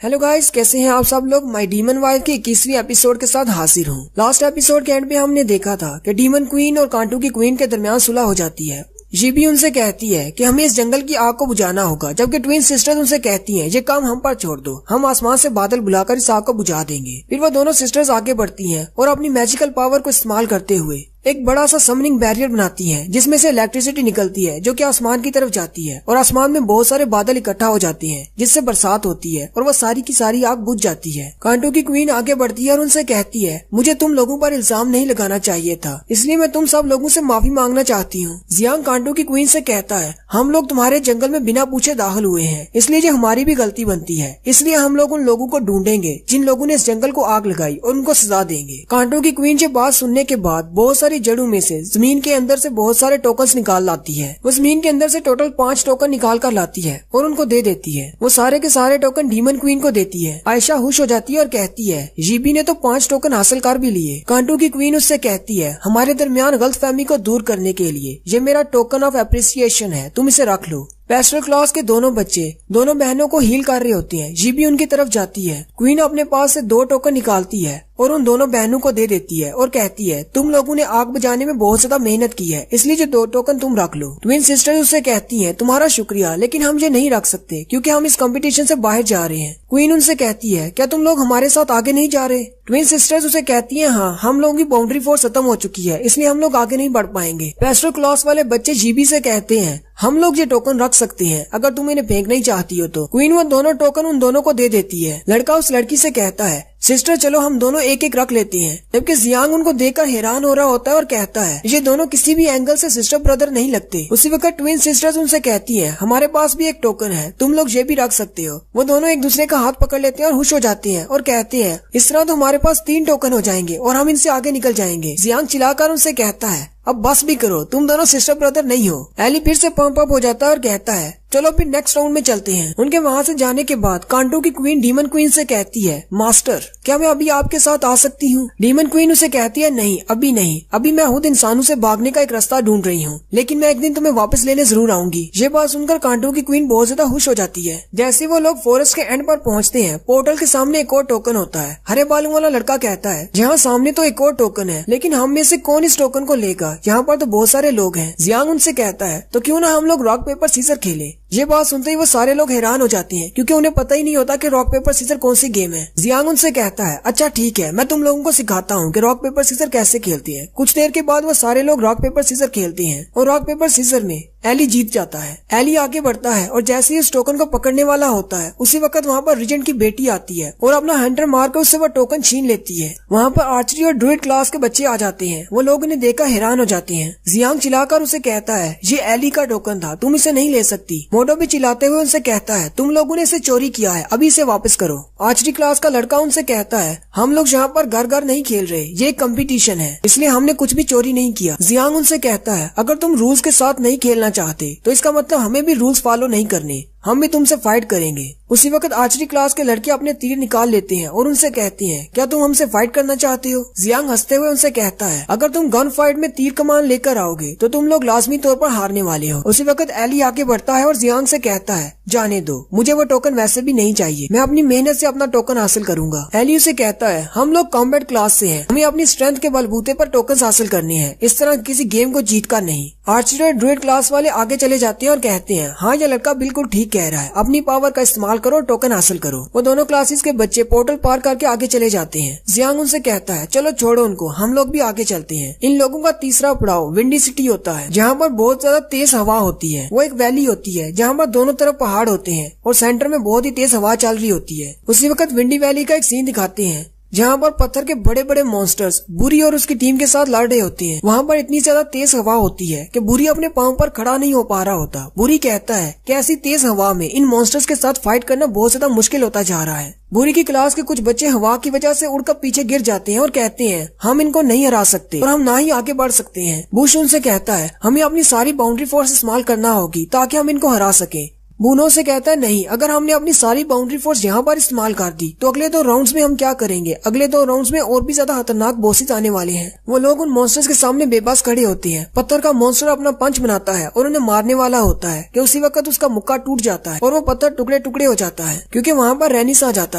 Hello guys, कैसे हैं आप सब लोग। माय डीमन वाइफ के 21वीं एपिसोड के साथ हाजिर हूँ। लास्ट एपिसोड के एंड पे हमने देखा था कि डीमन क्वीन और कांटू की क्वीन के दरमियान सुलह हो जाती है। जीबी उनसे कहती है कि हमें इस जंगल की आग को बुझाना होगा, जबकि ट्विन सिस्टर्स उनसे कहती हैं ये काम हम पर छोड़ दो, हम आसमान से बादल बुलाकर इस आग को बुझा देंगे। फिर वो दोनों सिस्टर्स आगे बढ़ती हैं और अपनी मैजिकल पावर को इस्तेमाल करते हुए एक बड़ा सा समनिंग बैरियर बनाती हैं, जिसमें से इलेक्ट्रिसिटी निकलती है जो कि आसमान की तरफ जाती है और आसमान में बहुत सारे बादल इकट्ठा हो जाते हैं, जिससे बरसात होती है और वो सारी की सारी आग बुझ जाती है। कांटू की क्वीन आगे बढ़ती है और उनसे कहती है मुझे तुम लोगों पर इल्जाम नहीं लगाना चाहिए था, इसलिए मैं तुम सब लोगों से माफी मांगना चाहती हूँ। जियांग कांटू की क्वीन से कहता है हम लोग तुम्हारे जंगल में बिना पूछे दाखिल हुए हैं, इसलिए ये हमारी भी गलती बनती है, इसलिए हम लोग उन लोगों को ढूंढेंगे जिन लोगों ने इस जंगल को आग लगाई और उनको सजा देंगे। कांटू की क्वीन ये बात सुनने के बाद बहुत सारी जड़ों में से जमीन के अंदर से बहुत सारे टोकन्स निकाल लाती है। वो जमीन के अंदर से टोटल 5 टोकन निकाल कर लाती है और उनको दे देती है। वो सारे के सारे टोकन डीमन क्वीन को देती है। आयशा खुश हो जाती है और कहती है जीबी ने तो 5 टोकन हासिल कर भी लिए। कांटू की क्वीन उससे कहती है हमारे दरमियान गलतफहमी को दूर करने के लिए ये मेरा टोकन ऑफ एप्रिसिएशन है, तुम इसे रख लो। पेस्टल क्लॉस के दोनों बच्चे दोनों बहनों को हील कर रहे होते हैं। जीबी उनकी तरफ जाती है। क्वीन अपने पास से 2 टोकन निकालती है और उन दोनों बहनों को दे देती है और कहती है तुम लोगों ने आग बुझाने में बहुत ज्यादा मेहनत की है, इसलिए जो 2 टोकन तुम रख लो। ट्विन सिस्टर्स उससे कहती हैं तुम्हारा शुक्रिया, लेकिन हम ये नहीं रख सकते क्योंकि हम इस कंपटीशन से बाहर जा रहे हैं। क्वीन उनसे कहती है क्या तुम लोग हमारे साथ आगे नहीं जा रहे। ट्विन सिस्टर्स उसे कहती हैं हाँ, हम लोगों की बाउंड्री फोर्स खत्म हो चुकी है, इसलिए हम लोग आगे नहीं बढ़ पाएंगे। पेस्टल क्लॉस वाले बच्चे जीबी से कहते हैं हम लोग ये टोकन रख सकते हैं अगर तुम इन्हें फेंक नहीं चाहती हो तो। क्वीन वो दोनों टोकन उन दोनों को दे देती है। लड़का उस लड़की से कहता है सिस्टर चलो हम दोनों एक एक रख लेते हैं, जबकि जियांग उनको देखकर हैरान हो रहा होता है और कहता है ये दोनों किसी भी एंगल से सिस्टर ब्रदर नहीं लगते। उसी वक्त ट्विन सिस्टर्स उनसे कहती हैं हमारे पास भी एक टोकन है, तुम लोग ये भी रख सकते हो। वो दोनों एक दूसरे का हाथ पकड़ लेते हैं और खुश हो जाते हैं और कहते हैं इस तरह तो हमारे पास 3 टोकन हो जाएंगे और हम इनसे आगे निकल जाएंगे। जियांग चिल्लाकर उनसे कहता है अब बस भी करो, तुम दोनों सिस्टर ब्रदर नहीं हो। एली फिर से पंप अप हो जाता है और कहता है चलो फिर नेक्स्ट राउंड में चलते हैं। उनके वहाँ से जाने के बाद कांटू की क्वीन डीमन क्वीन से कहती है मास्टर क्या मैं अभी आपके साथ आ सकती हूँ। डीमन क्वीन उसे कहती है नहीं अभी नहीं, अभी मैं खुद इंसानों से भागने का एक रास्ता ढूंढ रही हूँ, लेकिन मैं एक दिन तुम्हें वापस लेने जरूर आऊंगी। ये बात सुनकर कांटू की क्वीन बहुत ज्यादा खुश हो जाती है। जैसे वो लोग फॉरेस्ट के एंड पर पहुँचते हैं, पोर्टल के सामने एक और टोकन होता है। हरे बालों वाला लड़का कहता है यहाँ सामने तो एक और टोकन है, लेकिन हम में से कौन इस टोकन को लेगा, यहाँ पर तो बहुत सारे लोग हैं। जियांग उनसे कहता है तो क्यों ना हम लोग रॉक पेपर सीजर खेलें। ये बात सुनते ही वो सारे लोग हैरान हो जाते हैं क्योंकि उन्हें पता ही नहीं होता कि रॉक पेपर सीजर कौन सी गेम है। जियांग उनसे कहता है अच्छा ठीक है, मैं तुम लोगों को सिखाता हूँ कि रॉक पेपर सीजर कैसे खेलते हैं। कुछ देर के बाद वो सारे लोग रॉक पेपर सीजर खेलते हैं और रॉक पेपर सीजर में एली जीत जाता है। एली आगे बढ़ता है और जैसे ही उस टोकन को पकड़ने वाला होता है उसी वक्त वहाँ पर रिजेंट की बेटी आती है और अपना हंटर मारकर उससे वो टोकन छीन लेती है। वहाँ पर आर्चरी और ड्रूइड क्लास के बच्चे आ जाते हैं। वो लोग उन्हें देखकर हैरान हो जाते हैं। जियांग चिल्लाकर उसे कहता है ये एली का टोकन था, तुम इसे नहीं ले सकती। मोटो भी चिल्लाते हुए उनसे कहता है तुम लोगों ने इसे चोरी किया है, अभी इसे वापस करो। आर्चरी क्लास का लड़का उनसे कहता है हम लोग यहाँ पर घर घर नहीं खेल रहे, ये एक कंपटीशन है, इसलिए हमने कुछ भी चोरी नहीं किया। जियांग उनसे कहता है अगर तुम रूल्स के साथ नहीं खेलना चाहते तो इसका मतलब हमें भी रूल्स फॉलो नहीं करने, हम भी तुमसे फाइट करेंगे। उसी वक्त आर्चरी क्लास के लड़के अपने तीर निकाल लेते हैं और उनसे कहते हैं क्या तुम हमसे फाइट करना चाहते हो। जियांग हंसते हुए उनसे कहता है अगर तुम गन फाइट में तीर कमान लेकर आओगे तो तुम लोग लाजमी तौर पर हारने वाले हो। उसी वक्त एली आगे बढ़ता है और जियांग से कहता है जाने दो, मुझे वो टोकन वैसे भी नहीं चाहिए, मैं अपनी मेहनत से अपना टोकन हासिल करूंगा। एली उसे कहता है हम लोग कॉम्बैट क्लास से हैं, हमें अपनी स्ट्रेंथ के बलबूते पर टोकन हासिल करने हैं, इस तरह किसी गेम को जीत कर नहीं। आर्चरी और ड्रूइड क्लास वाले आगे चले जाते हैं और कहते हैं हाँ ये लड़का बिल्कुल ठीक कह रहा है, अपनी पावर का इस्तेमाल करो, टोकन हासिल करो। वो दोनों क्लासेस के बच्चे पोर्टल पार करके आगे चले जाते हैं। जियांग उनसे कहता है चलो छोड़ो उनको, हम लोग भी आगे चलते हैं। इन लोगों का तीसरा पड़ाव विंडी सिटी होता है, जहाँ पर बहुत ज्यादा तेज हवा होती है। वो एक वैली होती है जहाँ पर दोनों तरफ पहाड़ होते हैं और सेंटर में बहुत ही तेज हवा चल रही होती है। उसी वक्त विंडी वैली का एक सीन दिखाते हैं जहाँ पर पत्थर के बड़े बड़े मॉन्स्टर्स बुरी और उसकी टीम के साथ लड़ रहे होते हैं। वहाँ पर इतनी ज्यादा तेज हवा होती है कि बुरी अपने पाँव पर खड़ा नहीं हो पा रहा होता। बुरी कहता है कि ऐसी तेज हवा में इन मॉन्स्टर्स के साथ फाइट करना बहुत ज्यादा मुश्किल होता जा रहा है। बुरी की क्लास के कुछ बच्चे हवा की वजह से उड़कर पीछे गिर जाते हैं और कहते हैं हम इनको नहीं हरा सकते और हम ना ही आगे बढ़ सकते हैं। बुश उनसे कहता है हमें अपनी सारी बाउंड्री फोर्स इस्तेमाल करना होगी ताकि हम इनको हरा सकें। बूनो से कहता है नहीं, अगर हमने अपनी सारी बाउंड्री फोर्स यहाँ पर इस्तेमाल कर दी तो अगले 2 राउंड्स में हम क्या करेंगे। अगले 2 राउंड्स में और भी ज्यादा खतरनाक बॉसेस आने वाले हैं। वो लोग उन मॉन्स्टर्स के सामने बेबस खड़े होते हैं। पत्थर का मॉन्स्टर अपना पंच बनाता है और उन्हें मारने वाला होता है कि उसी वक्त उसका मुक्का टूट जाता है और वो पत्थर टुकड़े टुकड़े हो जाता है, क्योंकि वहाँ पर रेनिस आ जाता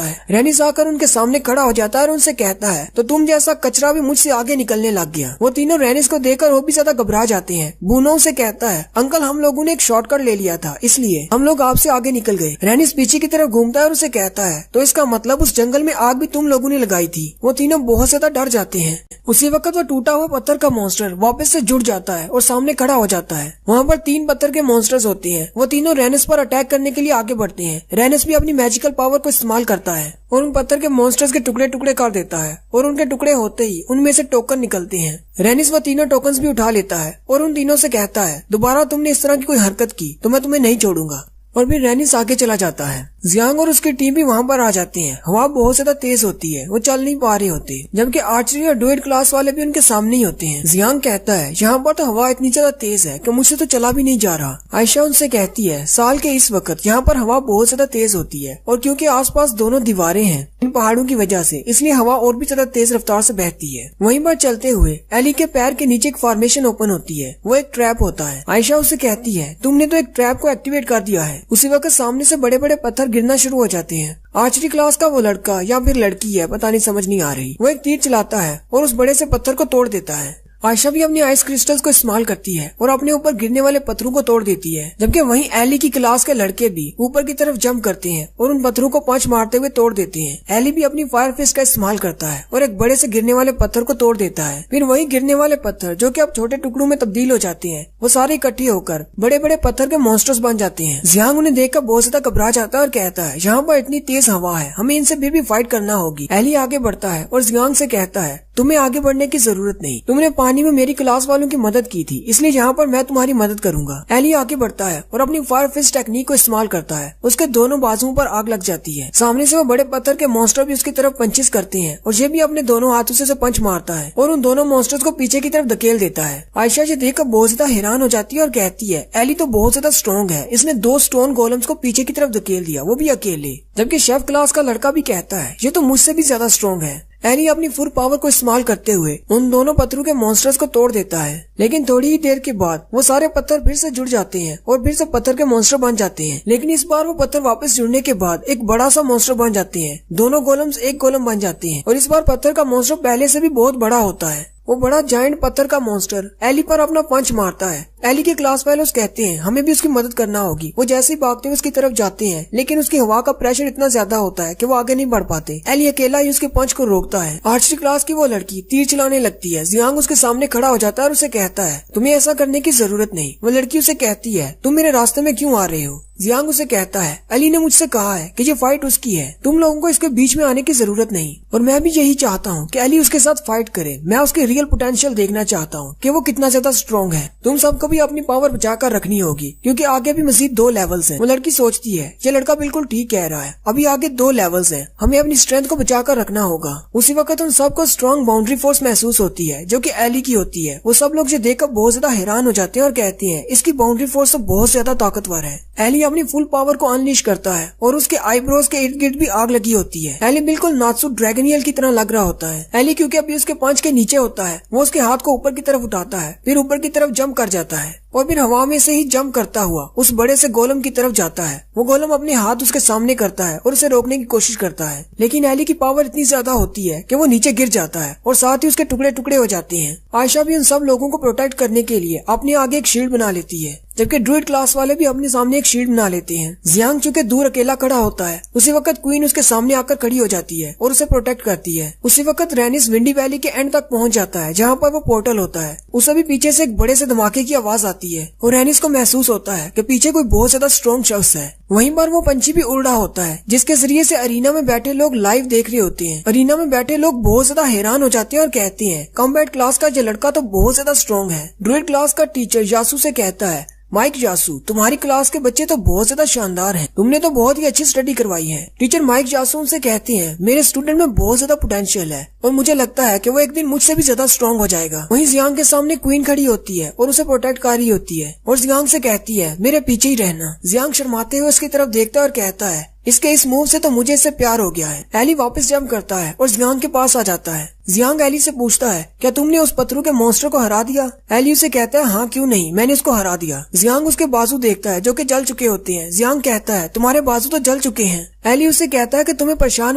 है। रेनिस आकर उनके सामने खड़ा हो जाता है और उनसे कहता है तो तुम जैसा कचरा भी मुझसे आगे निकलने लग गया। वो तीनों रेनिस को देखकर और भी ज्यादा घबरा जाते हैं। बूनो से कहता है अंकल, हम लोगों ने एक शॉर्टकट ले लिया था, इसलिए हम लोग आपसे आगे निकल गए। रेनिस पीछे की तरफ घूमता है और उसे कहता है तो इसका मतलब उस जंगल में आग भी तुम लोगों ने लगाई थी। वो तीनों बहुत ज्यादा डर जाते हैं। उसी वक्त वो टूटा हुआ पत्थर का मॉन्स्टर वापस से जुड़ जाता है और सामने खड़ा हो जाता है। वहाँ पर 3 पत्थर के मॉन्स्टर्स होते हैं। वो तीनों रेनिस पर अटैक करने के लिए आगे बढ़ते हैं। रेनिस भी अपनी मैजिकल पावर को इस्तेमाल करता है और उन पत्थर के मॉन्स्टर्स के टुकड़े टुकड़े कर देता है और उनके टुकड़े होते ही उनमें से टोकन निकलते हैं। रेनिस वो तीनों टोकन्स भी उठा लेता है और उन तीनों से कहता है दोबारा तुमने इस तरह की कोई हरकत की तो मैं तुम्हें नहीं छोड़ूंगा। और फिर रेनिस आगे चला जाता है। जियांग और उसकी टीम भी वहाँ पर आ जाती है। हवा बहुत ज्यादा तेज होती है, वो चल नहीं पा रहे होते, जबकि आर्चरी और ड्यूएट क्लास वाले भी उनके सामने ही होते हैं। जियांग कहता है यहाँ पर तो हवा इतनी ज्यादा तेज है कि मुझसे तो चला भी नहीं जा रहा। आयशा उनसे कहती है साल के इस वक्त यहाँ पर हवा बहुत ज्यादा तेज होती है और क्योंकि आसपास दोनों दीवारें हैं इन पहाड़ों की वजह से, इसलिए हवा और भी ज्यादा तेज रफ्तार से बहती है। वहीं पर चलते हुए एली के पैर के नीचे एक फॉर्मेशन ओपन होती है, वो एक ट्रैप होता है। आयशा उससे कहती है तुमने तो एक ट्रैप को एक्टिवेट कर दिया है। उसी वक्त सामने से बड़े बड़े पत्थर गिरना शुरू हो जाते हैं। आर्चरी क्लास का वो लड़का या फिर लड़की है, पता नहीं, समझ नहीं आ रही, वो एक तीर चलाता है और उस बड़े से पत्थर को तोड़ देता है। आयशा भी अपनी आइस क्रिस्टल्स को इस्तेमाल करती है और अपने ऊपर गिरने वाले पत्थरों को तोड़ देती है, जबकि वहीं एली की क्लास के लड़के भी ऊपर की तरफ जंप करते हैं और उन पत्थरों को पंच मारते हुए तोड़ देते हैं। एली भी अपनी फायर फिस्ट का इस्तेमाल करता है और एक बड़े से गिरने वाले पत्थर को तोड़ देता है। फिर वही गिरने वाले पत्थर जो कि अब छोटे टुकड़ों में तब्दील हो जाते हैं, वो सारे इकट्ठे होकर बड़े बड़े पत्थर के मॉन्स्टर्स बन जाते हैं। जियांग उन्हें देखकर बहुत ज्यादा घबरा जाता है और कहता है यहाँ पर इतनी तेज हवा है, हमें इनसे भी फाइट करना होगी। एली आगे बढ़ता है और जियांग से कहता है तुम्हें आगे बढ़ने की जरूरत नहीं, तुमने पानी में मेरी क्लास वालों की मदद की थी, इसलिए यहाँ पर मैं तुम्हारी मदद करूंगा। एली आगे बढ़ता है और अपनी फायर फिस्ट टेक्निक को इस्तेमाल करता है। उसके दोनों बाजुओं पर आग लग जाती है। सामने से वो बड़े पत्थर के मॉन्स्टर भी उसकी तरफ पंचेस करते हैं और ये भी अपने दोनों हाथों से पंच मारता है और उन दोनों मॉन्स्टर्स को पीछे की तरफ धकेल देता है। आयशा ये देखकर बहुत ज्यादा हैरान हो जाती है और कहती है एली तो बहुत ज्यादा स्ट्रॉन्ग है, इसने 2 स्टोन गोलम्स को पीछे की तरफ धकेल दिया, वो भी अकेले। जबकि शेफ क्लास का लड़का भी कहता है ये तो मुझसे भी ज्यादा स्ट्रॉन्ग है। एली अपनी फुल पावर को इस्तेमाल करते हुए उन दोनों पत्थरों के मॉन्स्टर्स को तोड़ देता है, लेकिन थोड़ी ही देर के बाद वो सारे पत्थर फिर से जुड़ जाते हैं और फिर से पत्थर के मॉन्स्टर बन जाते हैं। लेकिन इस बार वो पत्थर वापस जुड़ने के बाद एक बड़ा सा मॉन्स्टर बन जाते हैं। दोनों गोलम्स एक गोलम बन जाते हैं और इस बार पत्थर का मॉन्स्टर पहले से भी बहुत बड़ा होता है। वो बड़ा जायंट पत्थर का मॉन्स्टर एली पर अपना पंच मारता है। एली के क्लास फेलोज कहते हैं हमें भी उसकी मदद करना होगी। वो जैसे ही भागते हुए उसकी तरफ जाते हैं, लेकिन उसकी हवा का प्रेशर इतना ज्यादा होता है कि वो आगे नहीं बढ़ पाते। एली अकेला ही उसके पंच को रोकता है। आर्चरी क्लास की वो लड़की तीर चलाने लगती है। जियांग उसके सामने खड़ा हो जाता है और उसे कहता है तुम्हें ऐसा करने की जरूरत नहीं। वो लड़की उसे कहती है तुम मेरे रास्ते में क्यों आ रहे हो। जियांग उसे कहता है एली ने मुझसे कहा है कि ये फाइट उसकी है, तुम लोगों को इसके बीच में आने की जरूरत नहीं। और मैं भी यही चाहता हूँ कि एली उसके साथ फाइट करे। मैं उसके रियल पोटेंशियल देखना चाहता हूँ कि वो कितना ज्यादा स्ट्रॉन्ग है। तुम सबको भी अपनी पावर बचाकर रखनी होगी, क्योंकि आगे भी मजीद 2 लेवल्स हैं। वो लड़की सोचती है ये लड़का बिल्कुल ठीक कह रहा है, अभी आगे 2 लेवल्स हैं, हमें अपनी स्ट्रेंथ को बचाकर रखना होगा। उसी वक्त उन सबको स्ट्रॉन्ग बाउंड्री फोर्स महसूस होती है जो कि एली की होती है। वो सब लोग ये देखकर बहुत ज्यादा हैरान हो जाते हैं और कहते हैं इसकी बाउंड्री फोर्स तो बहुत ज्यादा ताकतवर है। एली अपनी फुल पावर को अनलीश करता है और उसके आईब्रोज के इर्द गिर्द भी आग लगी होती है। एली बिल्कुल नात्सु ड्रैगनियल की तरह लग रहा होता है। एली क्योंकि अभी उसके पंच के नीचे होता है, वो उसके हाथ को ऊपर की तरफ उठाता है, फिर ऊपर की तरफ जंप कर जाता है और फिर हवा में से ही जंप करता हुआ उस बड़े से गोलम की तरफ जाता है। वो गोलम अपने हाथ उसके सामने करता है और उसे रोकने की कोशिश करता है, लेकिन एली की पावर इतनी ज्यादा होती है कि वो नीचे गिर जाता है और साथ ही उसके टुकड़े टुकड़े हो जाते हैं। आयशा भी उन सब लोगों को प्रोटेक्ट करने के लिए अपने आगे एक शील्ड बना लेती है, जबकि ड्रूइड क्लास वाले भी अपने सामने एक शील्ड बना लेते हैं। जियांग चूंकि दूर अकेला खड़ा होता है, उसी वक्त क्वीन उसके सामने आकर खड़ी हो जाती है और उसे प्रोटेक्ट करती है। उसी वक्त रेनिस विंडी वैली के एंड तक पहुंच जाता है जहाँ पर वो पोर्टल होता है। उसे भी पीछे से एक बड़े से धमाके की आवाज आती है और रेनिस को महसूस होता है कि पीछे कोई बहुत ज्यादा स्ट्रॉन्ग शख्स है। वहीं पर वो पंछी भी उड़ रहा होता है जिसके जरिए से अरीना में बैठे लोग लाइव देख रहे होते हैं। अरीना में बैठे लोग बहुत ज्यादा हैरान हो जाते हैं और कहते हैं कॉम्बैट क्लास का ये लड़का तो बहुत ज्यादा स्ट्रॉन्ग है। ड्रूइड क्लास का टीचर यासू से कहता है माइक यासू, तुम्हारी क्लास के बच्चे तो बहुत ज्यादा शानदार हैं, तुमने तो बहुत ही अच्छी स्टडी करवाई है। टीचर माइक यासू से कहते हैं मेरे स्टूडेंट में बहुत ज्यादा पोटेंशियल है, और मुझे लगता है कि वो एक दिन मुझसे भी ज्यादा स्ट्रॉन्ग हो जाएगा। वहीं जियांग के सामने क्वीन खड़ी होती है और उसे प्रोटेक्ट कर रही होती है और जियांग से कहती है मेरे पीछे ही रहना। जियांग शर्माते हुए उसकी तरफ देखता है और कहता है इसके इस मूव से तो मुझे इससे प्यार हो गया है। एली वापस जंप करता है और जियांग के पास आ जाता है। जियांग एली से पूछता है क्या तुमने उस पत्थरों के मॉन्स्टर को हरा दिया? एली उसे कहता है हाँ क्यों नहीं, मैंने उसको हरा दिया। जियांग उसके बाजू देखता है जो कि जल चुके होते हैं। जियांग कहता है तुम्हारे बाजू तो जल चुके हैं। एली उसे कहता है कि तुम्हें परेशान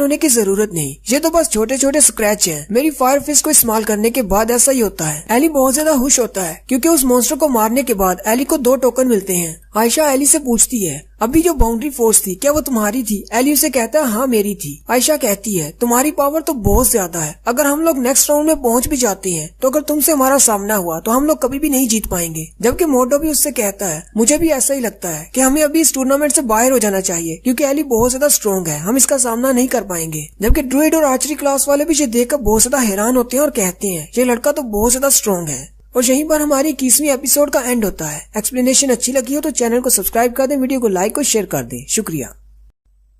होने की जरूरत नहीं, ये तो बस छोटे छोटे स्क्रैच हैं। मेरी फायर फिस्ट को इस्तेमाल करने के बाद ऐसा ही होता है। एली बहुत ज्यादा खुश होता है क्योंकि उस मॉन्स्टर को मारने के बाद एली को 2 टोकन मिलते हैं। आयशा एली से पूछती है अभी जो बाउंड्री फोर्स थी क्या वो तुम्हारी थी? एली उसे कहता है हाँ मेरी थी। आयशा कहती है तुम्हारी पावर तो बहुत ज्यादा है, अगर हम लोग नेक्स्ट राउंड में पहुंच भी जाते हैं तो अगर तुमसे हमारा सामना हुआ तो हम लोग कभी भी नहीं जीत पाएंगे। जबकि मोटो भी उससे कहता है मुझे भी ऐसा ही लगता है कि हमें अभी इस टूर्नामेंट से बाहर हो जाना चाहिए क्योंकि एली बहुत ज्यादा स्ट्रॉन्ग है, हम इसका सामना नहीं कर पाएंगे। जबकि ड्रूइड और आर्चरी क्लास वाले भी ये देखकर बहुत ज्यादा हैरान होते हैं और कहते हैं ये लड़का तो बहुत ज्यादा स्ट्रॉन्ग है। और यहीं पर हमारी 21वीं एपिसोड का एंड होता है। एक्सप्लेनेशन अच्छी लगी हो तो चैनल को सब्सक्राइब कर दें, वीडियो को लाइक और शेयर कर दें। शुक्रिया।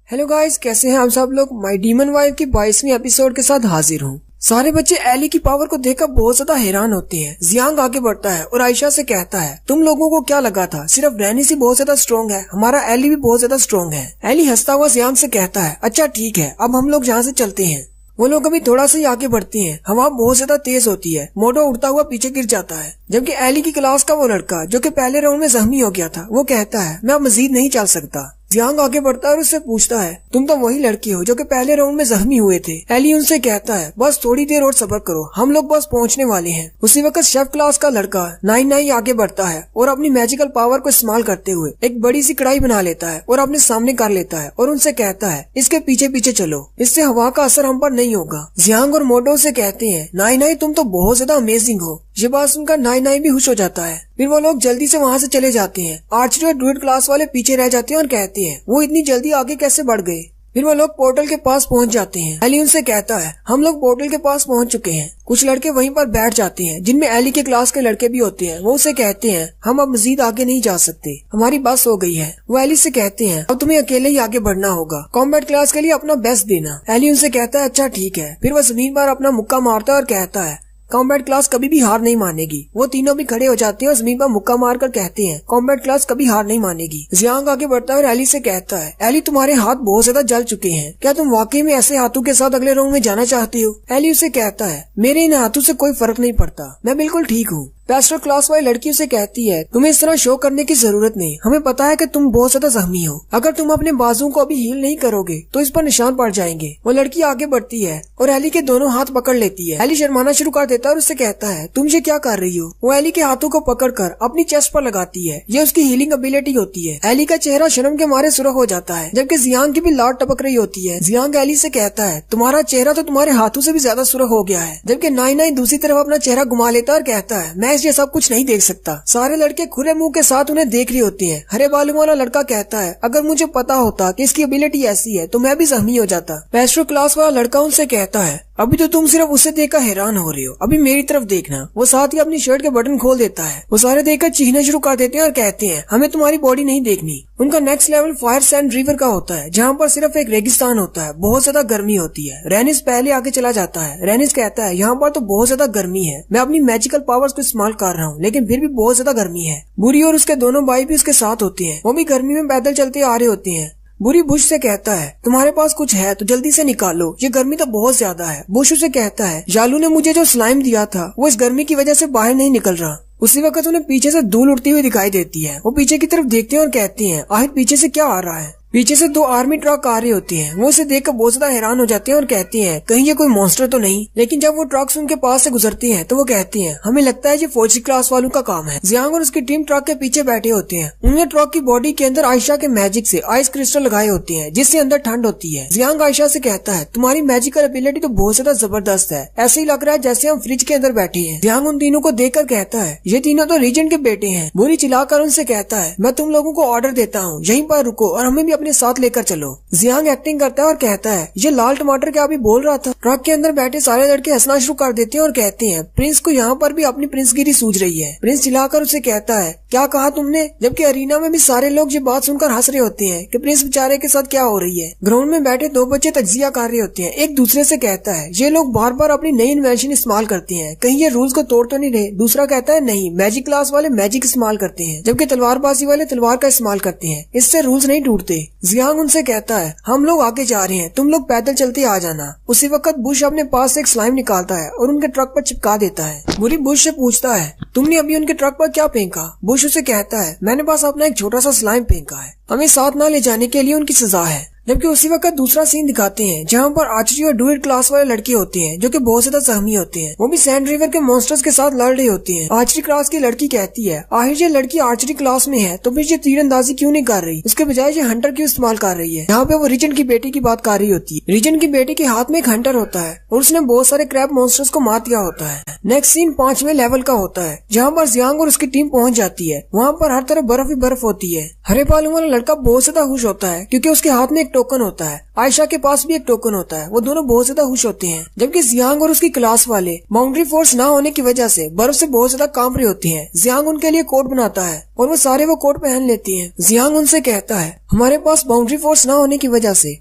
हेलो गाइस, कैसे हैं आप सब लोग? माय डीमन वाइफ की 22वीं एपिसोड के साथ हाजिर हूँ। सारे बच्चे एली की पावर को देखकर बहुत ज्यादा हैरान होते हैं। जियांग आगे बढ़ता है और आयशा से कहता है तुम लोगों को क्या लगा था सिर्फ रैनिस ही बहुत ज्यादा स्ट्रॉन्ग है, हमारा एली भी बहुत ज्यादा स्ट्रॉन्ग है। एली हंसता हुआ जियांग से कहता है अच्छा ठीक है, अब हम लोग यहाँ से चलते हैं। वो लोग अभी थोड़ा सा ही आगे बढ़ते हैं। हवा बहुत ज्यादा तेज होती है। मोटो उड़ता हुआ पीछे गिर जाता है। जबकि एली की क्लास का वो लड़का जो कि पहले राउंड में जख्मी हो गया था वो कहता है मैं अब मजीद नहीं चल सकता। जियांग आगे बढ़ता है और उससे पूछता है तुम तो वही लड़की हो जो कि पहले राउंड में जख्मी हुए थे। एली उनसे कहता है बस थोड़ी देर और सब्र करो, हम लोग बस पहुंचने वाले हैं। उसी वक्त शेफ क्लास का लड़का 9-9 आगे बढ़ता है और अपनी मैजिकल पावर को इस्तेमाल करते हुए एक बड़ी सी कढ़ाई बना लेता है और अपने सामने कर लेता है और उनसे कहता है इसके पीछे पीछे चलो, इससे हवा का असर हम पर नहीं होगा। जियांग और मोटो से कहते हैं 9-9 तुम तो बहुत ज्यादा अमेजिंग हो। ये बात सुनकर 9-9 भी खुश हो जाता है। फिर वो लोग जल्दी से वहाँ से चले जाते हैं। आर्चरी और ड्रूइड क्लास वाले पीछे रह जाते हैं और कहते हैं वो इतनी जल्दी आगे कैसे बढ़ गए। फिर वो लोग पोर्टल के पास पहुँच जाते हैं। एली उनसे कहता है हम लोग पोर्टल के पास पहुँच चुके हैं। कुछ लड़के वहीं पर बैठ जाते हैं जिनमें एली के क्लास के लड़के भी होते हैं। वो उसे कहते हैं हम अब मजीद आगे नहीं जा सकते, हमारी बस हो गई है। वो एली से कहते हैं अब तुम्हें अकेले ही आगे बढ़ना होगा, कॉम्बैट क्लास के लिए अपना बेस्ट देना। एली उनसे कहता है अच्छा ठीक है। फिर वो जमीन पर अपना मुक्का मारता है और कहता है कॉम्बैट क्लास कभी भी हार नहीं मानेगी। वो तीनों भी खड़े हो जाते हैं और जमीन पर मुक्का मारकर कहते हैं कॉम्बैट क्लास कभी हार नहीं मानेगी। जियांग आगे बढ़ता है और एली से कहता है एली तुम्हारे हाथ बहुत ज्यादा जल चुके हैं, क्या तुम वाकई में ऐसे हाथों के साथ अगले राउंड में जाना चाहती हो? एली उसे कहता है मेरे इन हाथों से कोई फर्क नहीं पड़ता, मैं बिल्कुल ठीक हूँ। पेस्टर क्लास वाली लड़की उसे कहती है तुम्हें इस तरह शो करने की जरूरत नहीं, हमें पता है कि तुम बहुत ज्यादा जख्मी हो, अगर तुम अपने बाजू को अभी हील नहीं करोगे तो इस पर निशान पड़ जाएंगे। वो लड़की आगे बढ़ती है और एली के दोनों हाथ पकड़ लेती है। एली शर्माना शुरू कर देता है और उससे कहता है तुम ये क्या कर रही हो? वो एली के हाथों को पकड़कर अपनी चेस्ट पर लगाती है, ये उसकी हीलिंग एबिलिटी होती है। एली का चेहरा शर्म के मारे सुर्ख हो जाता है जबकि जियांग की भी लाट टपक रही होती है। जियांग एली से कहता है तुम्हारा चेहरा तो तुम्हारे हाथों से भी ज्यादा सुर्ख हो गया है। जबकि 9-9 दूसरी तरफ अपना चेहरा घुमा लेता है और कहता है मैं ये सब कुछ नहीं देख सकता। सारे लड़के खुले मुंह के साथ उन्हें देख रही होती हैं। हरे बालों वाला लड़का कहता है अगर मुझे पता होता कि इसकी एबिलिटी ऐसी है तो मैं भी जख्मी हो जाता। पेस्ट्रो क्लास वाला लड़का उनसे कहता है अभी तो तुम सिर्फ उसे देखकर हैरान हो रही हो, अभी मेरी तरफ देखना। वो साथ ही अपनी शर्ट के बटन खोल देता है। वो सारे देखकर चीखना शुरू कर देते हैं और कहते हैं हमें तुम्हारी बॉडी नहीं देखनी। उनका next level fire sand river का होता है जहाँ पर सिर्फ एक रेगिस्तान होता है, बहुत ज्यादा गर्मी होती है। रेनिस पहले आगे चला जाता है। रेनिस कहता है यहाँ पर तो बहुत ज्यादा गर्मी है, मैं अपनी मैजिकल पावर्स को इस्तेमाल कर रहा हूँ लेकिन फिर भी बहुत ज्यादा गर्मी है। बुरी और उसके दोनों भाई भी उसके साथ होते हैं, वो भी गर्मी में पैदल चलते आ रहे होते हैं। बुरी बुश से कहता है तुम्हारे पास कुछ है तो जल्दी से निकालो, ये गर्मी तो बहुत ज्यादा है। बुश उसे कहता है जालू ने मुझे जो स्लाइम दिया था वो इस गर्मी की वजह से बाहर नहीं निकल रहा। उसी वक्त उन्हें पीछे से धूल उड़ती हुई दिखाई देती है। वो पीछे की तरफ देखते हैं और कहते हैं आखिर पीछे से क्या आ रहा है। पीछे से 2 आर्मी ट्रक आ रही होती हैं। वो उसे देखकर बहुत ज्यादा हैरान हो जाते हैं और कहते हैं कहीं ये कोई मॉन्स्टर तो नहीं। लेकिन जब वो ट्रक्स उनके पास से गुजरती हैं तो वो कहते हैं हमें लगता है ये फौजी क्लास वालों का काम है। जियांग और उसकी टीम ट्रक के पीछे बैठे होते हैं। उन्हें ट्रक की बॉडी के अंदर आयशा के मैजिक से आइस क्रिस्टल लगाए होते हैं जिससे अंदर ठंड होती है। जियांग आयशा से कहता है तुम्हारी मैजिकल एबिलिटी तो बहुत ज्यादा जबरदस्त है, ऐसे ही लग रहा है जैसे हम फ्रिज के अंदर बैठे हैं। जियांग उन तीनों को देखकर कहता है ये तीनों तो रीजेंट के बेटे हैं। बुरी चिल्लाकर उनसे कहता है मैं तुम लोगों को ऑर्डर देता हूँ यहीं पर रुको और हमें भी अपने साथ लेकर चलो। जियांग एक्टिंग करता है और कहता है, ये लाल टमाटर क्या अभी बोल रहा था। ट्रक के अंदर बैठे सारे लड़के हंसना शुरू कर देते हैं और कहते हैं, प्रिंस को यहाँ पर भी अपनी प्रिंसगिरी सूझ रही है। प्रिंस चिल्लाकर उसे कहता है, क्या कहा तुमने? जबकि अरीना में भी सारे लोग ये बात सुनकर हंस रहे होते हैं कि प्रिंस बेचारे के साथ क्या हो रही है। ग्राउंड में बैठे दो बच्चे तज्जिया कर रहे होते हैं। एक दूसरे से कहता है, ये लोग बार बार अपनी नई इन्वेंशन इस्तेमाल करते हैं, कहीं ये रूल्स को तोड़ तो नहीं रहे। दूसरा कहता है, नहीं, मैजिक क्लास वाले मैजिक इस्तेमाल करते हैं, जबकि तलवारबाजी वाले तलवार का इस्तेमाल करते हैं, इससे रूल्स नहीं टूटते। जियांग उनसे कहता है, हम लोग आगे जा रहे हैं, तुम लोग पैदल चलते आ जाना। उसी वक्त बुश अपने पास से एक स्लाइम निकालता है और उनके ट्रक पर चिपका देता है। बुरी बुश से पूछता है, तुमने अभी उनके ट्रक पर क्या फेंका? बुश उसे कहता है, मैंने बस अपना एक छोटा सा स्लाइम फेंका है, हमें साथ न ले जाने के लिए उनकी सजा है। जबकि उसी वक्त दूसरा सीन दिखाते हैं जहाँ पर आर्चरी और ड्यूएट क्लास वाले लड़के होते हैं जो कि बहुत ज्यादा जख्मी होते हैं। वो भी सैंड रिवर के मॉन्स्टर्स के साथ लड़ रहे होते हैं। आर्चरी क्लास की लड़की कहती है, आखिर ये लड़की आर्चरी क्लास में है तो फिर ये तीरंदाजी क्यों नहीं कर रही, उसके बजाय ये हंटर क्यों इस्तेमाल कर रही है। यहाँ पे वो रीजन की बेटी की बात कर रही होती है। रीजन की बेटी के हाथ में एक हंटर होता है और उसने बहुत सारे क्रैब मॉन्स्टर्स को मार दिया होता है। नेक्स्ट सीन 5वें लेवल का होता है जहाँ पर जियांग और उसकी टीम पहुँच जाती है। वहाँ पर हर तरफ बर्फ ही बर्फ होती है। हरे बालों वाला लड़का बहुत ज्यादा खुश होता है क्योंकि उसके हाथ में एक टोकन होता है। आयशा के पास भी एक टोकन होता है। वो दोनों बहुत ज्यादा खुश होते हैं। जबकि जियांग और उसकी क्लास वाले बाउंड्री फोर्स ना होने की वजह से बर्फ से बहुत ज्यादा कांप रहे होते हैं। जियांग उनके लिए कोट बनाता है और वो सारे वो कोट पहन लेती हैं। जियांग उनसे कहता है, हमारे पास बाउंड्री फोर्स ना होने की वजह से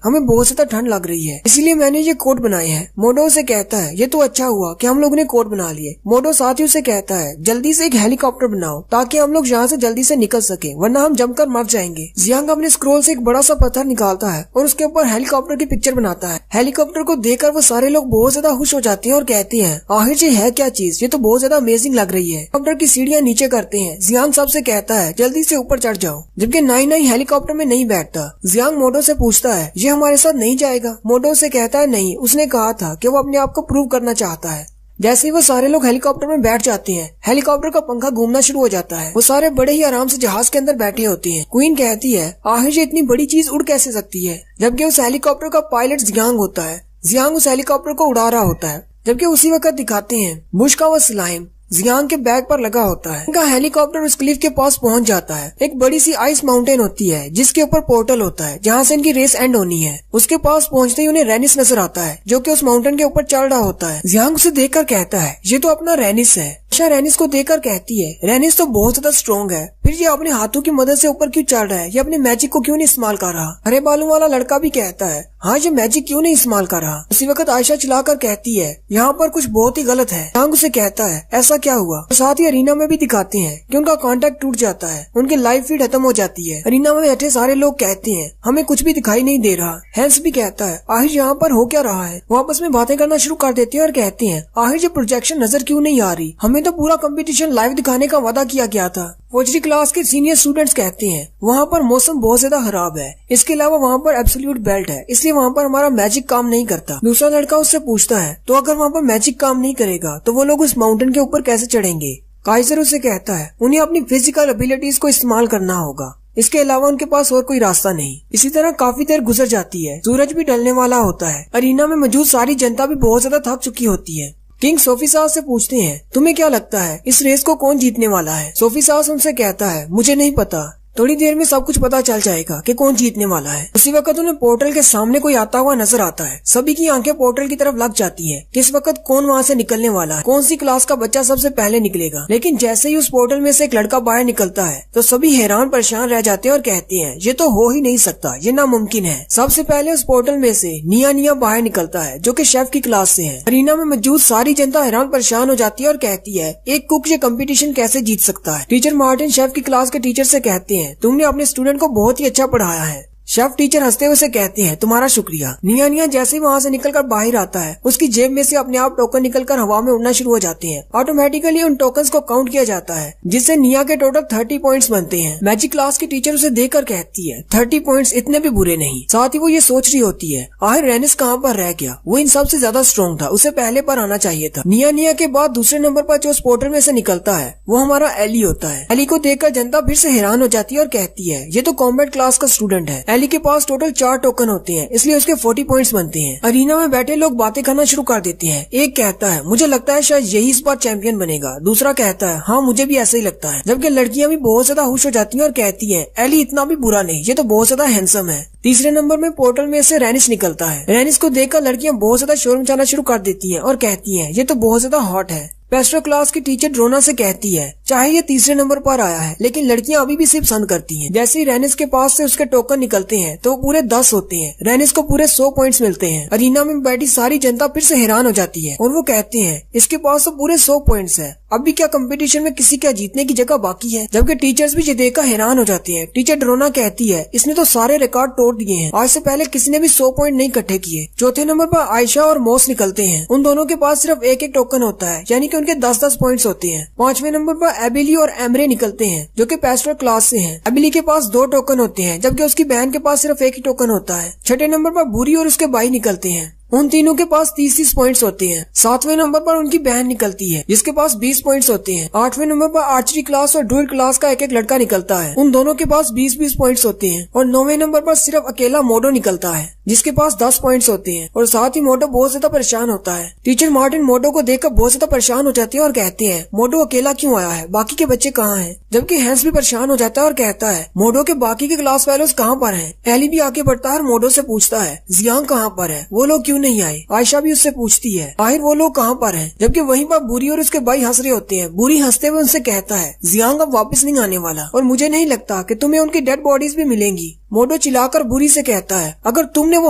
हमें बहुत ज्यादा ठंड लग रही है, इसीलिए मैंने ये कोट बनाए हैं। मोडो उसे कहता है, ये तो अच्छा हुआ कि हम लोग ने कोट बना लिए। मोडो साथ ही उसे कहता है, जल्दी से एक हेलीकॉप्टर बनाओ ताकि हम लोग यहाँ से जल्दी से निकल सके, वरना हम जमकर मर जाएंगे। जियांग अपने स्क्रोल से एक बड़ा सा पत्थर निकालता है और उसके ऊपर हेलीकॉप्टर की पिक्चर बनाता है। हेलीकॉप्टर को देखकर वो सारे लोग बहुत ज्यादा खुश हो जाते हैं और कहते हैं, आखिर ये है क्या चीज, ये तो बहुत ज्यादा अमेजिंग लग रही है। हेलीकॉप्टर की सीढ़ियाँ नीचे करते हैं। जियांग सबसे कहता है, जल्दी से ऊपर चढ़ जाओ। जबकि नाई हेलीकॉप्टर में नहीं बैठता। जियांग मोडो से पूछता है, ये हमारे साथ नहीं जाएगा? मोडो से कहता है, नहीं, उसने कहा था कि वो अपने आप को प्रूव करना चाहता है। जैसे ही वो सारे लोग हेलीकॉप्टर में बैठ जाते हैं, हेलीकॉप्टर का पंखा घूमना शुरू हो जाता है। वो सारे बड़े ही आराम से जहाज के अंदर बैठे होते हैं। क्वीन कहती है, आखिर ये इतनी बड़ी चीज उड़ कैसे सकती है? जबकि उस हेलीकॉप्टर का पायलट जियांग होता है। जियांग उस हेलीकॉप्टर को उड़ा रहा होता है। जबकि उसी वक्त दिखाते हैं बुश का वो स्लाइम जियांग के बैग पर लगा होता है। उनका हेलीकॉप्टर उस क्लिफ के पास पहुंच जाता है। एक बड़ी सी आइस माउंटेन होती है जिसके ऊपर पोर्टल होता है जहां से इनकी रेस एंड होनी है। उसके पास पहुंचते ही उन्हें रेनिस नजर आता है जो कि उस माउंटेन के ऊपर चढ़ रहा होता है। जियांग उसे देखकर कहता है, ये तो अपना रेनिस है। आयशा रेनिस को देखकर कहती है, रेनिस तो बहुत ज्यादा स्ट्रॉन्ग है, फिर ये अपने हाथों की मदद से ऊपर क्यों चढ़ रहा है? ये अपने मैजिक को क्यों नहीं इस्तेमाल कर रहा? हरे बालों वाला लड़का भी कहता है, हाँ, ये मैजिक क्यों नहीं इस्तेमाल कर रहा? उसी वक्त आयशा चिल्लाकर कहती है, यहाँ पर कुछ बहुत ही गलत है। जियांग उसे कहता है, ऐसा क्या हुआ? तो साथ ही अरीना में भी दिखाते हैं कि उनका कांटेक्ट टूट जाता है, उनकी लाइव फीड खत्म हो जाती है। अरीना में बैठे सारे लोग कहते हैं, हमें कुछ भी दिखाई नहीं दे रहा। हैंस भी कहता है, आखिर यहाँ पर हो क्या रहा है? वो आपस में बातें करना शुरू कर देते हैं और कहते हैं, आखिर ये प्रोजेक्शन नजर क्यों नहीं आ रही? हमें तो पूरा कंपटीशन लाइव दिखाने का वादा किया गया था। फौजी क्लास के सीनियर स्टूडेंट्स कहते हैं, वहाँ पर मौसम बहुत ज्यादा खराब है, इसके अलावा वहाँ पर एब्सोल्यूट बेल्ट है, इसलिए वहाँ पर हमारा मैजिक काम नहीं करता। दूसरा लड़का उससे पूछता है, तो अगर वहाँ पर मैजिक काम नहीं करेगा तो वो लोग उस माउंटेन के ऊपर कैसे चढ़ेंगे? काइजर उसे कहता है, उन्हें अपनी फिजिकल एबिलिटीज को इस्तेमाल करना होगा, इसके अलावा उनके पास और कोई रास्ता नहीं। इसी तरह काफी देर गुजर जाती है। सूरज भी ढलने वाला होता है। अरीना में मौजूद सारी जनता भी बहुत ज्यादा थक चुकी होती है। किंग सोफी सास से पूछते हैं, तुम्हें क्या लगता है इस रेस को कौन जीतने वाला है? सोफी सास उनसे कहता है, मुझे नहीं पता, थोड़ी देर में सब कुछ पता चल जाएगा कि कौन जीतने वाला है। उसी वक्त उन्हें पोर्टल के सामने कोई आता हुआ नजर आता है। सभी की आंखें पोर्टल की तरफ लग जाती हैं। किस वक्त कौन वहां से निकलने वाला है, कौन सी क्लास का बच्चा सबसे पहले निकलेगा। लेकिन जैसे ही उस पोर्टल में से एक लड़का बाहर निकलता है तो सभी हैरान परेशान रह जाते हैं और कहते हैं, ये तो हो ही नहीं सकता, ये नामुमकिन है। सबसे पहले उस पोर्टल में से निया बाहर निकलता है जो कि शेफ की क्लास से है। अरीना में मौजूद सारी जनता हैरान परेशान हो जाती है और कहती है, एक कुक ये कंपटीशन कैसे जीत सकता है? टीचर मार्टिन शेफ की क्लास के टीचर से कहते हैं, तुमने अपने स्टूडेंट को बहुत ही अच्छा पढ़ाया है। शेफ टीचर हंसते हुए उसे कहते हैं, तुम्हारा शुक्रिया। निया जैसे ही वहाँ से निकलकर बाहर आता है, उसकी जेब में से अपने आप टोकन निकलकर हवा में उड़ना शुरू हो जाते हैं। ऑटोमेटिकली उन टोकन्स को काउंट किया जाता है जिससे निया के टोटल 30 पॉइंट्स बनते हैं। मैजिक क्लास की टीचर उसे देखकर कहती है, 30 पॉइंट्स इतने भी बुरे नहीं। साथ ही वो ये सोच रही होती है, आखिर रेनिस कहाँ पर रह गया? वो इन सबसे ज्यादा स्ट्रॉन्ग था, उसे पहले पर आना चाहिए था। निया के बाद दूसरे नंबर पर जो उस पोर्टल में से निकलता है वो हमारा एली होता है। एली को देखकर जनता फिर से हैरान हो जाती है और कहती है, ये तो कॉम्बैट क्लास का स्टूडेंट है। एली के पास टोटल 4 टोकन होते हैं, इसलिए उसके 40 पॉइंट्स बनते हैं। अरीना में बैठे लोग बातें करना शुरू कर देते हैं। एक कहता है मुझे लगता है शायद यही इस बार चैंपियन बनेगा। दूसरा कहता है हाँ मुझे भी ऐसा ही लगता है। जबकि लड़कियां भी बहुत ज्यादा खुश हो जाती हैं और कहती हैं एली इतना भी बुरा नहीं, ये तो बहुत ज्यादा हैंडसम है। तीसरे नंबर में पोर्टल में से रेनिस निकलता है। रेनिस को देखकर लड़कियां बहुत ज्यादा शोर मचाना शुरू कर देती हैं और कहती हैं ये तो बहुत ज्यादा हॉट है। पेस्ट्रो क्लास की टीचर ड्रोना से कहती है चाहे ये तीसरे नंबर पर आया है लेकिन लड़कियां अभी भी सिर्फ पसंद करती हैं। जैसे ही रेनिस के पास से उसके टोकन निकलते हैं तो वो पूरे 10 होते हैं। रेनिस को पूरे 100 पॉइंट्स मिलते हैं। अरीना में बैठी सारी जनता फिर से हैरान हो जाती है और वो कहते हैं इसके पास तो पूरे 100 पॉइंट्स है, अब भी क्या कंपटीशन में किसी का जीतने की जगह बाकी है। जबकि टीचर्स भी ये देखकर हैरान हो जाते हैं। टीचर ड्रोना कहती है इसने तो सारे रिकॉर्ड तोड़ दिए हैं, आज से पहले किसी ने भी 100 पॉइंट नहीं इकट्ठे किए। चौथे नंबर पर आयशा और मोस निकलते हैं। उन दोनों के पास सिर्फ एक एक टोकन होता है, यानी कि उनके 10-10 पॉइंट्स होते हैं। पांचवें नंबर पर एबिली और एमरे निकलते हैं जो कि पेस्ट्रो क्लास से हैं। एबिली के पास 2 टोकन होते हैं जबकि उसकी बहन के पास सिर्फ एक ही टोकन होता है। छठे नंबर पर बुरी और उसके भाई निकलते हैं। उन तीनों के पास 30-30 पॉइंट्स होते हैं। 7वें नंबर पर उनकी बहन निकलती है जिसके पास 20 पॉइंट्स होते हैं। 8वें नंबर पर आर्चरी क्लास और ड्यूल क्लास का एक एक लड़का निकलता है, उन दोनों के पास 20-20 पॉइंट्स होते हैं। और 9वें नंबर पर सिर्फ अकेला मोडो निकलता है जिसके पास 10 पॉइंट्स होते हैं और साथ ही मोडो बहुत ज्यादा परेशान होता है। टीचर मार्टिन मोडो को देखकर बहुत ज्यादा परेशान हो जाती है और कहते हैं मोडो अकेला क्यों आया है, बाकी के बच्चे कहाँ हैं। जबकि हैंस भी परेशान हो जाता है और कहता है मोडो के बाकी के क्लास फेलोज कहाँ पर हैं। एली भी आगे बढ़ता है और मोडो से पूछता है जियांग कहाँ पर है, वो लोग क्यों नहीं आए। आयशा भी उससे पूछती है आखिर वो लोग कहाँ पर हैं। जबकि वहीं पर बुरी और उसके भाई हंस रहे होते हैं। बुरी हंसते हुए उनसे कहता है जियांग अब वापस नहीं आने वाला और मुझे नहीं लगता कि तुम्हें उनकी डेड बॉडीज भी मिलेंगी। मोडो चिल्लाकर बुरी से कहता है अगर तुमने वो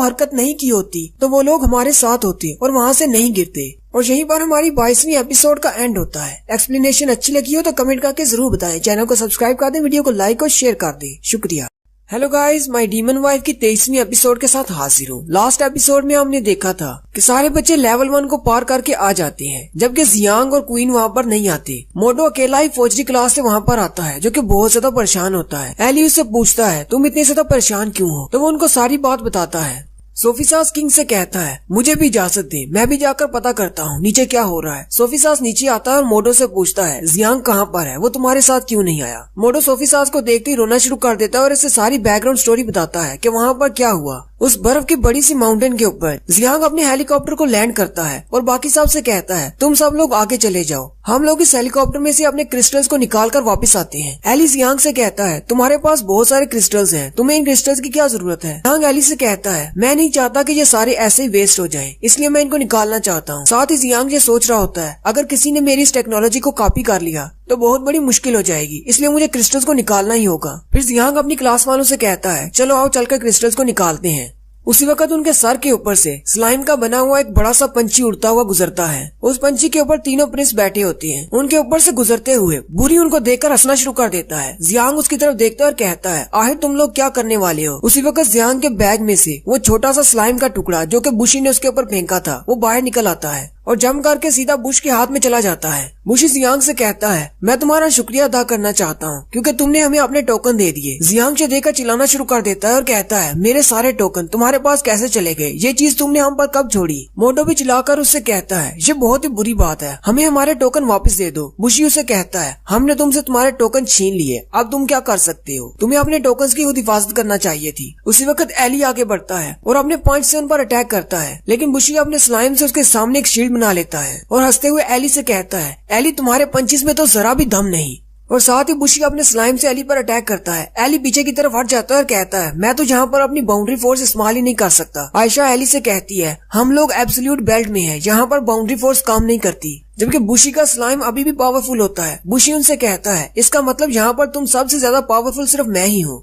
हरकत नहीं की होती तो वो लोग हमारे साथ होते और वहाँ से नहीं गिरते। और यहीं पर हमारी 22वीं एपिसोड का एंड होता है। एक्सप्लेनेशन अच्छी लगी हो तो कमेंट करके जरूर बताएं। चैनल को सब्सक्राइब कर दें, वीडियो को लाइक और शेयर कर दें। शुक्रिया। Hello guys, my demon wife की 23वीं एपिसोड के साथ हाजिर हूँ। लास्ट एपिसोड में हमने देखा था कि सारे बच्चे लेवल 1 को पार करके आ जाते हैं जबकि जियांग और क्वीन वहाँ पर नहीं आते। मोडो अकेला ही फौजी क्लास से वहाँ पर आता है जो कि बहुत ज्यादा परेशान होता है। एली उससे पूछता है तुम इतने ज्यादा परेशान क्यों हो, तो वो उनको सारी बात बताता है। सोफी सास किंग से कहता है मुझे भी इजाजत दे, मैं भी जाकर पता करता हूँ नीचे क्या हो रहा है। सोफी सास नीचे आता है और मोडो से पूछता है जियांग कहाँ पर है, वो तुम्हारे साथ क्यों नहीं आया। मोडो सोफी सास को देखते ही रोना शुरू कर देता है और इसे सारी बैकग्राउंड स्टोरी बताता है कि वहाँ पर क्या हुआ। उस बर्फ की बड़ी सी माउंटेन के ऊपर जियांग अपने हेलीकॉप्टर को लैंड करता है और बाकी सब से कहता है तुम सब लोग आगे चले जाओ, हम लोग इस हेलीकॉप्टर में से अपने क्रिस्टल्स को निकाल कर वापस आते हैं। एली जियांग से कहता है तुम्हारे पास बहुत सारे क्रिस्टल्स हैं, तुम्हें इन क्रिस्टल्स की क्या जरूरत है। जियांग एली से कहता है मैं नहीं चाहता कि ये सारे ऐसे ही वेस्ट हो जाएं, इसलिए मैं इनको निकालना चाहता हूँ। साथ ही जियांग ये सोच रहा होता है अगर किसी ने मेरी इस टेक्नोलॉजी को कॉपी कर लिया तो बहुत बड़ी मुश्किल हो जाएगी, इसलिए मुझे क्रिस्टल्स को निकालना ही होगा। फिर जियांग अपनी क्लास वालों से कहता है चलो आओ चलकर क्रिस्टल्स को निकालते हैं। उसी वक्त उनके सर के ऊपर से स्लाइम का बना हुआ एक बड़ा सा पंछी उड़ता हुआ गुजरता है। उस पंछी के ऊपर तीनों प्रिंस बैठे होते हैं। उनके ऊपर से गुजरते हुए बुरी उनको देखकर हंसना शुरू कर देता है। जियांग उसकी तरफ देखता है और कहता है आखिर तुम लोग क्या करने वाले हो। उसी वक्त जियांग के बैग में से वो छोटा सा स्लाइम का टुकड़ा जो कि बुशी ने उसके ऊपर फेंका था वो बाहर निकल आता है और जंप करके सीधा बुश के हाथ में चला जाता है। बुशी जियांग से कहता है मैं तुम्हारा शुक्रिया अदा करना चाहता हूँ क्योंकि तुमने हमें अपने टोकन दे दिए। जियांग से देखकर चिल्लाना शुरू कर देता है और कहता है मेरे सारे टोकन तुम्हारे पास कैसे चले गए, ये चीज तुमने हम पर कब छोड़ी। मोटो भी चिल्लाकर उससे कहता है ये बहुत ही बुरी बात है, हमें हमारे टोकन वापस दे दो। बुशी उसे कहता है हमने तुमसे तुम्हारे टोकन छीन लिए, अब तुम क्या कर सकते हो, तुम्हें अपने टोकन की खुद हिफाजत करना चाहिए थी। उसी वक्त एली आगे बढ़ता है और अपने पॉइंट से उन पर अटैक करता है, लेकिन बुशी अपने स्लाइम से उसके सामने एक शील्ड बना लेता है और हंसते हुए एली से कहता है एली तुम्हारे पंचेस में तो जरा भी दम नहीं। और साथ ही बुशी अपने स्लाइम से एली पर अटैक करता है। एली पीछे की तरफ हट जाता है और कहता है मैं तो यहाँ पर अपनी बाउंड्री फोर्स इस्तेमाल ही नहीं कर सकता। आयशा एली से कहती है हम लोग एब्सोल्यूट बेल्ट में हैं, यहाँ पर बाउंड्री फोर्स काम नहीं करती। जबकि बुशी का स्लाइम अभी भी पावरफुल होता है। बुशी उनसे कहता है इसका मतलब यहाँ पर तुम सबसे ज्यादा पावरफुल सिर्फ मैं ही हूँ।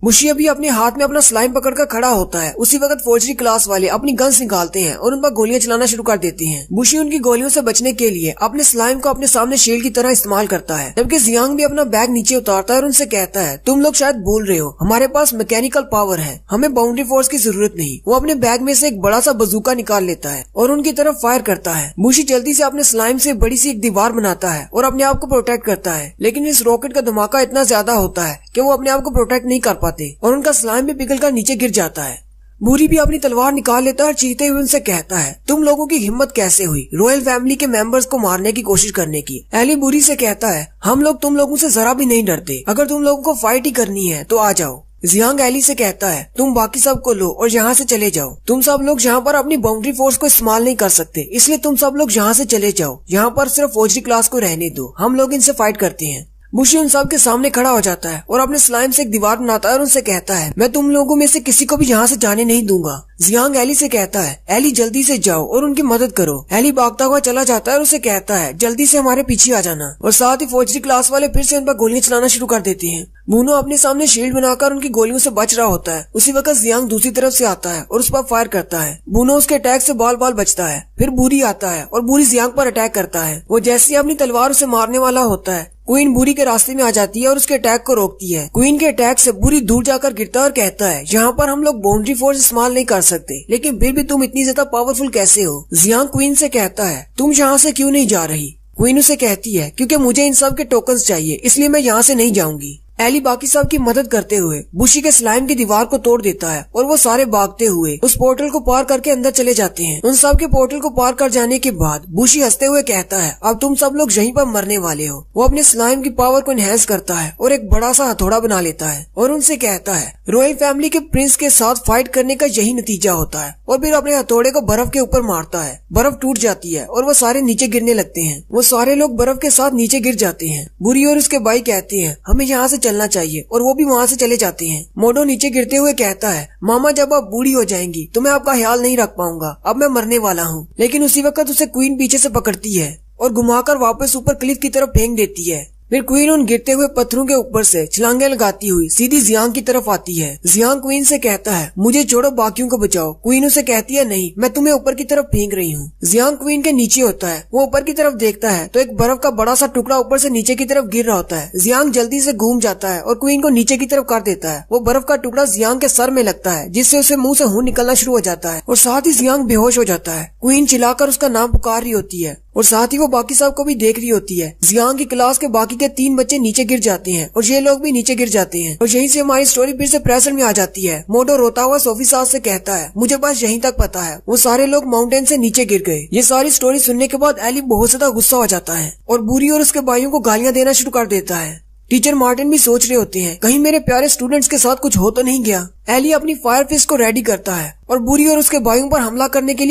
बुशी अभी अपने हाथ में अपना स्लाइम पकड़कर खड़ा होता है। उसी वक्त फौजी क्लास वाले अपनी गन्स निकालते हैं और उन पर गोलियां चलाना शुरू कर देते हैं। बुशी उनकी गोलियों से बचने के लिए अपने स्लाइम को अपने सामने शील्ड की तरह इस्तेमाल करता है। जबकि जियांग भी अपना बैग नीचे उतारता है और उनसे कहता है तुम लोग शायद भूल रहे हो, हमारे पास मैकेनिकल पावर है, हमें बाउंड्री फोर्स की जरूरत नहीं। वो अपने बैग में से एक बड़ा सा बजूका निकाल लेता है और उनकी तरफ फायर करता है। बुशी जल्दी से अपने स्लाइम से बड़ी सी एक दीवार बनाता है और अपने आप को प्रोटेक्ट करता है, लेकिन इस रॉकेट का धमाका इतना ज्यादा होता है कि वो अपने आप को प्रोटेक्ट नहीं कर पाते और उनका स्लाइम भी पिघलकर नीचे गिर जाता है। बुरी भी अपनी तलवार निकाल लेता है और चीखते हुए उनसे कहता है तुम लोगों की हिम्मत कैसे हुई रॉयल फैमिली के मेंबर्स को मारने की कोशिश करने की। एली बुरी से कहता है हम लोग तुम लोगों से जरा भी नहीं डरते, अगर तुम लोगों को फाइट ही करनी है तो आ जाओ। जियांग एली से कहता है तुम बाकी सबको लो और यहाँ से चले जाओ। तुम सब लोग यहाँ पर अपनी बाउंड्री फोर्स को इस्तेमाल नहीं कर सकते, इसलिए तुम सब लोग यहाँ से चले जाओ। यहाँ पर सिर्फ फौजी क्लास को रहने दो, हम लोग इनसे फाइट करते हैं। बुशी उन सब के सामने खड़ा हो जाता है और अपने स्लाइम से एक दीवार बनाता है और उनसे कहता है मैं तुम लोगों में से किसी को भी यहाँ से जाने नहीं दूंगा। जियांग एली से कहता है एली जल्दी से जाओ और उनकी मदद करो। एली भागता हुआ चला जाता है और उसे कहता है जल्दी से हमारे पीछे आ जाना। और साथ ही फौजी क्लास वाले फिर से उन पर गोलियां चलाना शुरू कर देते हैं। बूनो अपने सामने शील्ड बनाकर उनकी गोलियों से बच रहा होता है। उसी वक्त जियांग दूसरी तरफ से आता है और उस पर फायर करता है। बूनो उसके अटैक से बाल बाल बचता है। फिर बुरी आता है और बुरी जियांग पर अटैक करता है। वो जैसे ही अपनी तलवार उसे मारने वाला होता है, क्वीन बुरी के रास्ते में आ जाती है और उसके अटैक को रोकती है। क्वीन के अटैक से बुरी दूर जाकर गिरता है और कहता है यहाँ पर हम लोग बाउंड्री फोर्स इस्तेमाल नहीं कर सकते, लेकिन फिर भी तुम इतनी ज्यादा पावरफुल कैसे हो। जियांग क्वीन से कहता है तुम यहाँ से क्यों नहीं जा रही। क्वीन उसे कहती है क्योंकि मुझे इन सब के टोकन्स चाहिए, इसलिए मैं यहाँ से नहीं जाऊंगी। एली बाकी सब की मदद करते हुए बुशी के स्लाइम की दीवार को तोड़ देता है और वो सारे भागते हुए उस पोर्टल को पार करके अंदर चले जाते हैं। उन सब के पोर्टल को पार कर जाने के बाद बुशी हंसते हुए कहता है अब तुम सब लोग यहीं पर मरने वाले हो। वो अपने स्लाइम की पावर को एनहेंस करता है और एक बड़ा सा हथौड़ा बना लेता है और उनसे कहता है रॉयल फैमिली के प्रिंस के साथ फाइट करने का यही नतीजा होता है। और फिर अपने हथौड़े को बर्फ के ऊपर मारता है। बर्फ टूट जाती है और वो सारे नीचे गिरने लगते हैं। वो सारे लोग बर्फ के साथ नीचे गिर जाते हैं। बुरी और उसके भाई कहते हैं हमें यहाँ से चलना चाहिए और वो भी वहाँ से चले जाते हैं। मोडो नीचे गिरते हुए कहता है मामा जब आप बूढ़ी हो जाएंगी तो मैं आपका ख्याल नहीं रख पाऊंगा, अब मैं मरने वाला हूँ। लेकिन उसी वक्त उसे क्वीन पीछे से पकड़ती है और घुमाकर वापस ऊपर क्लिफ की तरफ फेंक देती है। फिर क्वीन उन गिरते हुए पत्थरों के ऊपर से छलांगे लगाती हुई सीधी जियांग की तरफ आती है। जियांग क्वीन से कहता है मुझे छोड़ो, बाकियों को बचाओ। क्वीन उसे कहती है नहीं, मैं तुम्हें ऊपर की तरफ फेंक रही हूँ। जियांग क्वीन के नीचे होता है। वो ऊपर की तरफ देखता है तो एक बर्फ का बड़ा सा टुकड़ा ऊपर से नीचे की तरफ गिर रहा होता है। जियांग जल्दी से घूम जाता है और क्वीन को नीचे की तरफ कर देता है। वो बर्फ का टुकड़ा जियांग के सर में लगता है जिससे उसे मुंह से खून निकलना शुरू हो जाता है और साथ ही जियांग बेहोश हो जाता है। क्वीन चिल्लाकर उसका नाम पुकार रही होती है और साथ ही वो बाकी सब को भी देख रही होती है। जियांग की क्लास के बाकी के 3 बच्चे नीचे गिर जाते हैं और ये लोग भी नीचे गिर जाते हैं और यहीं से हमारी स्टोरी फिर से प्रेजेंट में आ जाती है। मोडो रोता हुआ सोफी सास से कहता है मुझे बस यहीं तक पता है, वो सारे लोग माउंटेन से नीचे गिर गए। ये सारी स्टोरी सुनने के बाद एली बहुत ज्यादा गुस्सा हो जाता है और बुरी और उसके भाइयों को गालियां देना शुरू कर देता है। टीचर मार्टिन भी सोच रहे होते हैं कहीं मेरे प्यारे स्टूडेंट्स के साथ कुछ हो तो नहीं गया। एली अपनी फायर फिस्ट को रेडी करता है और बुरी और उसके भाइयों पर हमला करने के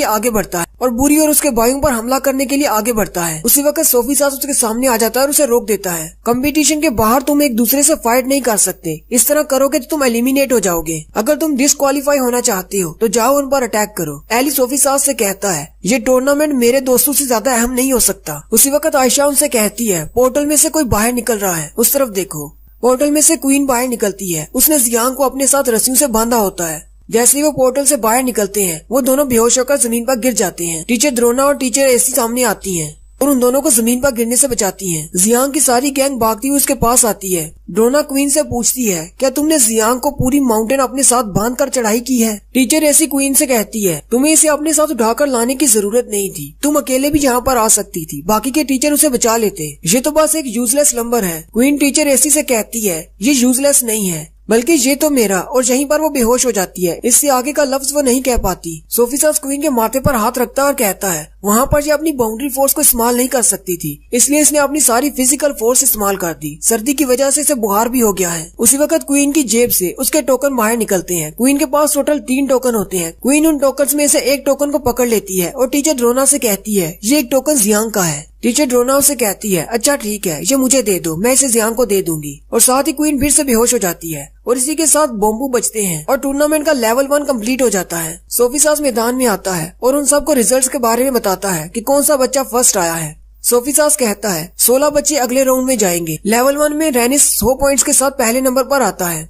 लिए आगे बढ़ता है उसी वक्त सोफी सास उसके सामने आ जाता है और उसे रोक देता है। कंपटीशन के बाहर तुम एक दूसरे से फाइट नहीं कर सकते, इस तरह करोगे तो तुम एलिमिनेट हो जाओगे। अगर तुम डिस्क्वालीफाई होना चाहते हो तो जाओ उन पर अटैक करो। एली सोफी सास से कहता है ये टूर्नामेंट मेरे दोस्तों से ज्यादा अहम नहीं हो सकता। उसी वक्त आयशा उनसे कहती है पोर्टल में से कोई बाहर निकल रहा है, उस तरफ देखो। पोर्टल में से क्वीन बाहर निकलती है। उसने जियांग को अपने साथ रस्सियों से बांधा होता है। जैसे ही वो पोर्टल से बाहर निकलते हैं वो दोनों बेहोश होकर जमीन पर गिर जाते हैं। टीचर द्रोना और टीचर एसी सामने आती हैं और उन दोनों को जमीन पर गिरने से बचाती हैं। जियांग की सारी गैंग भागती हुई उसके पास आती है। ड्रोना क्वीन से पूछती है क्या तुमने जियांग को पूरी माउंटेन अपने साथ बांध कर चढ़ाई की है। टीचर ऐसी क्वीन से कहती है तुम्हें इसे अपने साथ उठाकर लाने की जरूरत नहीं थी, तुम अकेले भी यहाँ पर आ सकती थी, बाकी के टीचर उसे बचा लेते। ये तो बस एक यूजलेस नंबर है। क्वीन टीचर ऐसी से कहती है ये यूजलेस नहीं है बल्कि ये तो मेरा, और यहीं पर वो बेहोश हो जाती है। इससे आगे का लफ्ज वो नहीं कह पाती। सोफी सास क्वीन के माथे पर हाथ रखता है और कहता है वहाँ पर ये अपनी बाउंड्री फोर्स को इस्तेमाल नहीं कर सकती थी, इसलिए इसने अपनी सारी फिजिकल फोर्स इस्तेमाल कर दी। सर्दी की वजह से इसे बुखार भी हो गया है। उसी वक्त क्वीन की जेब से उसके टोकन बाहर निकलते हैं। क्वीन के पास टोटल 3 टोकन होते हैं। क्वीन उन टोकन में से एक टोकन को पकड़ लेती है और टीचर ड्रोना से कहती है ये एक टोकन जियांग का है। टीचर ड्रोना उसे कहती है अच्छा ठीक है, ये मुझे दे दो, मैं इसे जियांग को दे दूंगी। और साथ ही क्वीन फिर से बेहोश हो जाती है और इसी के साथ बॉम्बू बचते हैं और टूर्नामेंट का लेवल 1 कंप्लीट हो जाता है। सोफी सास मैदान में आता है और उन सबको रिजल्ट्स के बारे में बताता है कि कौन सा बच्चा फर्स्ट आया है। सोफी सास कहता है 16 बच्चे अगले राउंड में जाएंगे। लेवल 1 में रेनिस 100 पॉइंट्स के साथ पहले नंबर पर आता है।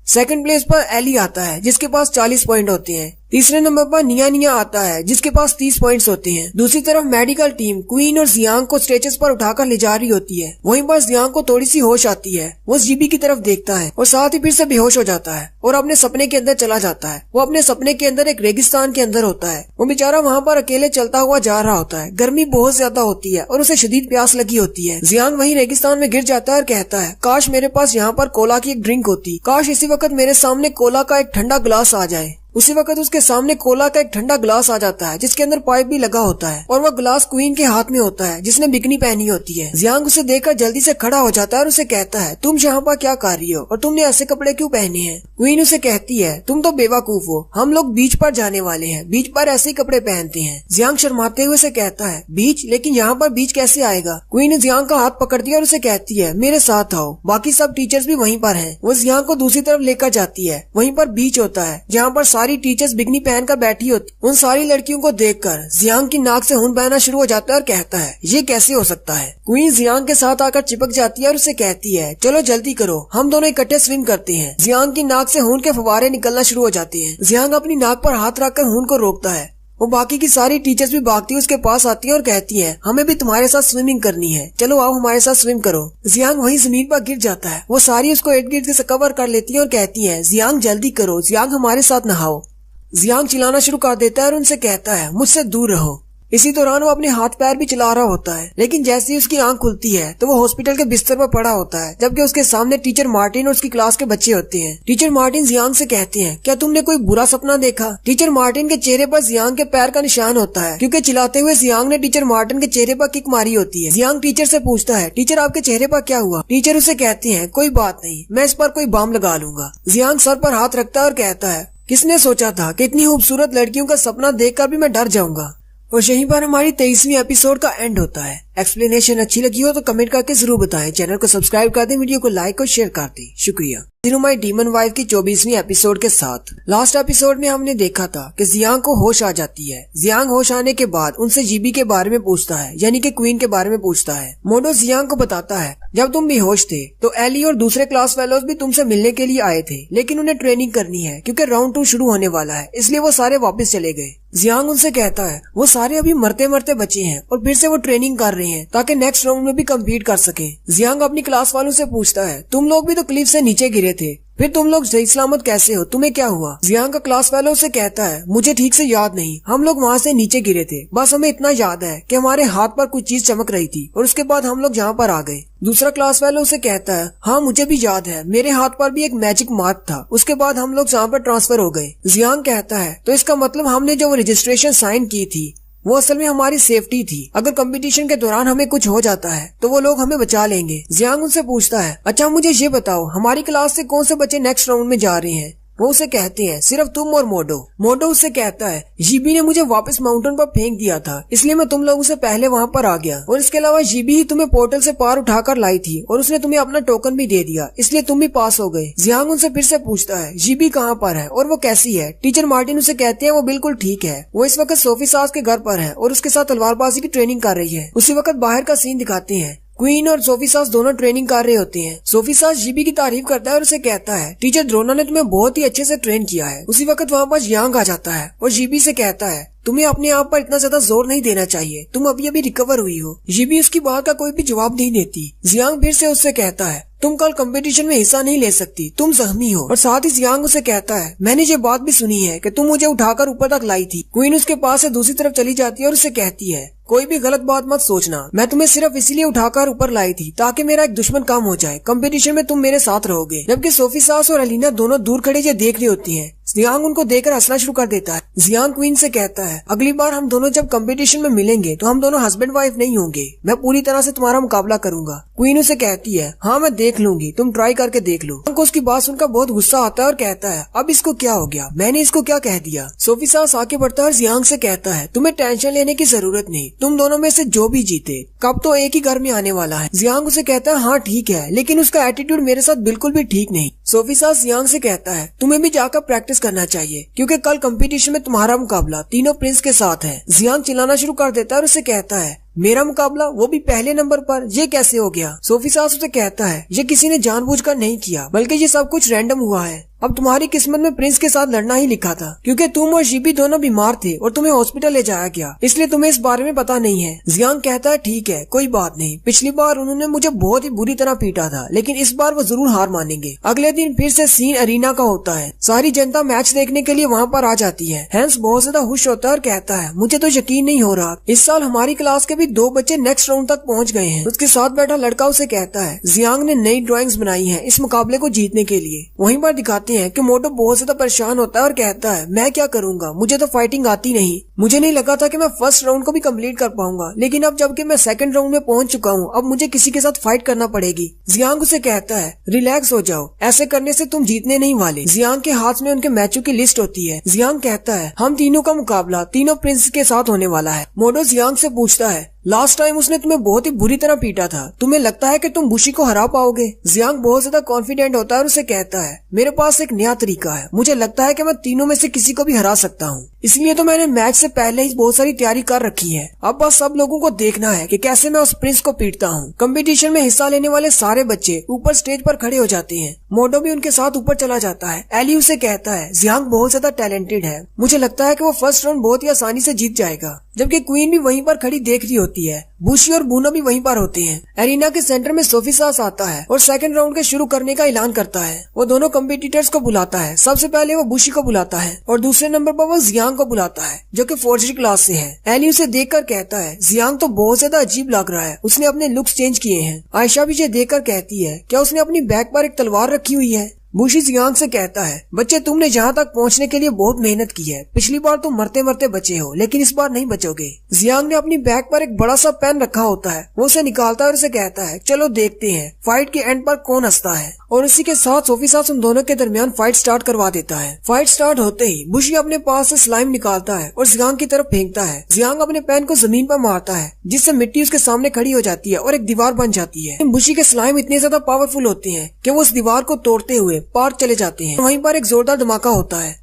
सेकंड प्लेस पर एली आता है जिसके पास 40 पॉइंट होते हैं। तीसरे नंबर पर निया आता है जिसके पास 30 पॉइंट्स होते हैं। दूसरी तरफ मेडिकल टीम क्वीन और जियांग को स्ट्रेचर्स पर उठाकर ले जा रही होती है। वहीं पर जियांग को थोड़ी सी होश आती है। वो जीबी की तरफ देखता है और साथ ही फिर से बेहोश हो जाता है और अपने सपने के अंदर चला जाता है। वो अपने सपने के अंदर एक रेगिस्तान के अंदर होता है। वो बेचारा वहाँ पर अकेले चलता हुआ जा रहा होता है। गर्मी बहुत ज्यादा होती है और उसे शदीद प्यास लगी होती है। जियांग वहीं रेगिस्तान में गिर जाता है और कहता है काश मेरे पास यहाँ पर कोला की एक ड्रिंक होती, काश इसी वक्त मेरे सामने कोला का एक ठंडा गिलास आ जाए। उसी वक्त उसके सामने कोला का एक ठंडा ग्लास आ जाता है जिसके अंदर पाइप भी लगा होता है और वह ग्लास क्वीन के हाथ में होता है जिसने बिकनी पहनी होती है। जियांग उसे देखकर जल्दी से खड़ा हो जाता है और उसे कहता है, तुम यहाँ पर क्या कर रही हो और तुमने ऐसे कपड़े क्यों पहने हैं? क्वीन उसे कहती है, तुम तो बेवकूफ हो, हम लोग बीच पर जाने वाले हैं, बीच पर ऐसे ही कपड़े पहनते हैं। जियांग शर्माते हुए उसे कहता है, बीच? लेकिन यहाँ पर बीच कैसे आएगा? क्वीन जियांग का हाथ पकड़ती है और उसे कहती है, मेरे साथ आओ, बाकी सब टीचर्स भी वहीं पर हैं। वो जियांग को दूसरी तरफ लेकर जाती है। वहीं पर बीच होता है जहाँ पर सारी टीचर्स बिकनी पहनकर बैठी होती। उन सारी लड़कियों को देखकर जियांग की नाक से खून बहना शुरू हो जाता है और कहता है, ये कैसे हो सकता है? क्वीन जियांग के साथ आकर चिपक जाती है और उसे कहती है, चलो जल्दी करो, हम दोनों इकट्ठे स्विम करते हैं। जियांग की नाक से खून के फव्वारे निकलना शुरू हो जाते हैं। जियांग अपनी नाक पर हाथ रखकर खून को रोकता है। वो बाकी की सारी टीचर्स भी भागती है उसके पास आती है और कहती है, हमें भी तुम्हारे साथ स्विमिंग करनी है, चलो आओ हमारे साथ स्विम करो। जियांग वहीं जमीन पर गिर जाता है। वो सारी उसको इर्द गिर्द से कवर कर लेती है और कहती है, जियांग जल्दी करो, जियांग हमारे साथ नहाओ। जियांग चिल्लाना शुरू कर देता है और उनसे कहता है, मुझसे दूर रहो। इसी दौरान वो अपने हाथ पैर भी चला रहा होता है, लेकिन जैसे ही उसकी आंख खुलती है तो वो हॉस्पिटल के बिस्तर पर पड़ा होता है, जबकि उसके सामने टीचर मार्टिन और उसकी क्लास के बच्चे होते हैं। टीचर मार्टिन जियांग से कहते हैं, क्या तुमने कोई बुरा सपना देखा? टीचर मार्टिन के चेहरे पर जियांग के पैर का निशान होता है, क्योंकि चिल्लाते हुए जियांग ने टीचर मार्टिन के चेहरे पर किक मारी होती है। जियांग टीचर से पूछता है, टीचर आपके चेहरे पर क्या हुआ? टीचर उसे कहती है, कोई बात नहीं, मैं इस पर कोई बम लगा लूंगा। जियांग सर पर हाथ रखता है और कहता है, किसने सोचा था कि इतनी खूबसूरत लड़कियों का सपना देखकर भी मैं डर जाऊंगा। और यहीं पर हमारी 23वीं एपिसोड का एंड होता है। एक्सप्लेनेशन अच्छी लगी हो तो कमेंट करके जरूर बताएं। चैनल को सब्सक्राइब कर दें, वीडियो को लाइक और शेयर कर दें। शुक्रिया। माय डीमन वाइफ की 24वीं एपिसोड के साथ लास्ट एपिसोड में हमने देखा था कि जियांग को होश आ जाती है। जियांग होश आने के बाद उनसे जीबी के बारे में पूछता है, यानी कि क्वीन के बारे में पूछता है। मोडो जियांग को बताता है, जब तुम बेहोश थे तो एली और दूसरे क्लास फेलोज भी तुमसे मिलने के लिए आए थे, लेकिन उन्हें ट्रेनिंग करनी है क्योंकि राउंड 2 शुरू होने वाला है, इसलिए वो सारे वापस चले गए। जियांग उनसे कहता है, वो सारे अभी मरते मरते बचे हैं और फिर से वो ट्रेनिंग कर रहे हैं ताकि नेक्स्ट राउंड में भी कम्पीट कर सके। जियांग अपनी क्लास वालों से पूछता है, तुम लोग भी तो क्लिफ से नीचे गिरे थे, फिर तुम लोग सही सलामत कैसे हो? तुम्हें क्या हुआ? जियांग का क्लास फेलो से कहता है, मुझे ठीक से याद नहीं, हम लोग वहाँ से नीचे गिरे थे, बस हमें इतना याद है कि हमारे हाथ पर कुछ चीज चमक रही थी और उसके बाद हम लोग यहाँ पर आ गए। दूसरा क्लास फेलो से कहता है, हाँ मुझे भी याद है, मेरे हाथ पर भी एक मैजिक मार्क था, उसके बाद हम लोग यहाँ पर ट्रांसफर हो गए। जियांग कहता है, तो इसका मतलब हमने जो रजिस्ट्रेशन साइन की थी वो असल में हमारी सेफ्टी थी, अगर कंपटीशन के दौरान हमें कुछ हो जाता है तो वो लोग हमें बचा लेंगे। जियांग उनसे पूछता है, अच्छा मुझे ये बताओ, हमारी क्लास से कौन से बच्चे नेक्स्ट राउंड में जा रहे हैं? वो उसे कहते हैं, सिर्फ तुम और मोडो। मोडो उससे कहता है, जीबी ने मुझे वापस माउंटेन पर फेंक दिया था, इसलिए मैं तुम लोगों से पहले वहाँ पर आ गया, और इसके अलावा जीबी ही तुम्हें पोर्टल से पार उठाकर लाई थी और उसने तुम्हें अपना टोकन भी दे दिया, इसलिए तुम भी पास हो गए। जियांग उनसे फिर से पूछता है, जीबी कहाँ पर है और वो कैसी है? टीचर मार्टिन उसे कहते हैं, वो बिल्कुल ठीक है, वो इस वक्त सोफी सास के घर पर है और उसके साथ तलवारबाजी की ट्रेनिंग कर रही है। उसी वक्त बाहर का सीन दिखाते हैं। क्वीन और सोफी सास दोनों ट्रेनिंग कर रहे होते हैं। सोफी सास जीबी की तारीफ करता है और उसे कहता है, टीचर द्रोना ने तुम्हें बहुत ही अच्छे से ट्रेन किया है। उसी वक्त वहाँ पर जियांग आ जाता है और जीबी से कहता है, तुम्हें अपने आप पर इतना ज्यादा जोर नहीं देना चाहिए, तुम अभी अभी रिकवर हुई हो। जीबी उसकी बात का कोई भी जवाब नहीं देती। जियांग फिर से उससे कहता है, तुम कल कंपटीशन में हिस्सा नहीं ले सकती, तुम जख्मी हो। और साथ ही जियांग उसे कहता है, मैंने ये बात भी सुनी है कि तुम मुझे उठाकर ऊपर तक लाई थी। क्वीन उसके पास से दूसरी तरफ चली जाती है और उसे कहती है, कोई भी गलत बात मत सोचना, मैं तुम्हें सिर्फ इसीलिए उठाकर ऊपर लाई थी ताकि मेरा एक दुश्मन कम हो जाए, कंपटीशन में तुम मेरे साथ रहोगे। जबकि सोफी सास और अलीना दोनों दूर खड़े ये देख रही होती हैं। जियांग उनको देखकर हंसना शुरू कर देता है। जियांग क्वीन से कहता है, अगली बार हम दोनों जब कंपटीशन में मिलेंगे तो हम दोनों हस्बैंड वाइफ नहीं होंगे, मैं पूरी तरह से तुम्हारा मुकाबला करूंगा। क्वीन उसे कहती है, हाँ मैं देख लूंगी, तुम ट्राई करके देख लो। जियांग को उसकी बात सुनकर बहुत गुस्सा आता है और कहता है, अब इसको क्या हो गया, मैंने इसको क्या कह दिया? सोफी सास आके बढ़ता है और जियांग से कहता है, तुम्हें टेंशन लेने की जरूरत नहीं, तुम दोनों में से जो भी जीते कब तो एक ही घर में आने वाला है। जियांग उसे कहता है, हाँ ठीक है, लेकिन उसका एटीट्यूड मेरे साथ बिल्कुल भी ठीक नहीं। सोफी सास जियांग से कहता है, तुम्हें भी जाकर प्रैक्टिस करना चाहिए क्योंकि कल कंपटीशन में तुम्हारा मुकाबला तीनों प्रिंस के साथ है। जियांग चिल्लाना शुरू कर देता है और उसे कहता है, मेरा मुकाबला, वो भी पहले नंबर पर, ये कैसे हो गया? सोफी सास उसे कहता है, ये किसी ने जानबूझकर नहीं किया, बल्कि ये सब कुछ रैंडम हुआ है। अब तुम्हारी किस्मत में प्रिंस के साथ लड़ना ही लिखा था, क्योंकि तुम और जीबी दोनों बीमार थे और तुम्हें हॉस्पिटल ले जाया गया, इसलिए तुम्हें इस बारे में पता नहीं है। जियांग कहता है, ठीक है, कोई बात नहीं, पिछली बार उन्होंने मुझे बहुत ही बुरी तरह पीटा था, लेकिन इस बार वो जरूर हार मानेंगे। अगले दिन फिर से सीन अरीना का होता है। सारी जनता मैच देखने के लिए वहाँ पर आ जाती है। हैंस बहुत ज्यादा खुश होता है और कहता है, मुझे तो यकीन नहीं हो रहा, इस साल हमारी क्लास के भी अभी 2 बच्चे नेक्स्ट राउंड तक पहुंच गए हैं। उसके साथ बैठा लड़का उसे कहता है जियांग ने नई ड्राइंग्स बनाई है इस मुकाबले को जीतने के लिए। वहीं पर दिखाते हैं कि मोटो बहुत ज्यादा परेशान होता है और कहता है मैं क्या करूंगा, मुझे तो फाइटिंग आती नहीं। मुझे नहीं लगा था कि मैं फर्स्ट राउंड को भी कंप्लीट कर पाऊंगा, लेकिन अब जबकि मैं सेकंड राउंड में पहुंच चुका हूँ, अब मुझे किसी के साथ फाइट करना पड़ेगी। जियांग उसे कहता है रिलैक्स हो जाओ, ऐसे करने से तुम जीतने नहीं वाले। जियांग के हाथ में उनके मैचों की लिस्ट होती है। जियांग कहता है हम तीनों का मुकाबला तीनों प्रिंस के साथ होने वाला है। मोटो जियांग से पूछता है लास्ट टाइम उसने तुम्हें बहुत ही बुरी तरह पीटा था, तुम्हें लगता है कि तुम बुशी को हरा पाओगे? जियांग बहुत ज्यादा कॉन्फिडेंट होता है और उसे कहता है मेरे पास एक नया तरीका है, मुझे लगता है कि मैं तीनों में से किसी को भी हरा सकता हूँ, इसलिए तो मैंने मैच से पहले ही बहुत सारी तैयारी कर रखी है। अब बस सब लोगों को देखना है कि कैसे मैं उस प्रिंस को पीटता हूँ। कंपटीशन में हिस्सा लेने वाले सारे बच्चे ऊपर स्टेज पर खड़े हो जाते हैं। मोटो भी उनके साथ ऊपर चला जाता है। एली उसे कहता है जियांग बहुत ज्यादा टैलेंटेड है, मुझे लगता है कि वो फर्स्ट राउंड बहुत ही आसानी से जीत जाएगा। जबकि क्वीन भी वहीं पर खड़ी देख रही होती है। बुशी और बूनो भी वहीं पर होते हैं। एरिना के सेंटर में सोफी सास आता है और सेकंड राउंड के शुरू करने का ऐलान करता है। वो दोनों कम्पिटिटर्स को बुलाता है। सबसे पहले वो बुशी को बुलाता है और दूसरे नंबर पर वो जियांग को बुलाता है जो कि फोर्जरी क्लास से है। एली उसे देखकर कहता है जियांग तो बहुत ज्यादा अजीब लग रहा है, उसने अपने लुक्स चेंज किए हैं। आयशा भी ये देखकर कहती है क्या उसने अपनी बैग पर एक तलवार रखी हुई है? बुशी जियांग से कहता है बच्चे तुमने जहाँ तक पहुँचने के लिए बहुत मेहनत की है, पिछली बार तुम मरते मरते बचे हो लेकिन इस बार नहीं बचोगे। जियांग ने अपनी बैग पर एक बड़ा सा पेन रखा होता है, वो उसे निकालता है और उसे कहता है चलो देखते हैं फाइट के एंड पर कौन हंसता है। और उसी के साथ सोफी सास उन दोनों के दरमियान फाइट स्टार्ट करवा देता है। फाइट स्टार्ट होते ही बुशी अपने पास से स्लाइम निकालता है और जियांग की तरफ फेंकता है। जियांग अपने पेन को जमीन पर मारता है जिससे मिट्टी उसके सामने खड़ी हो जाती है और एक दीवार बन जाती है। बुशी के स्लाइम इतने ज्यादा पावरफुल होते हैं कि वो उस दीवार को तोड़ते हुए पार चले जाते हैं। वहीं पर एक जोरदार धमाका होता है।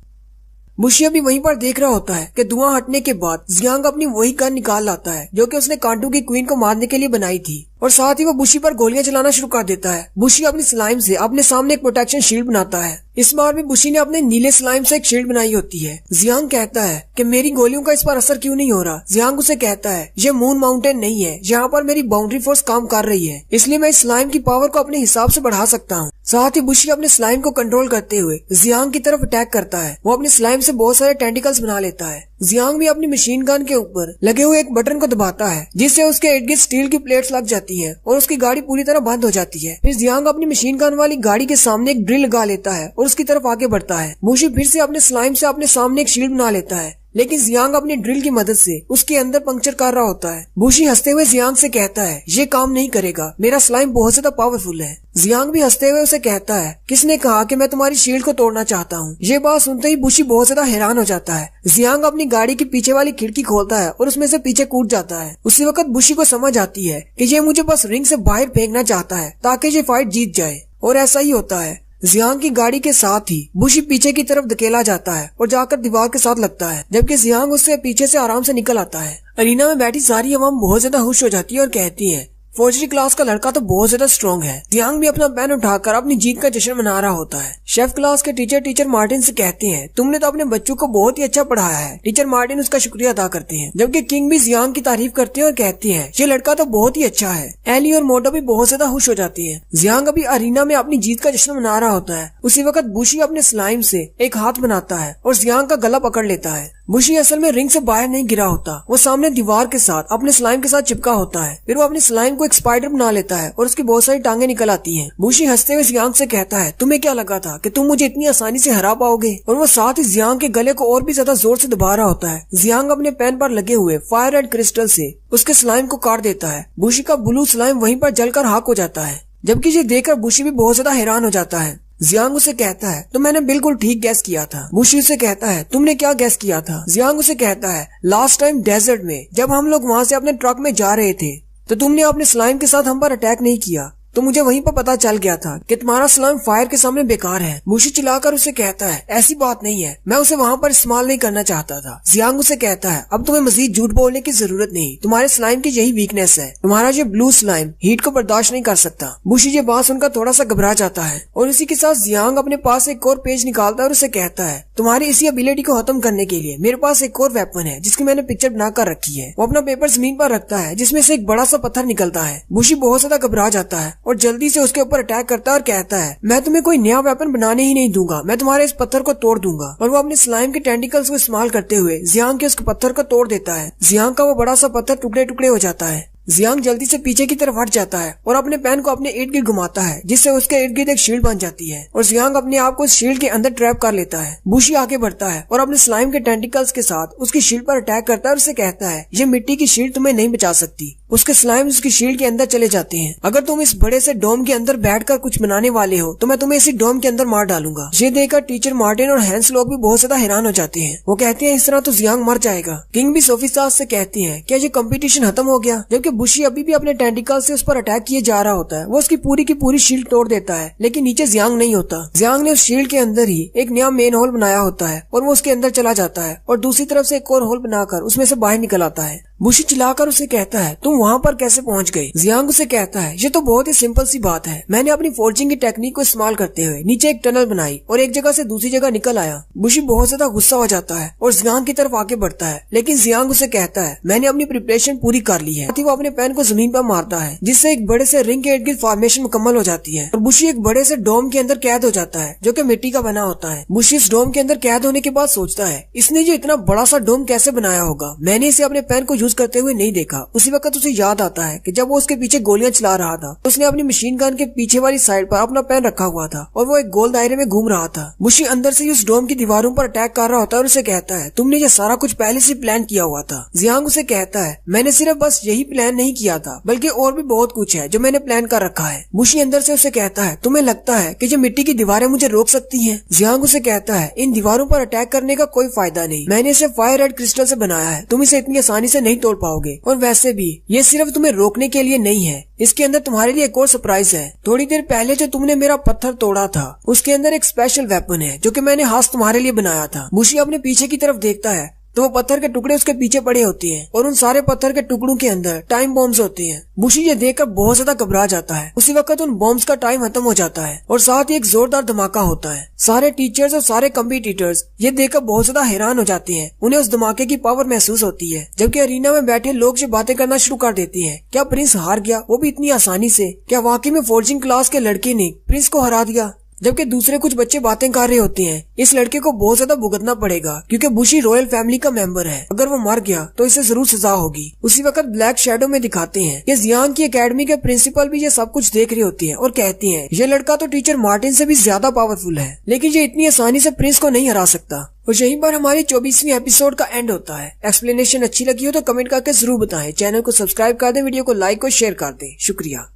बुशी अभी वहीं पर देख रहा होता है कि धुआं हटने के बाद जियांग अपनी वही गन निकाल लाता है जो कि उसने कांटू की क्वीन को मारने के लिए बनाई थी और साथ ही वो बुशी पर गोलियां चलाना शुरू कर देता है। बुशी अपनी स्लाइम से अपने सामने एक प्रोटेक्शन शील्ड बनाता है। इस बार भी बुशी ने अपने नीले स्लाइम से एक शील्ड बनाई होती है। जियांग कहता है कि मेरी गोलियों का इस पर असर क्यों नहीं हो रहा? जियांग उसे कहता है ये मून माउंटेन नहीं है, यहाँ पर मेरी बाउंड्री फोर्स काम कर रही है, इसलिए मैं इस स्लाइम की पावर को अपने हिसाब से बढ़ा सकता हूँ। साथ ही बुशी अपने स्लाइम को कंट्रोल करते हुए जियांग की तरफ अटैक करता है। वो अपने स्लाइम से बहुत सारे टेंटिकल्स बना लेता है। जियांग भी अपनी मशीन गन के ऊपर लगे हुए एक बटन को दबाता है जिससे उसके इर्द गिर्द स्टील की प्लेट्स लग जाती हैं और उसकी गाड़ी पूरी तरह बंद हो जाती है। फिर जियांग अपनी मशीन गन वाली गाड़ी के सामने एक ड्रिल लगा लेता है और उसकी तरफ आगे बढ़ता है। बुशी फिर से अपने स्लाइम से अपने सामने एक शील्ड बना लेता है लेकिन जियांग अपनी ड्रिल की मदद से उसके अंदर पंक्चर कर रहा होता है। बुशी हंसते हुए जियांग से कहता है ये काम नहीं करेगा, मेरा स्लाइम बहुत ज्यादा पावरफुल है। जियांग भी हंसते हुए उसे कहता है किसने कहा कि मैं तुम्हारी शील्ड को तोड़ना चाहता हूँ? ये बात सुनते ही बुशी बहुत ज्यादा हैरान हो जाता है। जियांग अपनी गाड़ी की पीछे वाली खिड़की खोलता है और उसमें से पीछे कूद जाता है। उसी वक्त बुशी को समझ आती है कि ये मुझे बस रिंग से बाहर फेंकना चाहता है ताकि ये फाइट जीत जाए, और ऐसा ही होता है। जियांग की गाड़ी के साथ ही बुशी पीछे की तरफ धकेला जाता है और जाकर दीवार के साथ लगता है, जबकि जियांग उससे पीछे से आराम से निकल आता है। अरीना में बैठी सारी अवाम बहुत ज्यादा खुश हो जाती है और कहती है फोर्जरी क्लास का लड़का तो बहुत ज्यादा स्ट्रॉन्ग है। जियांग भी अपना पेन उठाकर अपनी जीत का जश्न मना रहा होता है। शेफ क्लास के टीचर मार्टिन से कहते हैं तुमने तो अपने बच्चों को बहुत ही अच्छा पढ़ाया है। टीचर मार्टिन उसका शुक्रिया अदा करते हैं, जबकि किंग भी जियांग की तारीफ करते हैं और कहते हैं ये लड़का तो बहुत ही अच्छा है। एली और मोटो भी बहुत ज्यादा खुश हो जाती है। जियांग अभी अरीना में अपनी जीत का जश्न मना रहा होता है। उसी वक्त बुशी अपने स्लाइम से एक हाथ बनाता है और जियांग का गला पकड़ लेता है। बुशी असल में रिंग से बाहर नहीं गिरा होता, वो सामने दीवार के साथ अपने स्लाइम के साथ चिपका होता है। फिर वो अपने स्लाइम को एक स्पाइडर बना लेता है और उसकी बहुत सारी टांगे निकल आती हैं। बुशी हंसते हुए जियांग से कहता है तुम्हें क्या लगा था कि तुम मुझे इतनी आसानी से हरा पाओगे? और वो साथ ही जियांग के गले को और भी ज्यादा जोर से दबा रहा होता है। जियांग अपने पेन पर लगे हुए फायर रेड क्रिस्टल से उसके स्लाइम को काट देता है। बुशी का ब्लू स्लाइम वहीं पर जलकर खाक हो जाता है, जबकि ये देखकर बुशी भी बहुत ज्यादा हैरान हो जाता है। जियांग उसे कहता है तो मैंने बिल्कुल ठीक गैस किया था। बुशी उसे कहता है तुमने क्या गैस किया था? जियांग उसे कहता है लास्ट टाइम डेजर्ट में जब हम लोग वहाँ से अपने ट्रक में जा रहे थे तो तुमने अपने स्लाइम के साथ हम पर अटैक नहीं किया, तो मुझे वहीं पर पता चल गया था कि तुम्हारा स्लाइम फायर के सामने बेकार है। बुशी चिल्लाकर उसे कहता है ऐसी बात नहीं है, मैं उसे वहाँ पर इस्तेमाल नहीं करना चाहता था। जियांग उसे कहता है अब तुम्हें मजीद झूठ बोलने की जरूरत नहीं, तुम्हारे स्लाइम की यही वीकनेस है, तुम्हारा ये ब्लू स्लाइम हीट को बर्दाश्त नहीं कर सकता। बुशी ये बात सुनकर थोड़ा सा घबरा जाता है और इसी के साथ जियांग अपने पास एक और पेज निकालता है और उसे कहता है तुम्हारी इसी एबिलिटी को खत्म करने के लिए मेरे पास एक और वेपन है जिसकी मैंने पिक्चर बनाकर रखी है। वो अपना पेपर जमीन पर रखता है जिसमें से एक बड़ा सा पत्थर निकलता है। बुशी बहुत ज्यादा घबरा जाता है और जल्दी से उसके ऊपर अटैक करता है और कहता है मैं तुम्हें कोई नया वेपन बनाने ही नहीं दूंगा, मैं तुम्हारे इस पत्थर को तोड़ दूंगा। और वो अपने स्लाइम के टेंटिकल्स को इस्तेमाल करते हुए जियांग के उस पत्थर को तोड़ देता है। जियांग का वो बड़ा सा पत्थर टुकड़े टुकड़े हो जाता है। जियांग जल्दी से पीछे की तरफ हट जाता है और अपने पेन को अपने इर्द गिर्द घुमाता है, जिससे उसके इर्द गिर्द एक शील्ड बन जाती है और जियांग अपने आप को इस शील्ड के अंदर ट्रैप कर लेता है। बुशी आगे बढ़ता है और अपने स्लाइम के टेंटिकल्स के साथ उसकी शील्ड पर अटैक करता है और उसे कहता है ये मिट्टी की शील्ड तुम्हें नहीं बचा सकती। उसके स्लाइम उसकी शील्ड के अंदर चले जाते हैं। अगर तुम इस बड़े से डोम के अंदर बैठकर कुछ बनाने वाले हो तो मैं तुम्हें इसी डोम के अंदर मार डालूंगा। ये देखकर टीचर मार्टिन और हैंस लोग भी बहुत ज्यादा हैरान हो जाते हैं। वो कहते हैं इस तरह तो जियांग मर जाएगा। किंग भी सोफी सास से कहती है क्या ये कंपटीशन खत्म हो गया, जबकि बुशी अभी भी अपने टेंटिकल से उस पर अटैक किए जा रहा होता है। वो उसकी पूरी की पूरी शील्ड तोड़ देता है, लेकिन नीचे जियांग नहीं होता। जियांग ने उस शील्ड के अंदर ही एक नया मेन होल बनाया होता है और वो उसके अंदर चला जाता है और दूसरी तरफ से एक और होल बनाकर उसमें से बाहर निकल आता है। बुशी चिल्लाकर उसे कहता है तुम वहाँ पर कैसे पहुँच गए। जियांग उसे कहता है ये तो बहुत ही सिंपल सी बात है, मैंने अपनी फोर्जिंग की टेक्निक को इस्तेमाल करते हुए नीचे एक टनल बनाई और एक जगह से दूसरी जगह निकल आया। बुशी बहुत ज्यादा गुस्सा हो जाता है और जियांग की तरफ आगे बढ़ता है, लेकिन जियांग उसे कहता है मैंने अपनी प्रिपरेशन पूरी कर ली है। साथ ही वो अपने पेन को जमीन पर मारता है, जिससे एक बड़े से रिंग के इर्द गिर्द फॉर्मेशन मुकम्मल हो जाती है और बुशी एक बड़े से डोम के अंदर कैद हो जाता है जो कि मिट्टी का बना होता है। बुशी इस डोम के अंदर कैद होने के बाद सोचता है इसने जो इतना बड़ा सा डोम कैसे बनाया होगा, मैंने इसे अपने पेन को यूज करते हुए नहीं देखा। उसी वक्त उसे याद आता है कि जब वो उसके पीछे गोलियां चला रहा था तो उसने अपनी मशीन गन के पीछे वाली साइड पर अपना पेन रखा हुआ था और वो एक गोल दायरे में घूम रहा था। बुशी अंदर से उस डोम की दीवारों पर अटैक कर रहा होता है और उसे कहता है तुमने ये सारा कुछ पहले से प्लान किया हुआ था। जियांग उसे कहता है मैंने सिर्फ बस यही प्लान नहीं किया था, बल्कि और भी बहुत कुछ है जो मैंने प्लान कर रखा है। बुशी अंदर से उसे कहता है तुम्हें लगता है कि ये मिट्टी की दीवारें मुझे रोक सकती हैं? जियांग उसे कहता है इन दीवारों पर अटैक करने का कोई फायदा नहीं, मैंने इसे फायर रेड क्रिस्टल से बनाया है, तुम इसे इतनी आसानी से नहीं तोड़ पाओगे। और वैसे भी ये सिर्फ तुम्हें रोकने के लिए नहीं है, इसके अंदर तुम्हारे लिए एक और सरप्राइज है। थोड़ी देर पहले जो तुमने मेरा पत्थर तोड़ा था उसके अंदर एक स्पेशल वेपन है जो कि मैंने हाथ तुम्हारे लिए बनाया था। बुशी अपने पीछे की तरफ देखता है तो वो पत्थर के टुकड़े उसके पीछे पड़े होते हैं और उन सारे पत्थर के टुकड़ों के अंदर टाइम बॉम्ब्स होते हैं। बुशी ये देखकर बहुत ज्यादा घबरा जाता है। उसी वक्त उन बॉम्ब्स का टाइम खत्म हो जाता है और साथ ही एक जोरदार धमाका होता है। सारे टीचर्स और सारे कम्पिटिटर्स ये देखकर बहुत ज्यादा हैरान हो जाते हैं। उन्हें उस धमाके की पावर महसूस होती है, जबकि अरीना में बैठे लोग जो बातें करना शुरू कर देते हैं। क्या प्रिंस हार गया, वो भी इतनी आसानी से? क्या वाकई में फोर्जिंग क्लास के लड़के ने प्रिंस को हरा दिया? जबकि दूसरे कुछ बच्चे बातें कर रहे होते हैं इस लड़के को बहुत ज्यादा भुगतना पड़ेगा क्योंकि बुशी रॉयल फैमिली का मेंबर है, अगर वो मर गया तो इसे जरूर सजा होगी। उसी वक्त ब्लैक शैडो में दिखाते हैं कि जियांग की एकेडमी के प्रिंसिपल भी ये सब कुछ देख रही होती है और कहती है ये लड़का तो टीचर मार्टिन से भी ज्यादा पावरफुल है, लेकिन ये इतनी आसानी से प्रिंस को नहीं हरा सकता। और यहीं पर हमारी 24वीं एपिसोड का एंड होता है। एक्सप्लेनेशन अच्छी लगी हो तो कमेंट करके जरूर बताएं। चैनल को सब्सक्राइब कर दें, वीडियो को लाइक और शेयर कर दें। शुक्रिया।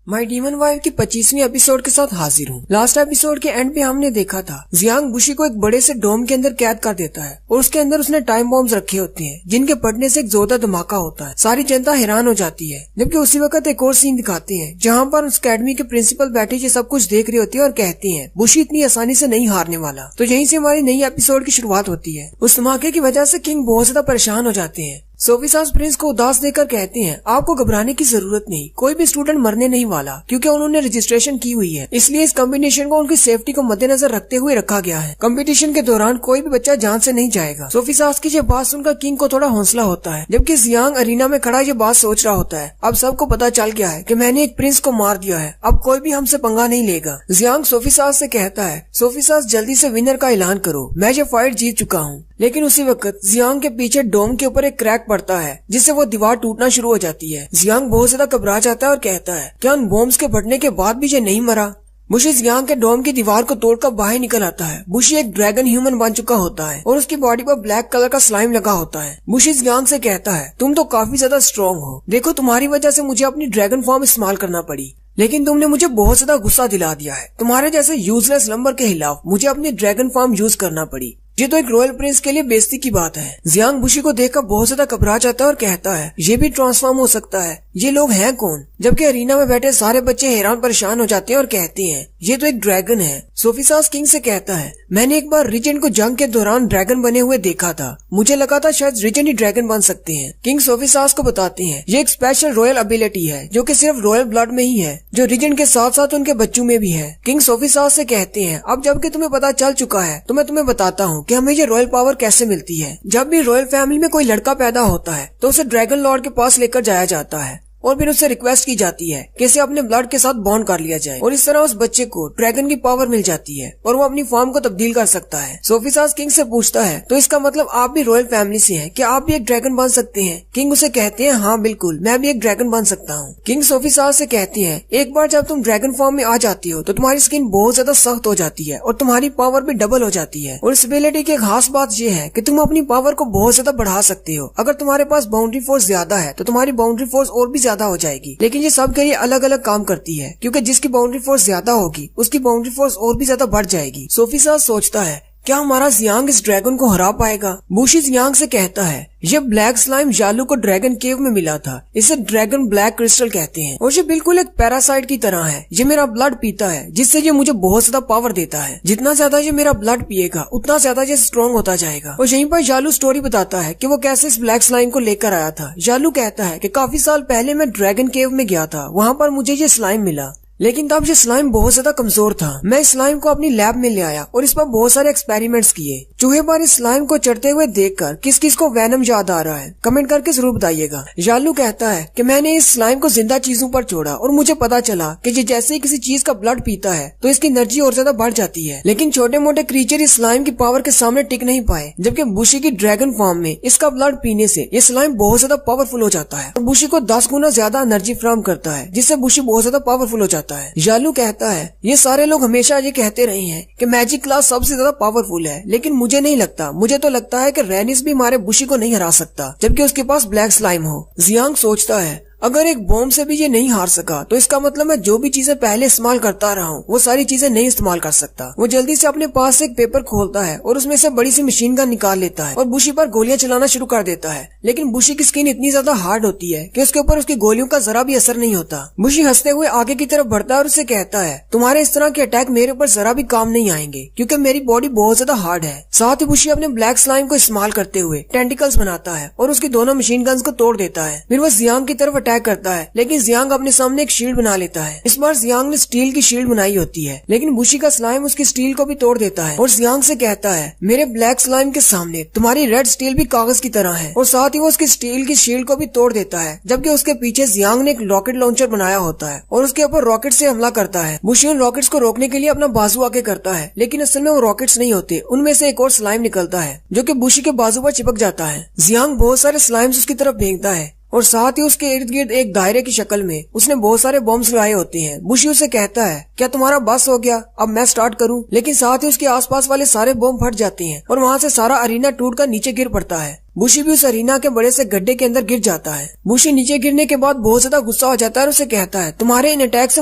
माय डीमन वाइफ की 25वीं एपिसोड के साथ हाजिर हूँ। लास्ट एपिसोड के एंड पे हमने देखा था जियांग बुशी को एक बड़े से डोम के अंदर कैद कर देता है और उसके अंदर उसने टाइम बॉम्ब्स रखे होते हैं जिनके फटने से एक जोरदार धमाका होता है। सारी जनता हैरान हो जाती है। जबकि उसी वक्त एक और सीन दिखाते हैं जहाँ पर उस अकेडमी के प्रिंसिपल बैठे ये सब कुछ देख रही होती है और कहती है बुशी इतनी आसानी से नहीं हारने वाला। तो यहीं से हमारी नई एपिसोड की शुरुआत होती है। उस धमाके की वजह से किंग बहुत ज्यादा परेशान हो जाते हैं। सोफी सास प्रिंस को उदास देकर कहती हैं आपको घबराने की जरूरत नहीं, कोई भी स्टूडेंट मरने नहीं वाला क्योंकि उन्होंने रजिस्ट्रेशन की हुई है, इसलिए इस कंपटीशन को उनकी सेफ्टी को मद्देनजर रखते हुए रखा गया है। कंपटीशन के दौरान कोई भी बच्चा जान से नहीं जाएगा। सोफी सास की ये बात सुनकर किंग को थोड़ा हौसला होता है, जबकि जियांग अरीना में खड़ा ये बात सोच रहा होता है अब सबको पता चल गया है कि मैंने एक प्रिंस को मार दिया है, अब कोई भी हमसे पंगा नहीं लेगा। जियांग सोफी सास से कहता है सोफी सास जल्दी से विनर का ऐलान करो, मैं ये फाइट जीत चुका हूँ। लेकिन उसी वक्त जियांग के पीछे डोम के ऊपर एक क्रैक पड़ता है जिससे वो दीवार टूटना शुरू हो जाती है। जियांग बहुत ज्यादा घबरा जाता है और कहता है क्या उन बॉम्ब्स के फटने के बाद भी ये नहीं मरा? बुशी जियांग के डोम की दीवार को तोड़कर बाहर निकल आता है। बुशी एक ड्रैगन ह्यूमन बन चुका होता है और उसकी बॉडी पर ब्लैक कलर का स्लाइम लगा होता है। बुशी जियांग से कहता है तुम तो काफी ज्यादा स्ट्रॉन्ग हो, देखो तुम्हारी वजह से मुझे अपनी ड्रैगन फॉर्म इस्तेमाल करना पड़ी, लेकिन तुमने मुझे बहुत ज्यादा गुस्सा दिला दिया है। तुम्हारे जैसे यूजलेस नंबर के खिलाफ मुझे अपनी ड्रैगन फॉर्म यूज करना पड़ी, ये तो एक रॉयल प्रिंस के लिए बेइज्जती की बात है। जियांग बुशी को देखकर बहुत ज्यादा घबरा जाता है और कहता है ये भी ट्रांसफॉर्म हो सकता है, ये लोग हैं कौन? जबकि अरीना में बैठे सारे बच्चे हैरान परेशान हो जाते हैं और कहते हैं ये तो एक ड्रैगन है। सोफी सास किंग से कहता है मैंने एक बार रिजेंट को जंग के दौरान ड्रैगन बने हुए देखा था, मुझे लगा था शायद रिजेंट ही ड्रैगन बन सकते हैं। किंग सोफी सास को बताते हैं ये एक स्पेशल रॉयल एबिलिटी है जो कि सिर्फ रॉयल ब्लड में ही है, जो रिजेंट के साथ साथ उनके बच्चों में भी है। किंग सोफी सास से कहते हैं अब जबकि तुम्हें पता चल चुका है तो मैं तुम्हें बताता हूँ कि हमें ये रॉयल पावर कैसे मिलती है। जब भी रॉयल फैमिली में कोई लड़का पैदा होता है तो उसे ड्रैगन लॉर्ड के पास लेकर जाया जाता है और फिर उससे रिक्वेस्ट की जाती है कि इसे अपने ब्लड के साथ बॉन्ड कर लिया जाए और इस तरह उस बच्चे को ड्रैगन की पावर मिल जाती है और वो अपनी फॉर्म को तब्दील कर सकता है। सोफी सास किंग से पूछता है तो इसका मतलब आप भी रॉयल फैमिली से हैं, क्या आप भी एक ड्रैगन बन सकते हैं? किंग उसे कहते हैं हाँ बिल्कुल, मैं भी एक ड्रैगन बन सकता हूँ। किंग सोफी सास से कहती है एक बार जब तुम ड्रैगन फॉर्म में आ जाती हो तो तुम्हारी स्किन बहुत ज्यादा सख्त हो जाती है और तुम्हारी पावर भी डबल हो जाती है। और इस एबिलिटी की खास बात यह है कि तुम अपनी पावर को बहुत ज्यादा बढ़ा सकते हो। अगर तुम्हारे पास बाउंड्री फोर्स ज्यादा है तो तुम्हारी बाउंड्री फोर्स और भी ज्यादा हो जाएगी, लेकिन ये सब के लिए अलग अलग काम करती है क्योंकि जिसकी बाउंड्री फोर्स ज्यादा होगी उसकी बाउंड्री फोर्स और भी ज्यादा बढ़ जाएगी। सोफी सास सोचता है क्या हमारा जियांग इस ड्रैगन को हरा पाएगा? बुशी जियांग से कहता है ये ब्लैक स्लाइम जालू को ड्रैगन केव में मिला था, इसे ड्रैगन ब्लैक क्रिस्टल कहते हैं और ये बिल्कुल एक पैरासाइट की तरह है। ये मेरा ब्लड पीता है जिससे ये मुझे बहुत ज्यादा पावर देता है। जितना ज्यादा ये मेरा ब्लड पिएगा उतना ज्यादा ये स्ट्रॉन्ग होता जाएगा। और यहीं पर जालू स्टोरी बताता है कि वो कैसे इस ब्लैक स्लाइम को लेकर आया था। जालू कहता है कि काफी साल पहले मैं ड्रैगन केव में गया था, वहाँ पर मुझे ये स्लाइम मिला, लेकिन तब ये स्लाइम बहुत ज्यादा कमजोर था। मैं इस स्लाइम को अपनी लैब में ले आया और इस पर बहुत सारे एक्सपेरिमेंट्स किए। चूहे पर इस स्लाइम को चढ़ते हुए देखकर किस किस को वैनम याद आ रहा है? कमेंट करके जरूर बताइएगा। जालू कहता है कि मैंने इस स्लाइम को जिंदा चीजों पर छोड़ा और मुझे पता चला कि ये जैसे ही किसी चीज का ब्लड पीता है तो इसकी एनर्जी और ज्यादा बढ़ जाती है। लेकिन छोटे मोटे क्रीचर इस स्लाइम की पावर के सामने टिक नहीं पाए, जबकि बुशी की ड्रैगन फॉर्म में इसका ब्लड पीने से ये स्लाइम बहुत ज्यादा पावरफुल हो जाता है और बुशी को 10 गुना ज्यादा एनर्जी फ्राहम करता है, जिससे बुशी बहुत ज्यादा पावरफुल हो जाता है। जालू कहता है ये सारे लोग हमेशा ये कहते रहे हैं कि मैजिक क्लास सबसे ज्यादा पावरफुल है, लेकिन मुझे नहीं लगता। मुझे तो लगता है कि रेनिस भी हमारे बुशी को नहीं हरा सकता जबकि उसके पास ब्लैक स्लाइम हो। जियांग सोचता है अगर एक बॉम्ब से भी ये नहीं हार सका तो इसका मतलब मैं जो भी चीजें पहले इस्तेमाल करता रहा हूँ वो सारी चीजें नहीं इस्तेमाल कर सकता। वो जल्दी से अपने पास से एक पेपर खोलता है और उसमें से बड़ी सी मशीन गन निकाल लेता है और बुशी पर गोलियां चलाना शुरू कर देता है। लेकिन बुशी की स्किन इतनी ज्यादा हार्ड होती है कि उसके ऊपर उसकी गोलियों का जरा भी असर नहीं होता। बुशी हंसते हुए आगे की तरफ बढ़ता है और उसे कहता है तुम्हारे इस तरह के अटैक मेरे ऊपर जरा भी काम नहीं आएंगे क्योंकि मेरी बॉडी बहुत ज्यादा हार्ड है। साथ ही बुशी अपने ब्लैक स्लाइम को इस्तेमाल करते हुए टेंटिकल्स बनाता है और उसकी दोनों मशीन गन्स को तोड़ देता है। फिर वो जियांग की तरफ अटैक करता है, लेकिन जियांग अपने सामने एक शील्ड बना लेता है। इस बार जियांग ने स्टील की शील्ड बनाई होती है, लेकिन बुशी का स्लाइम उसकी स्टील को भी तोड़ देता है और जियांग से कहता है मेरे ब्लैक स्लाइम के सामने तुम्हारी रेड स्टील भी कागज की तरह है। और साथ ही वो उसकी स्टील की शील्ड को भी तोड़ देता है, जबकि उसके पीछे जियांग ने एक रॉकेट लॉन्चर बनाया होता है और उसके ऊपर रॉकेट से हमला करता है। बुशी उन रॉकेट्स को रोकने के लिए अपना बाजू आगे करता है, लेकिन असल में वो रॉकेट्स नहीं होते, उनमें से एक और स्लाइम निकलता है जो कि बुशी के बाजू पर चिपक जाता है। जियांग बहुत सारे स्लाइम्स उसकी तरफ फेंकता है और साथ ही उसके इर्द गिर्द एक दायरे की शक्ल में उसने बहुत सारे बॉम्ब्स लगाए होते हैं। बुशी उसे कहता है क्या तुम्हारा बस हो गया, अब मैं स्टार्ट करूं? लेकिन साथ ही उसके आसपास वाले सारे बॉम्ब फट जाते हैं और वहाँ से सारा अरीना टूटकर नीचे गिर पड़ता है। बुशी भी उस अरीना के बड़े से गड्ढे के अंदर गिर जाता है। बुशी नीचे गिरने के बाद बहुत ज्यादा गुस्सा हो जाता है और उसे कहता है तुम्हारे इन अटैक से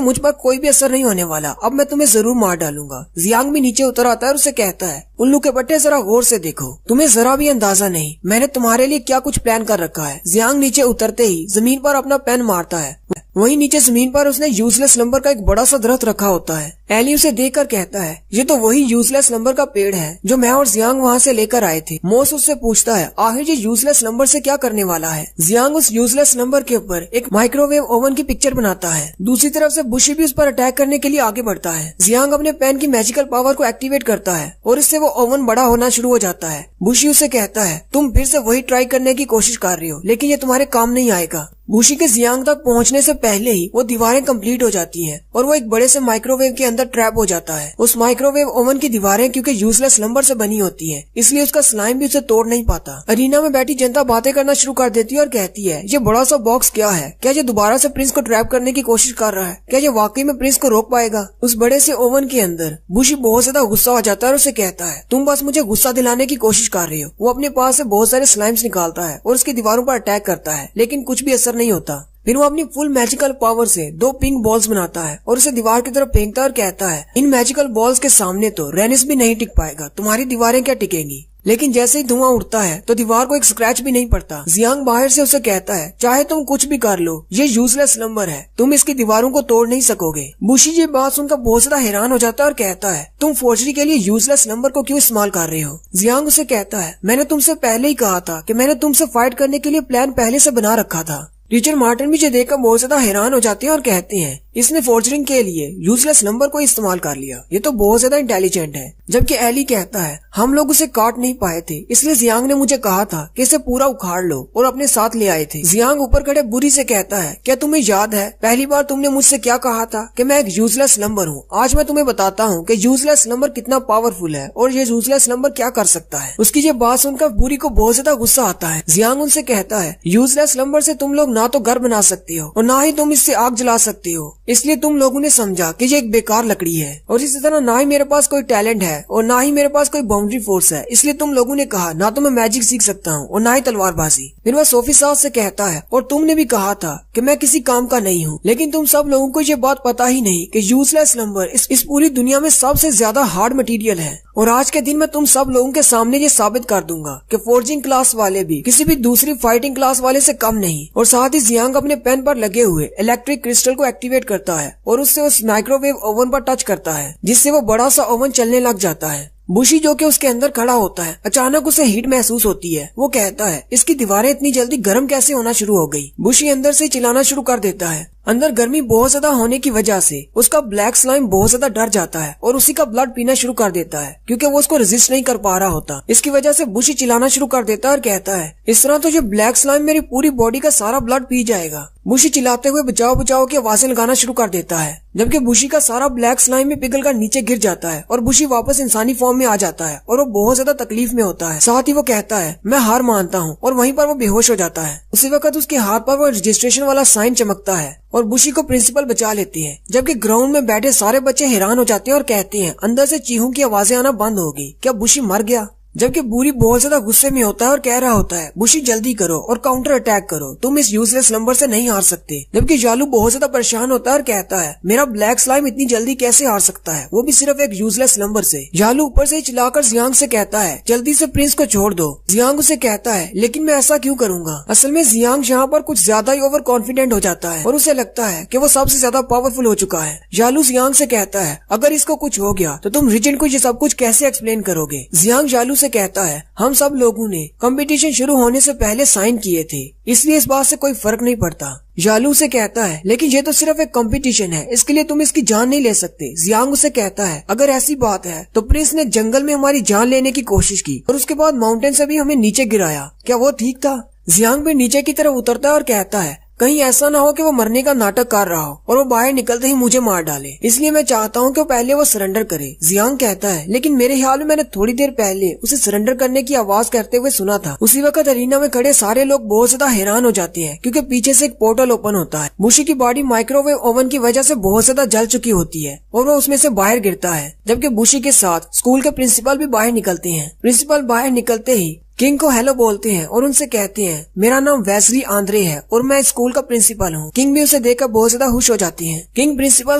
मुझ पर कोई भी असर नहीं होने वाला, अब मैं तुम्हें जरूर मार डालूंगा। जियांग भी नीचे उतर आता है और उसे कहता है उल्लू के पट्टे जरा गौर से देखो, तुम्हें जरा भी अंदाजा नहीं मैंने तुम्हारे लिए क्या कुछ प्लान कर रखा है। जियांग नीचे उतरते ही जमीन पर अपना पेन मारता है। वहीं नीचे जमीन पर उसने यूजलेस नंबर का एक बड़ा सा दरख्त रखा होता है। एली उसे देखकर कहता है ये तो वही यूजलेस नंबर का पेड़ है जो मैं और जियांग वहाँ से लेकर आए थे। मोस उससे पूछता है आखिर ये यूजलेस नंबर से क्या करने वाला है। जियांग उस यूजलेस नंबर के ऊपर एक माइक्रोवेव ओवन की पिक्चर बनाता है। दूसरी तरफ से बुशी भी उस पर अटैक करने के लिए आगे बढ़ता है। जियांग अपने पेन की मैजिकल पावर को एक्टिवेट करता है और इससे वो ओवन बड़ा होना शुरू हो जाता है। बुशी उसे कहता है तुम फिर से वही ट्राई करने की कोशिश कर रही हो, लेकिन ये तुम्हारे काम नहीं आएगा। बुशी के जियांग तक पहुंचने से पहले ही वो दीवारें कंप्लीट हो जाती हैं और वो एक बड़े से माइक्रोवेव के अंदर ट्रैप हो जाता है। उस माइक्रोवेव ओवन की दीवारें क्योंकि यूजलेस नंबर से बनी होती हैं, इसलिए उसका स्लाइम भी उसे तोड़ नहीं पाता। अरीना में बैठी जनता बातें करना शुरू कर देती है और कहती है ये बड़ा सा बॉक्स क्या है, क्या ये दोबारा से प्रिंस को ट्रैप करने की कोशिश कर रहा है, क्या ये वाकई में प्रिंस को रोक पाएगा? उस बड़े से ओवन के अंदर बुशी बहुत ज्यादा गुस्सा हो जाता है और उसे कहता है तुम बस मुझे गुस्सा दिलाने की कोशिश कर रही हो। वो अपने पास से बहुत सारे स्लाइम्स निकालता है और उसकी दीवारों पर अटैक करता है, लेकिन कुछ भी असर नहीं होता। फिर वो अपनी फुल मैजिकल पावर से 2 पिंक बॉल्स बनाता है और उसे दीवार की तरफ फेंकता है और कहता है इन मैजिकल बॉल्स के सामने तो रेनिस भी नहीं टिक पाएगा, तुम्हारी दीवारें क्या टिकेंगी। लेकिन जैसे ही धुआं उड़ता है तो दीवार को एक स्क्रैच भी नहीं पड़ता। जियांग बाहर से उसे कहता है चाहे तुम कुछ भी कर लो ये यूजलेस नंबर है, तुम इसकी दीवारों को तोड़ नहीं सकोगे। बुशी ये बात सुनकर बहुत ज्यादा हैरान हो जाता है और कहता है तुम फोर्जरी के लिए यूजलेस नंबर को क्यों इस्तेमाल कर रहे हो। जियांग उसे कहता है मैंने तुमसे पहले ही कहा था कि मैंने तुमसे फाइट करने के लिए प्लान पहले से बना रखा था। रिचर्ड मार्टिन भी ये देखकर बहुत ज्यादा हैरान हो जाते हैं और कहते हैं इसने फॉर्जरिंग के लिए यूजलेस नंबर को इस्तेमाल कर लिया। ये तो बहुत ज्यादा इंटेलिजेंट है। जबकि एली कहता है हम लोग उसे काट नहीं पाए थे, इसलिए जियांग ने मुझे कहा था कि इसे पूरा उखाड़ लो और अपने साथ ले आए थे। जियांग ऊपर खड़े बुरी से कहता है क्या तुम्हें याद है पहली बार तुमने मुझसे क्या कहा था कि मैं एक यूजलेस नंबर हूँ। आज मैं तुम्हें बताता हूँ कि यूजलेस नंबर कितना पावरफुल है और ये यूजलेस नंबर क्या कर सकता है। उसकी ये बात सुनकर बुरी को बहुत ज्यादा गुस्सा आता है। जियांग उनसे कहता है यूजलेस नंबर से तुम लोग ना तो घर बना सकते हो और ना ही तुम इससे आग जला सकते हो, इसलिए तुम लोगों ने समझा कि ये एक बेकार लकड़ी है। और इसी तरह ना ही मेरे पास कोई टैलेंट है और ना ही मेरे पास कोई बाउंड्री फोर्स है, इसलिए तुम लोगों ने कहा ना तो मैं मैजिक सीख सकता हूँ और ना ही तलवारबाजी। फिर वह सोफी सास से कहता है और तुमने भी कहा था कि मैं किसी काम का नहीं हूँ, लेकिन तुम सब लोगों को ये बात पता ही नहीं कि यूजलेस नंबर इस पूरी दुनिया में सबसे ज्यादा हार्ड मटेरियल है। और आज के दिन मैं तुम सब लोगों के सामने ये साबित कर दूंगा कि फोर्जिंग क्लास वाले भी किसी भी दूसरी फाइटिंग क्लास वाले से कम नहीं। और साथ ही जियांग अपने पेन पर लगे हुए इलेक्ट्रिक क्रिस्टल को एक्टिवेट करता है और उससे उस माइक्रोवेव ओवन पर टच करता है, जिससे वो बड़ा सा ओवन चलने लग जाता है। बुशी जो कि उसके अंदर खड़ा होता है, अचानक उसे हीट महसूस होती है। वो कहता है इसकी दीवारें इतनी जल्दी गर्म कैसे होना शुरू हो गई। बुशी अंदर से चिल्लाना शुरू कर देता है। अंदर गर्मी बहुत ज्यादा होने की वजह से उसका ब्लैक स्लाइम बहुत ज्यादा डर जाता है और उसी का ब्लड पीना शुरू कर देता है, क्योंकि वो उसको रेजिस्ट नहीं कर पा रहा होता। इसकी वजह से बुशी चिल्लाना शुरू कर देता है और कहता है इस तरह तो ये ब्लैक स्लाइम मेरी पूरी बॉडी का सारा ब्लड पी जाएगा। बुशी चिल्लाते हुए बचाओ बचाओ की आवाजें लगाना शुरू कर देता है, जबकि बुशी का सारा ब्लैक स्लाइम में पिघल कर नीचे गिर जाता है और बुशी वापस इंसानी फॉर्म में आ जाता है और वो बहुत ज्यादा तकलीफ में होता है। साथ ही वो कहता है मैं हार मानता हूँ और वहीं पर वो बेहोश हो जाता है। उसी वक्त उसके हाथ पर वो रजिस्ट्रेशन वाला साइन चमकता है और बुशी को प्रिंसिपल बचा लेती है। जबकि ग्राउंड में बैठे सारे बच्चे हैरान हो जाते हैं और कहते हैं अंदर से चीहों की आवाजें आना बंद हो गई, क्या बुशी मर गया। जबकि बुरी बहुत ज्यादा गुस्से में होता है और कह रहा होता है बुशी जल्दी करो और काउंटर अटैक करो, तुम इस यूजलेस नंबर से नहीं हार सकते। जबकि जालू बहुत ज्यादा परेशान होता है और कहता है मेरा ब्लैक स्लाइम इतनी जल्दी कैसे हार सकता है, वो भी सिर्फ एक यूजलेस नंबर से। जालू ऊपर से चिल्लाकर जियांग से कहता है जल्दी से प्रिंस को छोड़ दो। जियांग उसे कहता है लेकिन मैं ऐसा क्यों करूंगा। असल में जियांग यहाँ पर कुछ ज्यादा ही ओवर कॉन्फिडेंट हो जाता है और उसे लगता है कि वो सबसे ज्यादा पावरफुल हो चुका है। जालू जियांग से कहता है अगर इसको कुछ हो गया तो तुम रिजेंट को ये सब कुछ कैसे एक्सप्लेन करोगे। जियांग जालू से कहता है हम सब लोगों ने कंपटीशन शुरू होने से पहले साइन किए थे, इसलिए इस बात से कोई फर्क नहीं पड़ता। जालू से कहता है लेकिन ये तो सिर्फ एक कंपटीशन है, इसके लिए तुम इसकी जान नहीं ले सकते। जियांग उसे कहता है अगर ऐसी बात है तो प्रिंस ने जंगल में हमारी जान लेने की कोशिश की और उसके बाद माउंटेन से भी हमें नीचे गिराया, क्या वो ठीक था। जियांग भी नीचे की तरफ उतरता है और कहता है कहीं ऐसा ना हो कि वो मरने का नाटक कर रहा हो और वो बाहर निकलते ही मुझे मार डाले, इसलिए मैं चाहता हूँ कि पहले वो सरेंडर करे। जियांग कहता है लेकिन मेरे ख्याल में मैंने थोड़ी देर पहले उसे सरेंडर करने की आवाज करते हुए सुना था। उसी वक्त अरीना में खड़े सारे लोग बहुत ज्यादा हैरान हो जाते हैं क्योंकि पीछे से एक पोर्टल ओपन होता है। बुशी की बॉडी माइक्रोवेव ओवन की वजह से बहुत ज्यादा जल चुकी होती है और वो उसमें से बाहर गिरता है, जबकि बुशी के साथ स्कूल के प्रिंसिपल भी बाहर निकलते हैं। प्रिंसिपल बाहर निकलते ही किंग को हेलो बोलते हैं और उनसे कहते हैं मेरा नाम वेस्ली आंद्रे है और मैं स्कूल का प्रिंसिपल हूँ। किंग भी उसे देखकर बहुत ज्यादा खुश हो जाती हैं। किंग प्रिंसिपल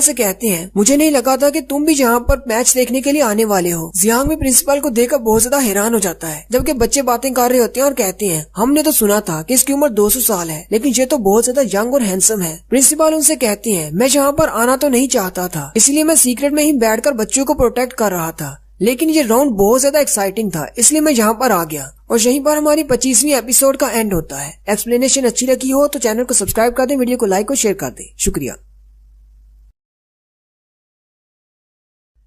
से कहते हैं मुझे नहीं लगा था कि तुम भी यहाँ पर मैच देखने के लिए आने वाले हो। जियांग भी प्रिंसिपल को देखकर बहुत ज्यादा हैरान हो जाता है, जबकि बच्चे बातें कर रहे होते हैं और कहते हैं हमने तो सुना था कि इसकी उम्र 200 साल है, लेकिन ये तो बहुत ज्यादा यंग और हैंडसम है। प्रिंसिपल उनसे कहती है मैं यहाँ पर आना तो नहीं चाहता था, इसलिए मैं सीक्रेट में ही बैठकर बच्चों को प्रोटेक्ट कर रहा था, लेकिन ये राउंड बहुत ज्यादा एक्साइटिंग था इसलिए मैं यहाँ पर आ गया। और यहीं पर हमारी 25वीं एपिसोड का एंड होता है। एक्सप्लेनेशन अच्छी लगी हो तो चैनल को सब्सक्राइब कर दें, वीडियो को लाइक और शेयर कर दें। शुक्रिया।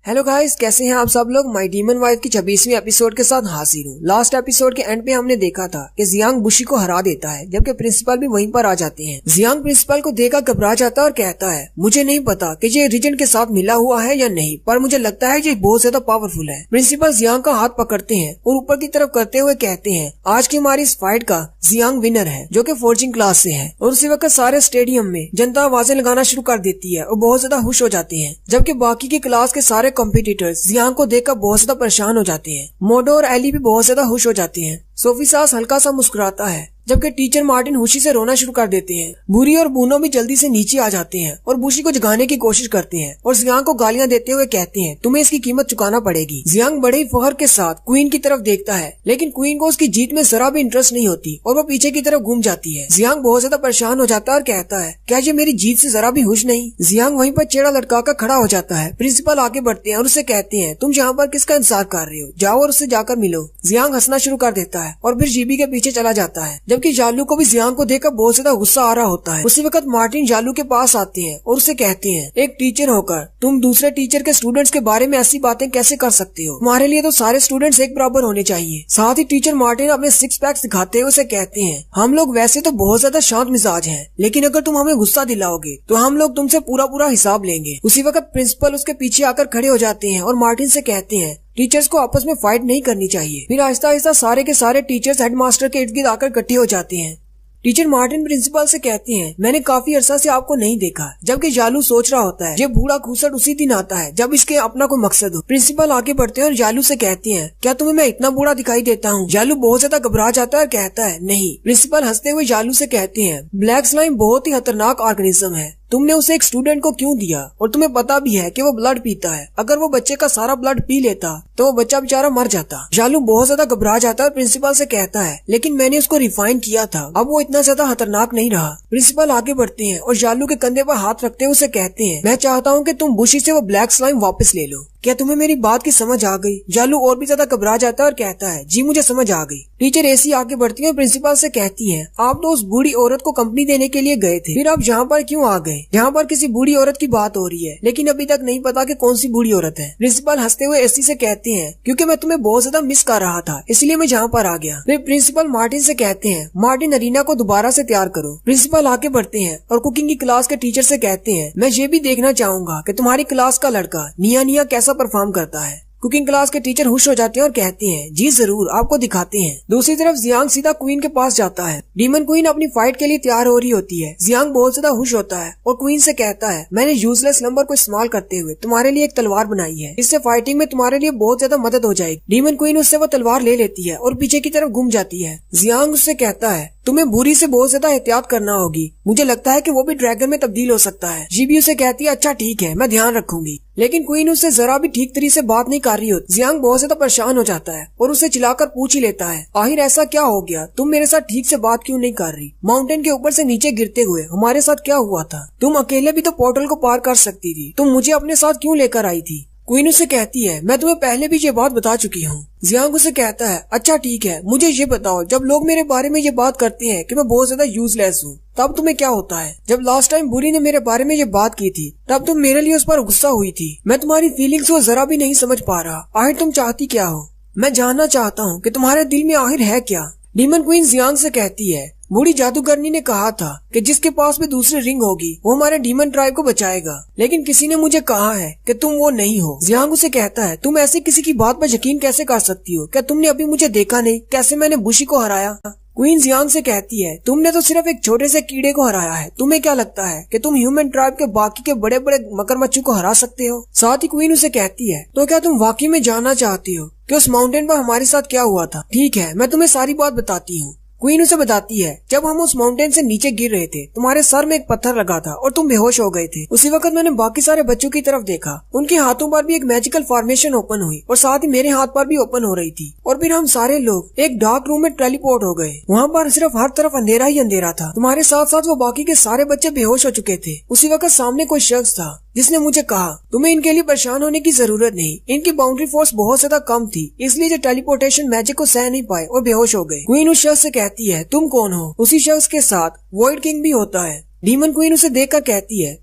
हेलो गाइस, कैसे हैं आप सब लोग। माय डीमन वाइफ की 26वीं एपिसोड के साथ हाजिर हूँ। लास्ट एपिसोड के एंड पे हमने देखा था कि जियांग बुशी को हरा देता है, जबकि प्रिंसिपल भी वहीं पर आ जाते हैं। जियांग प्रिंसिपल को देखकर घबरा जाता है और कहता है मुझे नहीं पता कि ये रीजेंट के साथ मिला हुआ है या नहीं, पर मुझे लगता है ये बहुत ज्यादा पावरफुल है। प्रिंसिपल जियांग का हाथ पकड़ते हैं और ऊपर की तरफ करते हुए कहते हैं आज की हमारी इस फाइट का जियांग विनर है, जो कि फोर्जिंग क्लास से है। और उसी वक्त सारे स्टेडियम में जनता आवाजें लगाना शुरू कर देती है और बहुत ज्यादा खुश हो जाते हैं, जबकि बाकी की क्लास के सारे कॉम्पिटिटर्स जियांग को देखकर बहुत ज्यादा परेशान हो जाते हैं। मोडो और एली भी बहुत ज्यादा खुश हो जाते हैं। सोफी सास हल्का सा मुस्कुराता है, जबकि टीचर मार्टिन खुशी से रोना शुरू कर देते हैं। बुरी और बूनो भी जल्दी से नीचे आ जाते हैं और बुशी को जगाने की कोशिश करते हैं और जियांग को गालियां देते हुए कहते हैं तुम्हें इसकी कीमत चुकाना पड़ेगी। जियांग बड़े ही फख्र के साथ क्वीन की तरफ देखता है, लेकिन क्वीन को उसकी जीत में जरा भी इंटरेस्ट नहीं होती और वो पीछे की तरफ घूम जाती है। जियांग बहुत ज्यादा परेशान हो जाता है और कहता है क्या ये मेरी जीत से जरा भी खुश नहीं। जियांग वहीं पर चेहरा लटका कर खड़ा हो जाता है। प्रिंसिपल आगे बढ़ते हैं और उससे कहते हैं तुम यहाँ पर किसका इंतजार कर रहे हो, जाओ और उससे जाकर मिलो। जियांग हंसना शुरू कर देता है और फिर जीबी के पीछे चला जाता है, जबकि जालू को भी जियांग को देखकर बहुत ज्यादा गुस्सा आ रहा होता है। उसी वक्त मार्टिन जालू के पास आते हैं और उसे कहते हैं, एक टीचर होकर तुम दूसरे टीचर के स्टूडेंट्स के बारे में ऐसी बातें कैसे कर सकते हो? तुम्हारे लिए तो सारे स्टूडेंट्स एक बराबर होने चाहिए। साथ ही टीचर मार्टिन अपने 6 पैक्स दिखाते हुए उसे कहते हैं, हम लोग वैसे तो बहुत ज्यादा शांत मिजाज हैं, लेकिन अगर तुम हमें गुस्सा दिलाओगे तो हम लोग तुमसे पूरा हिसाब लेंगे। उसी वक्त प्रिंसिपल उसके पीछे आकर खड़े हो जाते हैं और मार्टिन से कहते हैं, टीचर्स को आपस में फाइट नहीं करनी चाहिए। फिर आहिस्ता आहिस्ता सारे के सारे टीचर्स हेडमास्टर के इर्द गिर्द आकर इकट्ठे हो जाते हैं। टीचर मार्टिन प्रिंसिपल से कहते हैं, मैंने काफी अरसा से आपको नहीं देखा। जबकि जालू सोच रहा होता है ये बूढ़ा खूसट उसी दिन आता है जब इसके अपना कोई मकसद हो। प्रिंसिपल आगे बढ़ते हैं और जालू से कहते हैं, क्या तुम्हें मैं इतना बूढ़ा दिखाई देता हूँ? जालू बहुत ज्यादा घबरा जाता है और कहता है, नहीं। प्रिंसिपल हंसते हुए जालू से कहते हैं, ब्लैक स्लाइम बहुत ही खतरनाक ऑर्गेनिज्म है। तुमने उसे एक स्टूडेंट को क्यों दिया? और तुम्हें पता भी है कि वो ब्लड पीता है। अगर वो बच्चे का सारा ब्लड पी लेता तो वो बच्चा बेचारा मर जाता। जालू बहुत ज्यादा घबरा जाता है और प्रिंसिपल से कहता है, लेकिन मैंने उसको रिफाइन किया था, अब वो इतना ज्यादा खतरनाक नहीं रहा। प्रिंसिपल आगे बढ़ते हैं और जालू के कंधे पर हाथ रखते हुए उसे कहते हैं, मैं चाहता हूँ कि तुम बुशी से वो ब्लैक स्लाइम वापस ले लो। क्या तुम्हें मेरी बात की समझ आ गई? जालू और भी ज्यादा घबरा जाता है और कहता है, जी मुझे समझ आ गई। टीचर ऐसी आगे बढ़ती है और प्रिंसिपल से कहती है, आप तो उस बूढ़ी औरत को कंपनी देने के लिए गए थे, फिर आप यहाँ पर क्यों आ गए? यहाँ पर किसी बूढ़ी औरत की बात हो रही है, लेकिन अभी तक नहीं पता कि कौन सी बूढ़ी औरत है। प्रिंसिपल हंसते हुए ऐसी से कहते हैं, क्योंकि मैं तुम्हें बहुत ज्यादा मिस कर रहा था, इसलिए मैं यहाँ पर आ गया। फिर प्रिंसिपल मार्टिन से कहते हैं, मार्टिन अरीना को दोबारा से तैयार करो। प्रिंसिपल आगे बढ़ते हैं और कुकिंग की क्लास के टीचर से कहते हैं, मैं ये भी देखना चाहूंगा कि तुम्हारी क्लास का लड़का निया निया कैसा परफॉर्म करता है। कुकिंग क्लास के टीचर खुश हो जाते हैं और कहते हैं, जी जरूर, आपको दिखाते हैं। दूसरी तरफ जियांग सीधा क्वीन के पास जाता है। डीमन क्वीन अपनी फाइट के लिए तैयार हो रही होती है। जियांग बहुत ज्यादा खुश होता है और क्वीन से कहता है, मैंने यूजलेस नंबर को इस्तेमाल करते हुए तुम्हारे लिए एक तलवार बनाई है, इससे फाइटिंग में तुम्हारे लिए बहुत ज्यादा मदद हो जाएगी। डीमन क्वीन उससे वो तलवार ले लेती है और पीछे की तरफ घूम जाती है। जियांग उससे कहता है, तुम्हें बुरी से बहुत ज्यादा एहतियात करना होगी, मुझे लगता है कि वो भी ड्रैगन में तब्दील हो सकता है। जीबी उसे कहती है, अच्छा ठीक है, मैं ध्यान रखूंगी। लेकिन क्वीन उससे जरा भी ठीक तरीके से बात नहीं कर रही होती। जियांग बहुत ज्यादा परेशान हो जाता है और उसे चिल्लाकर पूछ ही लेता है, आखिर ऐसा क्या हो गया? तुम मेरे साथ ठीक से बात क्यों नहीं कर रही? माउंटेन के ऊपर से नीचे गिरते हुए हमारे साथ क्या हुआ था? तुम अकेले भी तो पोर्टल को पार कर सकती थी, तुम मुझे अपने साथ क्यों लेकर आई थी? क्वीन उसे कहती है, मैं तुम्हें पहले भी ये बात बता चुकी हूँ। जियांग उसे कहता है, अच्छा ठीक है, मुझे ये बताओ, जब लोग मेरे बारे में ये बात करते हैं कि मैं बहुत ज्यादा यूजलेस हूँ, तब तुम्हें क्या होता है? जब लास्ट टाइम बुरी ने मेरे बारे में ये बात की थी, तब तुम मेरे लिए उस पर गुस्सा हुई थी। मैं तुम्हारी फीलिंग्स को जरा भी नहीं समझ पा रहा। आखिर तुम चाहती क्या हो? मैं जानना चाहता हूँ कि तुम्हारे दिल में आखिर है क्या? डीमन क्वीन जियांग से कहती है, बूढ़ी जादूगरनी ने कहा था कि जिसके पास भी दूसरी रिंग होगी वो हमारे डीमन ट्राइब को बचाएगा, लेकिन किसी ने मुझे कहा है कि तुम वो नहीं हो। जियांग उसे कहता है, तुम ऐसे किसी की बात पर यकीन कैसे कर सकती हो? क्या तुमने अभी मुझे देखा नहीं कैसे मैंने बुशी को हराया? क्वीन जियांग से कहती है, तुमने तो सिर्फ एक छोटे से कीड़े को हराया है, तुम्हें क्या लगता है कि तुम ह्यूमन ट्राइब के बाकी के बड़े बड़े मगरमच्छों को हरा सकते हो? साथ ही क्वीन उसे कहती है, तो क्या तुम वाकई में जानना चाहती हो कि उस माउंटेन पर हमारे साथ क्या हुआ था? ठीक है, मैं तुम्हें सारी बात बताती हूँ। क्वीन उसे बताती है, जब हम उस माउंटेन से नीचे गिर रहे थे, तुम्हारे सर में एक पत्थर लगा था और तुम बेहोश हो गए थे। उसी वक्त मैंने बाकी सारे बच्चों की तरफ देखा, उनके हाथों पर भी एक मैजिकल फॉर्मेशन ओपन हुई और साथ ही मेरे हाथ पर भी ओपन हो रही थी, और फिर हम सारे लोग एक डार्क रूम में टेलीपोर्ट हो गए। वहाँ पर सिर्फ हर तरफ अंधेरा ही अंधेरा था। तुम्हारे साथ साथ वो बाकी के सारे बच्चे बेहोश हो चुके थे। उसी वक्त सामने कोई शख्स था जिसने मुझे कहा, तुम्हें इनके लिए परेशान होने की जरूरत नहीं, इनकी बाउंड्री फोर्स बहुत ज्यादा कम थी, इसलिए जो टेलीपोर्टेशन मैजिक को सह नहीं पाए और बेहोश हो गए। क्वीन उस शख्स से कहती है, तुम कौन हो? उसी शख्स के साथ वॉइड किंग भी होता है। डीमन क्वीन उसे देखकर कहती है,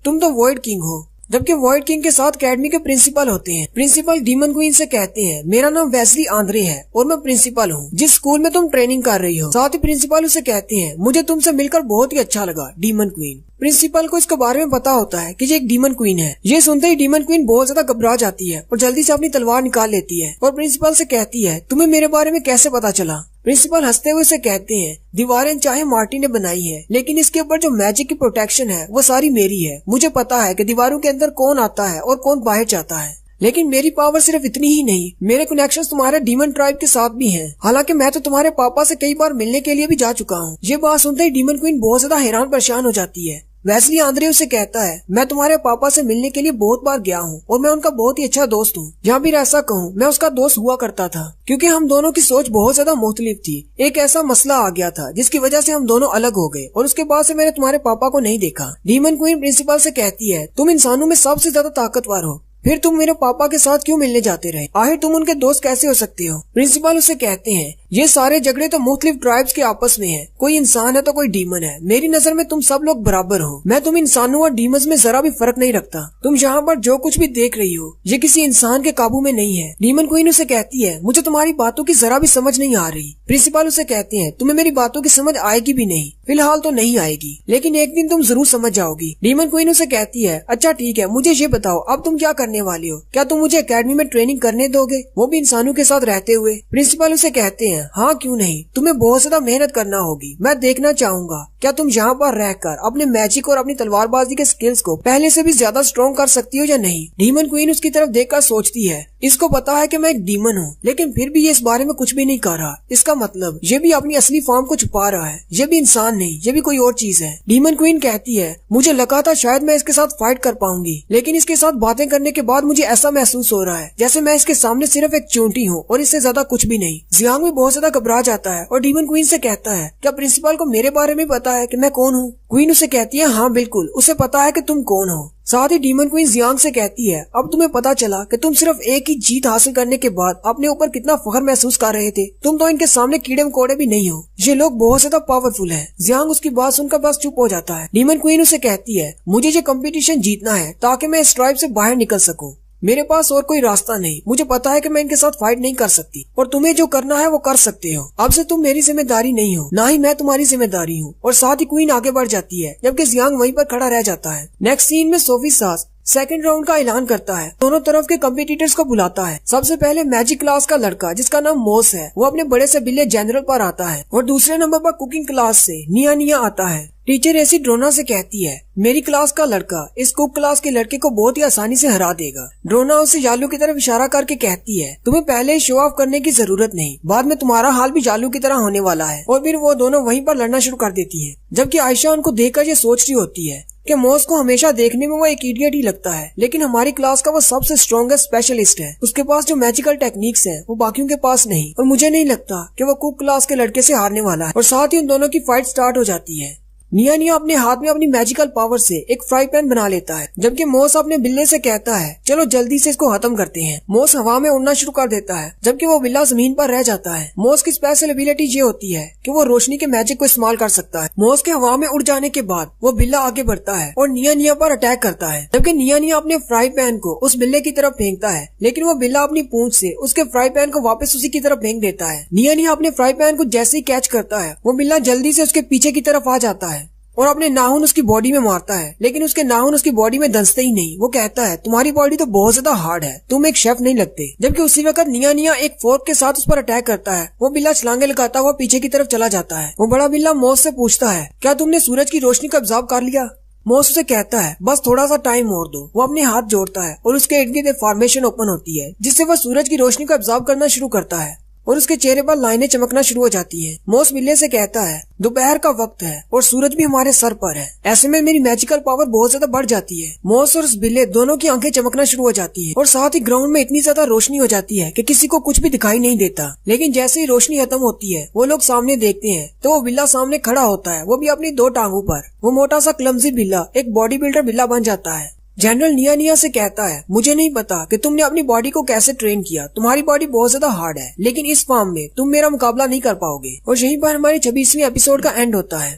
तुम तो वॉइड किंग हो। जबकि वॉइड किंग के साथ अकेडमी के प्रिंसिपल होते हैं। प्रिंसिपल डीमन क्वीन से कहते हैं, मेरा नाम वेस्ली आंद्रे है और मैं प्रिंसिपल हूँ जिस स्कूल में तुम ट्रेनिंग कर रही हो। साथ ही प्रिंसिपल उसे कहते हैं, मुझे तुमसे मिलकर बहुत ही अच्छा लगा डीमन क्वीन। प्रिंसिपल को इसके बारे में पता होता है कि ये एक डीमन क्वीन है। ये सुनते ही डीमन क्वीन बहुत ज्यादा घबरा जाती है और जल्दी से अपनी तलवार निकाल लेती है और प्रिंसिपल से कहती है, तुम्हें मेरे बारे में कैसे पता चला? प्रिंसिपल हंसते हुए से कहते हैं, दीवारें चाहे मार्टी ने बनाई है, लेकिन इसके ऊपर जो मैजिक की प्रोटेक्शन है वो सारी मेरी है। मुझे पता है कि दीवारों के अंदर कौन आता है और कौन बाहर जाता है, लेकिन मेरी पावर सिर्फ इतनी ही नहीं, मेरे कनेक्शंस तुम्हारे डीमन ट्राइब के साथ भी हैं। हालांकि मैं तो तुम्हारे पापा से कई बार मिलने के लिए भी जा चुका हूँ। ये बात सुनते ही डीमन क्वीन बहुत ज्यादा हैरान परेशान हो जाती है। वेस्ली आंद्रे उसे कहता है, मैं तुम्हारे पापा से मिलने के लिए बहुत बार गया हूँ और मैं उनका बहुत ही अच्छा दोस्त हूँ। या फिर ऐसा कहूँ, मैं उसका दोस्त हुआ करता था, क्योंकि हम दोनों की सोच बहुत ज्यादा मुख्तलिफ थी। एक ऐसा मसला आ गया था जिसकी वजह से हम दोनों अलग हो गए और उसके बाद से मैंने तुम्हारे पापा को नहीं देखा। डीमन क्वीन प्रिंसिपल से कहती है, तुम इंसानों में सबसे ज्यादा ताकतवर हो, फिर तुम मेरे पापा के साथ क्यों मिलने जाते रहे? आखिर तुम उनके दोस्त कैसे हो सकते हो? प्रिंसिपल उसे कहते हैं, ये सारे झगड़े तो मुख्तलिफ ट्राइब्स के आपस में है, कोई इंसान है तो कोई डीमन है। मेरी नजर में तुम सब लोग बराबर हो। मैं तुम इंसानों और डीमंस में जरा भी फर्क नहीं रखता। तुम यहाँ पर जो कुछ भी देख रही हो ये किसी इंसान के काबू में नहीं है। डीमन क्वीन उसे कहती है, मुझे तुम्हारी बातों की जरा भी समझ नहीं आ रही। प्रिंसिपल उसे कहते हैं, तुम्हें मेरी बातों की समझ आएगी भी नहीं, फिलहाल तो नहीं आएगी, लेकिन एक दिन तुम जरूर समझ जाओगी। डीमन क्वीन उसे कहती है, अच्छा ठीक है, मुझे ये बताओ अब तुम क्या करने वाली हो? क्या तुम मुझे एकेडमी में ट्रेनिंग करने दोगे, वो भी इंसानों के साथ रहते हुए? प्रिंसिपल उसे कहते हैं, हाँ क्यों नहीं, तुम्हें बहुत ज्यादा मेहनत करना होगी। मैं देखना चाहूंगा क्या तुम यहाँ पर रहकर अपने मैजिक और अपनी तलवारबाजी के स्किल्स को पहले से भी ज्यादा स्ट्रॉन्ग कर सकती हो या नहीं। डीमन क्वीन उसकी तरफ देखकर सोचती है, इसको पता है कि मैं एक डीमन हूँ, लेकिन फिर भी ये इस बारे में कुछ भी नहीं कर रहा। इसका मतलब ये भी अपनी असली फॉर्म को छुपा रहा है। ये भी इंसान नहीं, ये भी कोई और चीज है। डीमन क्वीन कहती है, मुझे लगा था शायद मैं इसके साथ फाइट कर पाऊंगी, लेकिन इसके साथ बातें करने के बाद मुझे ऐसा महसूस हो रहा है जैसे मैं इसके सामने सिर्फ एक चूंटी हूँ और इससे ज्यादा कुछ भी नहीं। जियांग भी बहुत ज्यादा घबरा जाता है और डीमन क्वीन से कहता है, क्या प्रिंसिपल को मेरे बारे में पता है कि मैं कौन हूँ? क्वीन उसे कहती है, हाँ बिल्कुल, उसे पता है कि तुम कौन हो। साथ ही डीमन क्वीन जियांग से कहती है, अब तुम्हें पता चला कि तुम सिर्फ एक ही जीत हासिल करने के बाद अपने ऊपर कितना फख्र महसूस कर रहे थे। तुम तो इनके सामने कीड़े मकोड़े भी नहीं हो। ये लोग बहुत ज्यादा पावरफुल हैं। जियांग उसकी बात सुनकर बस चुप हो जाता है। डीमन क्वीन उसे कहती है, मुझे ये कंपटीशन जीतना है ताकि मैं इस ट्राइब से बाहर निकल सकूं। मेरे पास और कोई रास्ता नहीं। मुझे पता है कि मैं इनके साथ फाइट नहीं कर सकती और तुम्हें जो करना है वो कर सकते हो। अब से तुम मेरी जिम्मेदारी नहीं हो, ना ही मैं तुम्हारी जिम्मेदारी हूँ। और साथ ही क्वीन आगे बढ़ जाती है जबकि जियांग वहीं पर खड़ा रह जाता है। नेक्स्ट सीन में सोफी सास सेकंड राउंड का ऐलान करता है। दोनों तरफ के कम्पिटिटर्स को बुलाता है। सबसे पहले मैजिक क्लास का लड़का जिसका नाम मोस है, वो अपने बड़े से बिल्ले जनरल पर आता है और दूसरे नंबर पर कुकिंग क्लास से निया निया आता है। टीचर ऐसी ड्रोना से कहती है, मेरी क्लास का लड़का इस कुक क्लास के लड़के को बहुत ही आसानी से हरा देगा। ड्रोना उसे जालू की तरफ इशारा करके कहती है, तुम्हें पहले ही शो ऑफ करने की जरूरत नहीं, बाद में तुम्हारा हाल भी जालू की तरह होने वाला है। और फिर वो दोनों वहीं पर लड़ना शुरू कर देती है। जबकि आयशा उनको देखकर ये सोच रही होती है कि मोस को हमेशा देखने में वो एक इडियट ही लगता है, लेकिन हमारी क्लास का वो सबसे स्ट्रॉन्गेस्ट स्पेशलिस्ट है। उसके पास जो मैजिकल टेक्निक्स हैं वो बाकियों के पास नहीं, और मुझे नहीं लगता कि वो कुक क्लास के लड़के से हारने वाला है। और साथ ही उन दोनों की फाइट स्टार्ट हो जाती है। निया निया अपने हाथ में अपनी मैजिकल पावर से एक फ्राई पैन बना लेता है, जबकि मोस अपने बिल्ले से कहता है, चलो जल्दी से इसको खत्म करते हैं। मोस हवा में उड़ना शुरू कर देता है जबकि वो बिल्ला जमीन पर रह जाता है। मोस की स्पेशल एबिलिटी ये होती है कि वो रोशनी के मैजिक को इस्तेमाल कर सकता है। मोस के हवा में उड़ जाने के बाद वो बिल्ला आगे बढ़ता है और निया निया पर अटैक करता है, जबकि निया निया अपने फ्राई पैन को उस बिल्ले की तरफ फेंकता है, लेकिन वो बिल्ला अपनी पूंछ से उसके फ्राई पैन को वापस उसी की तरफ फेंक देता है। निया निया अपने फ्राई पैन को जैसे ही कैच करता है वो बिल्ला जल्दी से उसके पीछे की तरफ आ जाता है और अपने नाखून उसकी बॉडी में मारता है, लेकिन उसके नाखून उसकी बॉडी में धंसते ही नहीं। वो कहता है, तुम्हारी बॉडी तो बहुत ज्यादा हार्ड है, तुम एक शेफ नहीं लगते। जबकि उसी वक्त निया निया एक फोर्क के साथ उस पर अटैक करता है। वो बिल्ला छलांगे लगाता हुआ पीछे की तरफ चला जाता है। वो बड़ा बिल्ला मोस से पूछता है, क्या तुमने सूरज की रोशनी को ऑब्जर्व कर लिया? मोस उसे कहता है, बस थोड़ा सा टाइम और दो। वो अपने हाथ जोड़ता है और उसके इर्द गिर्द एक फॉर्मेशन ओपन होती है जिससे वो सूरज की रोशनी को ऑब्जर्व करना शुरू करता है और उसके चेहरे पर लाइनें चमकना शुरू हो जाती हैं। मोस बिल्ले से कहता है, दोपहर का वक्त है और सूरज भी हमारे सर पर है, ऐसे में मेरी मैजिकल पावर बहुत ज्यादा बढ़ जाती है। मोस और उस बिल्ले दोनों की आंखें चमकना शुरू हो जाती है और साथ ही ग्राउंड में इतनी ज्यादा रोशनी हो जाती है कि किसी को कुछ भी दिखाई नहीं देता। लेकिन जैसे ही रोशनी खत्म होती है वो लोग सामने देखते हैं तो वो बिल्ला सामने खड़ा होता है, वो भी अपनी दो टांगों पर। वो मोटा सा क्लमजी बिल्ला एक बॉडी बिल्डर बिल्ला बन जाता है। जनरल निया निया से कहता है, मुझे नहीं पता कि तुमने अपनी बॉडी को कैसे ट्रेन किया, तुम्हारी बॉडी बहुत ज्यादा हार्ड है, लेकिन इस फॉर्म में तुम मेरा मुकाबला नहीं कर पाओगे। और यहीं पर हमारी 26वीं एपिसोड का एंड होता है।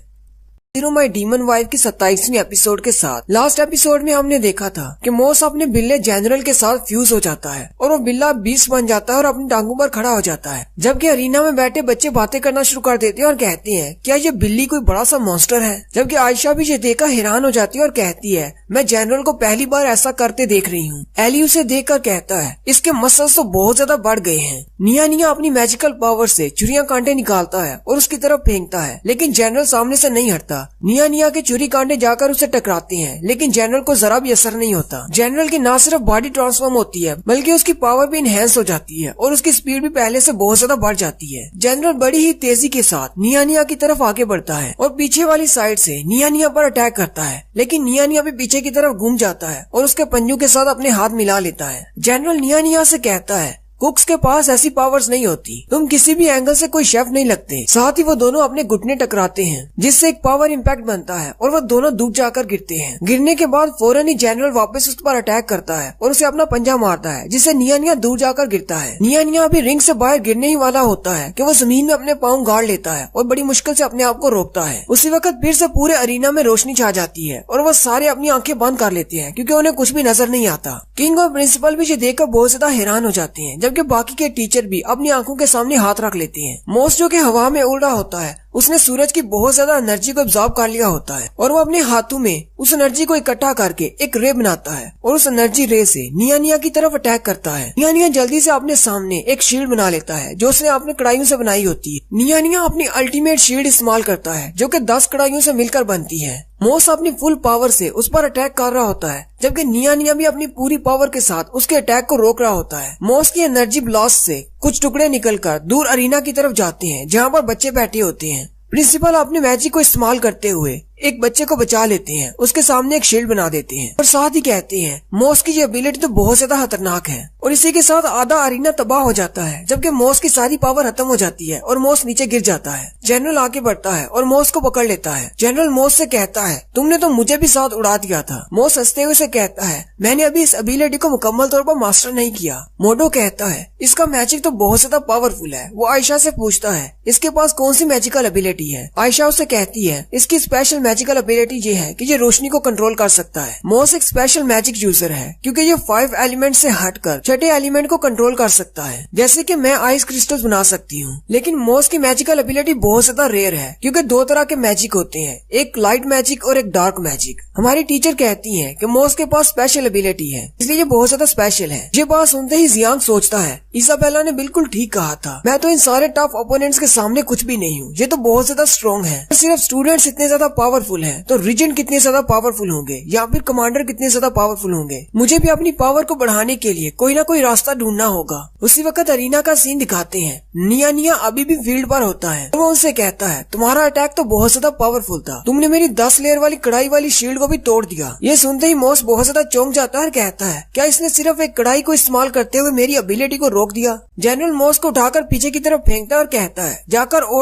जीरो माई डीमन वाइफ की 27वीं एपिसोड के साथ। लास्ट एपिसोड में हमने देखा था कि मोस अपने बिल्ले जनरल के साथ फ्यूज हो जाता है और वो बिल्ला बीस्ट बन जाता है और अपनी टांगों पर खड़ा हो जाता है। जबकि अरीना में बैठे बच्चे बातें करना शुरू कर देते हैं और कहते हैं, क्या ये बिल्ली कोई बड़ा सा मॉन्स्टर है? जबकि आयशा भी ये देखकर हैरान हो जाती है और कहती है, मैं जनरल को पहली बार ऐसा करते देख रही हूँ। एली उसे देखकर कहता है, इसके मसल्स तो बहुत ज्यादा बढ़ गए हैं। निया निया अपनी मैजिकल पावर से चुरियां कांटे निकालता है और उसकी तरफ फेंकता है, लेकिन जनरल सामने से नहीं हटता। निया निया के चुरी कांटे जाकर उसे टकराते हैं, लेकिन जनरल को जरा भी असर नहीं होता। जनरल की न सिर्फ बॉडी ट्रांसफॉर्म होती है बल्कि उसकी पावर भी इनहेंस हो जाती है और उसकी स्पीड भी पहले से बहुत ज्यादा बढ़ जाती है। जनरल बड़ी ही तेजी के साथ निया निया की तरफ आगे बढ़ता है और पीछे वाली साइड से निया निया पर अटैक करता है, लेकिन निया निया भी पीछे की तरफ घूम जाता है और उसके पंजों के साथ अपने हाथ मिला लेता है। जनरल निया निया से कहता है, कुक्स के पास ऐसी पावर्स नहीं होती, तुम किसी भी एंगल से कोई शेफ नहीं लगते। साथ ही वो दोनों अपने घुटने टकराते हैं जिससे एक पावर इम्पैक्ट बनता है और वो दोनों डूब जाकर गिरते हैं। गिरने के बाद फौरन ही जनरल वापस उस पर अटैक करता है और उसे अपना पंजा मारता है जिससे निया निया दूर जाकर गिरता है। निया निया अभी रिंग से बाहर गिरने ही वाला होता है कि वो जमीन में अपने पाँव गाड़ लेता है और बड़ी मुश्किल से अपने आप को रोकता है। उसी वक्त फिर से पूरे अरीना में रोशनी छा जाती है और वो सारे अपनी आंखें बंद कर लेते हैं क्योंकि उन्हें कुछ भी नजर नहीं आता। किंग और प्रिंसिपल भी ये देखकर बहुत ज्यादा हैरान हो जाते हैं, जबकि बाकी के टीचर भी अपनी आंखों के सामने हाथ रख लेते हैं। मोस जो कि हवा में उड़ रहा होता है, उसने सूरज की बहुत ज्यादा एनर्जी को एब्जॉर्ब कर लिया होता है और वो अपने हाथों में उस एनर्जी को इकट्ठा करके एक रे बनाता है और उस एनर्जी रे से निया निया की तरफ अटैक करता है। निया निया जल्दी से अपने सामने एक शील्ड बना लेता है जो उसने अपने कड़ाइयों से बनाई होती है। निया निया अपनी अल्टीमेट शील्ड इस्तेमाल करता है जो कि 10 कड़ाइयों से मिलकर बनती है। मोस अपनी फुल पावर से उस पर अटैक कर रहा होता है, जबकि निया निया भी अपनी पूरी पावर के साथ उसके अटैक को रोक रहा होता है। मोस की एनर्जी ब्लास्ट से कुछ टुकड़े निकलकर दूर अरीना की तरफ जाते हैं जहाँ पर बच्चे बैठे होते हैं। प्रिंसिपल अपने मैजिक को इस्तेमाल करते हुए एक बच्चे को बचा लेते हैं, उसके सामने एक शील्ड बना देते हैं और साथ ही कहते हैं मोस की ये एबिलिटी तो बहुत ज्यादा खतरनाक है। और इसी के साथ आधा अरीना तबाह हो जाता है, जबकि मोस की सारी पावर खत्म हो जाती है और मोस नीचे गिर जाता है। जनरल आगे बढ़ता है और मोस को पकड़ लेता है। जनरल मोस से कहता है तुमने तो मुझे भी साथ उड़ा दिया था। मोस हंसते हुए से कहता है मैंने अभी इस एबिलिटी को मुकम्मल तौर पर मास्टर नहीं किया। मोडो कहता है इसका मैजिक तो बहुत ज्यादा पावरफुल है। वो आयशा से पूछता है इसके पास कौन सी मैजिकल एबिलिटी है। आयशा उसे कहती है इसकी स्पेशल मैजिकल एबिलिटी ये है कि ये रोशनी को कंट्रोल कर सकता है। मोस एक स्पेशल मैजिक यूजर है क्योंकि ये 5 एलिमेंट से हटकर छठे एलिमेंट को कंट्रोल कर सकता है, जैसे कि मैं आइस क्रिस्टल्स बना सकती हूँ। लेकिन मोस की मैजिकल एबिलिटी बहुत ज्यादा रेयर है क्योंकि 2 तरह के मैजिक होते हैं, एक लाइट मैजिक और एक डार्क मैजिक। हमारी टीचर कहती है कि मोस के पास स्पेशल एबिलिटी है इसलिए ये बहुत ज्यादा स्पेशल है। ये बात सुनते ही जियांग सोचता है इसाबेला ने बिल्कुल ठीक कहा था, मैं तो इन सारे टफ ओपोनेंट्स के सामने कुछ भी नहीं हूँ। ये तो बहुत ज्यादा स्ट्रॉन्ग है। सिर्फ स्टूडेंट्स इतने ज्यादा पावरफुल है तो रीजेंट कितने ज्यादा पावरफुल होंगे या फिर कमांडर कितने ज्यादा पावरफुल होंगे। मुझे भी अपनी पावर को बढ़ाने के लिए कोई ना कोई रास्ता ढूंढना होगा। उसी वक्त अरीना का सीन दिखाते हैं। निया निया अभी भी फील्ड पर होता है। वो उनसे कहता है तुम्हारा अटैक तो बहुत ज्यादा पावरफुल था, तुमने मेरी 10 लेयर वाली कढ़ाई वाली शील्ड को भी तोड़ दिया। ये सुनते ही मोस बहुत ज्यादा चौंक जाता है और कहता है क्या इसने सिर्फ एक कढ़ाई को इस्तेमाल करते हुए मेरी एबिलिटी को रोक दिया। जनरल मोस को उठाकर पीछे की तरफ फेंकता है और कहता है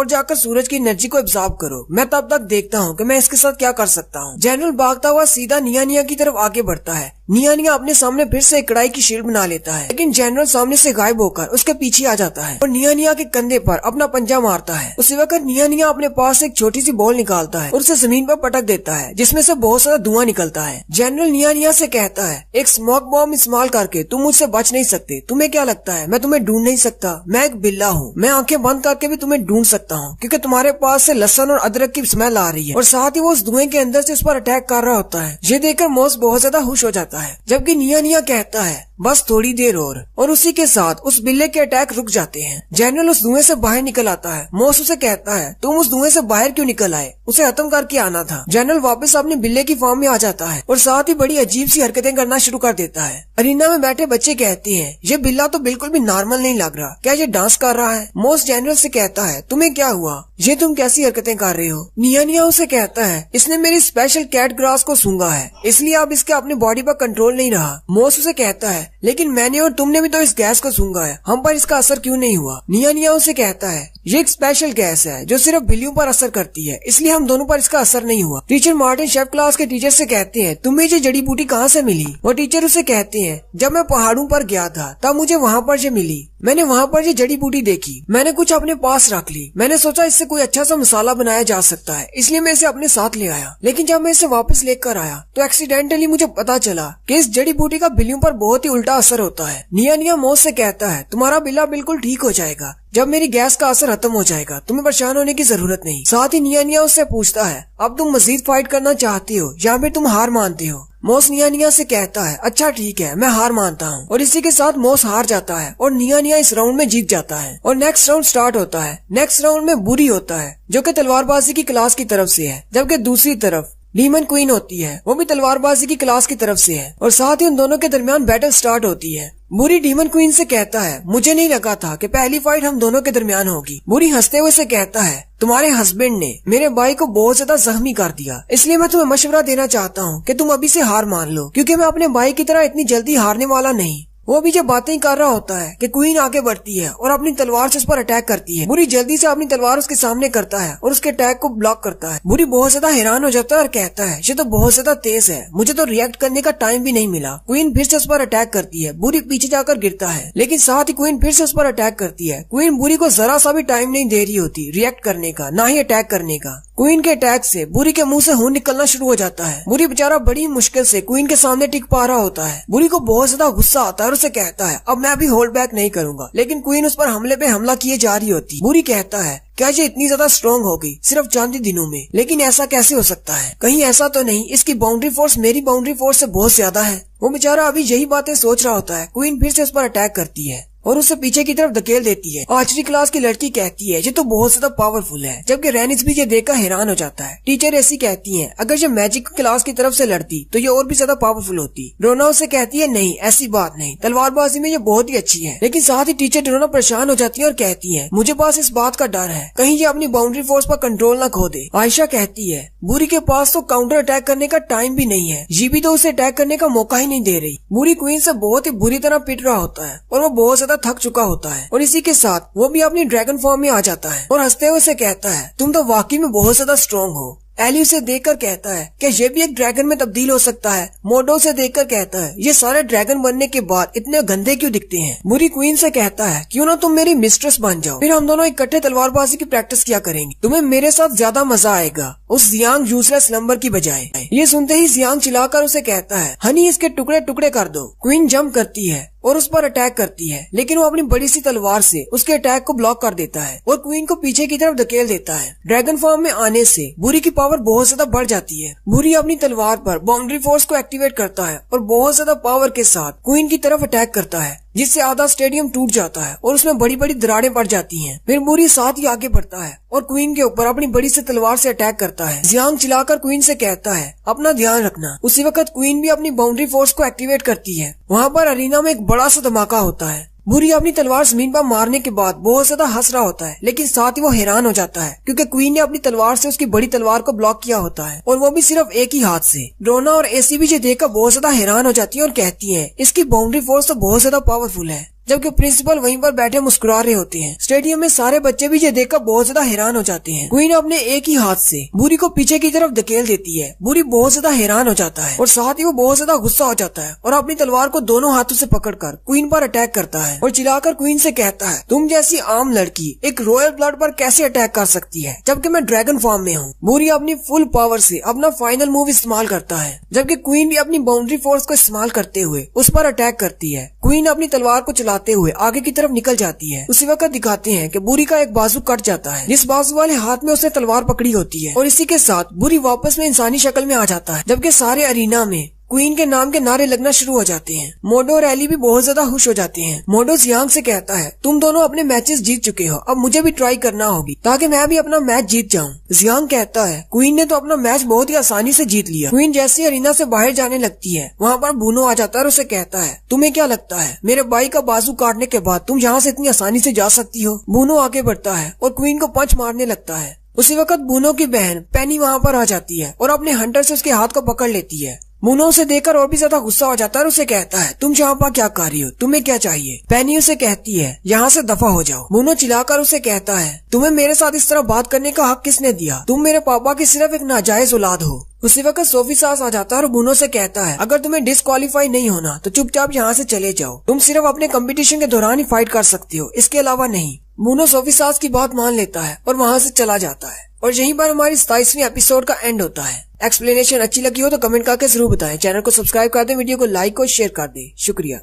जाकर सूरज की एनर्जी को एब्जॉर्ब करो, मैं तब तक देखता हूँ कि मैं इसके साथ क्या कर सकता हूँ। जनरल भागता हुआ सीधा निया निया की तरफ आगे बढ़ता है। निया निया अपने सामने फिर से एक कढ़ाई की शील्ड बना लेता है, लेकिन जनरल सामने से गायब होकर उसके पीछे आ जाता है और निया निया के कंधे पर अपना पंजा मारता है। उसी वक्त निया निया अपने पास एक छोटी सी बॉल निकालता है और उसे जमीन पर पटक देता है जिसमें से बहुत सारा धुआं निकलता है। जनरल निया निया से कहता है एक स्मोक बॉम्ब इस्तेमाल करके तुम मुझसे बच नहीं सकते। तुम्हें क्या लगता है मैं तुम्हें ढूंढ नहीं सकता? मैं एक बिल्ला हूँ, मैं आंखें बंद करके भी तुम्हें ढूंढ सकता हूँ क्योंकि तुम्हारे पास से लहसुन और अदरक की स्मेल आ रही है। और साथ ही वो उस धुएं के अंदर से उस पर अटैक कर रहा होता है। ये देखकर मोस बहुत ज्यादा खुश हो जाता है, जबकि निया निया कहता है बस थोड़ी देर और उसी के साथ उस बिल्ले के अटैक रुक जाते हैं। जनरल उस धुएं से बाहर निकल आता है। मोस उसे कहता है तुम उस धुएं से बाहर क्यों निकल आए, उसे खत्म करके आना था। जनरल वापस अपने बिल्ले की फॉर्म में आ जाता है और साथ ही बड़ी अजीब सी हरकतें करना शुरू कर देता है। अरीना में बैठे बच्चे कहते हैं ये बिल्ला तो बिल्कुल भी नॉर्मल नहीं लग रहा, क्या ये डांस कर रहा है? मोस जनरल से कहता है तुम्हें क्या हुआ, ये तुम कैसी हरकतें कर रहे हो? निया निया उसे कहता है इसने मेरी स्पेशल कैट ग्रास को सूंघा है इसलिए अब इसके अपने बॉडी पर कंट्रोल नहीं रहा। मोस उसे कहता है लेकिन मैंने और तुमने भी तो इस गैस को सूंघा है, हम पर इसका असर क्यों नहीं हुआ? निया निया उसे कहता है ये एक स्पेशल गैस है जो सिर्फ बिल्लियों पर असर करती है इसलिए हम दोनों पर इसका असर नहीं हुआ। टीचर मार्टिन शेफ क्लास के टीचर से कहते हैं तुम्हें ये जड़ी बूटी कहाँ से मिली? वो टीचर उसे कहते हैं जब मैं पहाड़ों पर गया था तब मुझे वहाँ पर ये मिली, मैंने वहाँ पर ये जड़ी बूटी देखी, मैंने कुछ अपने पास रख ली, मैंने सोचा इससे कोई अच्छा सा मसाला बनाया जा सकता है इसलिए मैं इसे अपने साथ ले आया। लेकिन जब मैं इसे वापस लेकर आया तो एक्सीडेंटली मुझे पता चला कि इस जड़ी बूटी का बिल्लियों पर बहुत ही उल्टा असर होता है। निया निया मोस से कहता है तुम्हारा बिल्ला बिल्कुल ठीक हो जाएगा जब मेरी गैस का असर खत्म हो जाएगा, तुम्हें परेशान होने की जरूरत नहीं। साथ ही निया निया उससे पूछता है अब तुम मजीद फाइट करना चाहती हो या फिर तुम हार मानते हो? मोस निया निया से कहता है अच्छा ठीक है मैं हार मानता हूँ। और इसी के साथ मोस हार जाता है और निया निया इस राउंड में जीत जाता है और नेक्स्ट राउंड स्टार्ट होता है। नेक्स्ट राउंड में बुरी होता है जो कि तलवारबाजी की क्लास की तरफ से है, जबकि दूसरी तरफ डीमन क्वीन होती है, वो भी तलवारबाजी की क्लास की तरफ से है। और साथ ही उन दोनों के दरमियान बैटल स्टार्ट होती है। बुरी डीमन क्वीन से कहता है मुझे नहीं लगा था कि पहली फाइट हम दोनों के दरमियान होगी। बुरी हंसते हुए से कहता है तुम्हारे हस्बैंड ने मेरे भाई को बहुत ज्यादा जख्मी कर दिया इसलिए मैं तुम्हें मशवरा देना चाहता हूँ कि तुम अभी से हार मान लो क्योंकि मैं अपने भाई की तरह इतनी जल्दी हारने वाला नहीं। वो अभी जब बातें कर रहा होता है कि क्वीन आगे बढ़ती है और अपनी तलवार से उस पर अटैक करती है। बुरी जल्दी से अपनी तलवार उसके सामने करता है और उसके अटैक को ब्लॉक करता है। बुरी बहुत ज्यादा हैरान हो जाता है और कहता है ये तो बहुत ज्यादा तेज है, मुझे तो रिएक्ट करने का टाइम भी नहीं मिला। क्वीन फिर से उस पर अटैक करती है। बुरी पीछे जाकर गिरता है, लेकिन साथ ही क्वीन फिर से उस पर अटैक करती है। क्वीन बुरी को जरा सा भी टाइम नहीं दे रही होती रिएक्ट करने का, ना ही अटैक करने का। क्वीन के अटैक से बुरी के मुंह से खून निकलना शुरू हो जाता है। बुरी बेचारा बड़ी मुश्किल से क्वीन के सामने टिक पा रहा होता है। बुरी को बहुत ज्यादा गुस्सा आता है और उसे कहता है अब मैं अभी होल्ड बैक नहीं करूंगा, लेकिन क्वीन उस पर हमले पे हमला किए जा रही होती। बुरी कहता है क्या ये इतनी ज्यादा स्ट्रॉन्ग हो गई सिर्फ चंद दिनों में, लेकिन ऐसा कैसे हो सकता है, कहीं ऐसा तो नहीं इसकी बाउंड्री फोर्स मेरी बाउंड्री फोर्स से बहुत ज्यादा है। वो बेचारा अभी यही बातें सोच रहा होता है। क्वीन फिर से उस पर अटैक करती है और उसे पीछे की तरफ धकेल देती है। आर्चरी क्लास की लड़की कहती है ये तो बहुत ज्यादा पावरफुल है, जबकि रेनिस भी ये देखकर हैरान हो जाता है। टीचर ऐसी कहती है अगर ये मैजिक क्लास की तरफ से लड़ती तो ये और भी ज्यादा पावरफुल होती। ड्रोना उसे कहती है नहीं ऐसी बात नहीं, तलवारबाजी में ये बहुत ही अच्छी है। लेकिन साथ ही टीचर ड्रोना परेशान हो जाती है और कहती है मुझे पास इस बात का डर है कहीं ये अपनी बाउंड्री फोर्स पर कंट्रोल न खो दे। आयशा कहती है बुरी के पास तो काउंटर अटैक करने का टाइम भी नहीं है, ये भी तो उसे अटैक करने का मौका ही नहीं दे रही। बुरी क्वीन से बहुत ही बुरी तरह पिट रहा होता है और वो बहुत ज्यादा थक चुका होता है और इसी के साथ वो भी अपनी ड्रैगन फॉर्म में आ जाता है और हंसते हुए उसे कहता है तुम तो वाकई में बहुत ज्यादा स्ट्रॉन्ग हो। एली उसे देखकर कहता है कि ये भी एक ड्रैगन में तब्दील हो सकता है। मोडो से देखकर कहता है ये सारे ड्रैगन बनने के बाद इतने गंदे क्यों दिखते हैं। बुरी क्वीन से कहता है क्यों ना तुम मेरी मिस्ट्रेस बन जाओ, फिर हम दोनों इकट्ठे तलवारबाजी की प्रैक्टिस किया करेंगे, तुम्हें मेरे साथ ज्यादा मजा आएगा उस जियांग यूजलेस नंबर की बजाय। ये सुनते ही जियांग चिल्लाकर उसे कहता है हनी इसके टुकड़े टुकड़े कर दो। क्वीन जंप करती है और उस पर अटैक करती है, लेकिन वो अपनी बड़ी सी तलवार से उसके अटैक को ब्लॉक कर देता है और क्वीन को पीछे की तरफ धकेल देता है। ड्रैगन फॉर्म में आने से बुरी की पावर बहुत ज्यादा बढ़ जाती है। बुरी अपनी तलवार पर बाउंड्री फोर्स को एक्टिवेट करता है और बहुत ज्यादा पावर के साथ क्वीन की तरफ अटैक करता है, जिससे आधा स्टेडियम टूट जाता है और उसमें बड़ी बड़ी दरारें पड़ जाती हैं। फिर बुरी साथ ही आगे बढ़ता है और क्वीन के ऊपर अपनी बड़ी सी तलवार से अटैक करता है। जियांग चिल्लाकर क्वीन से कहता है अपना ध्यान रखना। उसी वक्त क्वीन भी अपनी बाउंड्री फोर्स को एक्टिवेट करती है। वहाँ पर अरीना में एक बड़ा सा धमाका होता है। बुरी अपनी तलवार जमीन पर मारने के बाद बहुत ज्यादा हंस रहा होता है, लेकिन साथ ही वो हैरान हो जाता है क्योंकि क्वीन ने अपनी तलवार से उसकी बड़ी तलवार को ब्लॉक किया होता है और वो भी सिर्फ एक ही हाथ से। ड्रोना और एसी भी ये देखकर बहुत ज्यादा हैरान हो जाती है और कहती है इसकी बाउंड्री फोर्स तो बहुत ज्यादा पावरफुल है, जबकि प्रिंसिपल वहीं पर बैठे मुस्कुरा रहे होते हैं। स्टेडियम में सारे बच्चे भी ये देखकर बहुत ज्यादा हैरान हो जाते हैं। क्वीन अपने एक ही हाथ से बुरी को पीछे की तरफ धकेल देती है। बुरी बहुत ज्यादा हैरान हो जाता है और साथ ही वो बहुत ज्यादा गुस्सा हो जाता है और अपनी तलवार को दोनों हाथों से पकड़कर क्वीन पर अटैक करता है और चिल्लाकर क्वीन से कहता है तुम जैसी आम लड़की एक रॉयल ब्लड पर कैसे अटैक कर सकती है, जबकि मैं ड्रैगन फॉर्म में हूँ। बुरी अपनी फुल पावर से अपना फाइनल मूव इस्तेमाल करता है, जबकि क्वीन भी अपनी बाउंड्री फोर्स को इस्तेमाल करते हुए उस पर अटैक करती है। क्वीन अपनी तलवार को चलाते हुए आगे की तरफ निकल जाती है। उसी वक्त दिखाते हैं कि बुरी का एक बाजू कट जाता है, जिस बाजू वाले हाथ में उसने तलवार पकड़ी होती है और इसी के साथ बुरी वापस में इंसानी शक्ल में आ जाता है, जबकि सारे अरीना में क्वीन के नाम के नारे लगना शुरू हो जाते हैं। मोडो और एली भी बहुत ज्यादा खुश हो जाते हैं। मोडो जियांग से कहता है तुम दोनों अपने मैचेस जीत चुके हो, अब मुझे भी ट्राई करना होगी ताकि मैं भी अपना मैच जीत जाऊं। जियांग कहता है क्वीन ने तो अपना मैच बहुत ही आसानी से जीत लिया। क्वीन जैसे अरीना से बाहर जाने लगती है, वहाँ पर बूनो आ जाता है और उसे कहता है तुम्हें क्या लगता है मेरे भाई का बाजू काटने के बाद तुम यहाँ से इतनी आसानी से जा सकती हो। बूनो आगे बढ़ता है और क्वीन को पंच मारने लगता है। उसी वक्त बूनो की बहन पेनी वहाँ पर आ जाती है और अपने हंटर से उसके हाथ को पकड़ लेती है। बूनो उसे देखकर और भी ज्यादा गुस्सा हो जाता है और उसे कहता है तुम यहाँ पर क्या कर रही हो, तुम्हें क्या चाहिए। पेनी उसे कहती है यहाँ से दफा हो जाओ। बूनो चिल्लाकर उसे कहता है तुम्हें मेरे साथ इस तरह बात करने का हक किसने दिया, तुम मेरे पापा की सिर्फ एक नाजायज औलाद हो। उसी वक्त सोफी सास आ जाता है और बूनो से कहता है अगर तुम्हें डिस्क्वालीफाई नहीं होना तो चुपचाप यहाँ से चले जाओ, तुम सिर्फ अपने कंपटीशन के दौरान ही फाइट कर सकते हो, इसके अलावा नहीं। बूनो सोफी सास की बात मान लेता है और वहाँ से चला जाता है और यहीं पर हमारी 27वीं एपिसोड का एंड होता है। एक्सप्लेनेशन अच्छी लगी हो तो कमेंट करके जरूर बताएं। चैनल को सब्सक्राइब कर दें, वीडियो को लाइक और शेयर कर दें। शुक्रिया।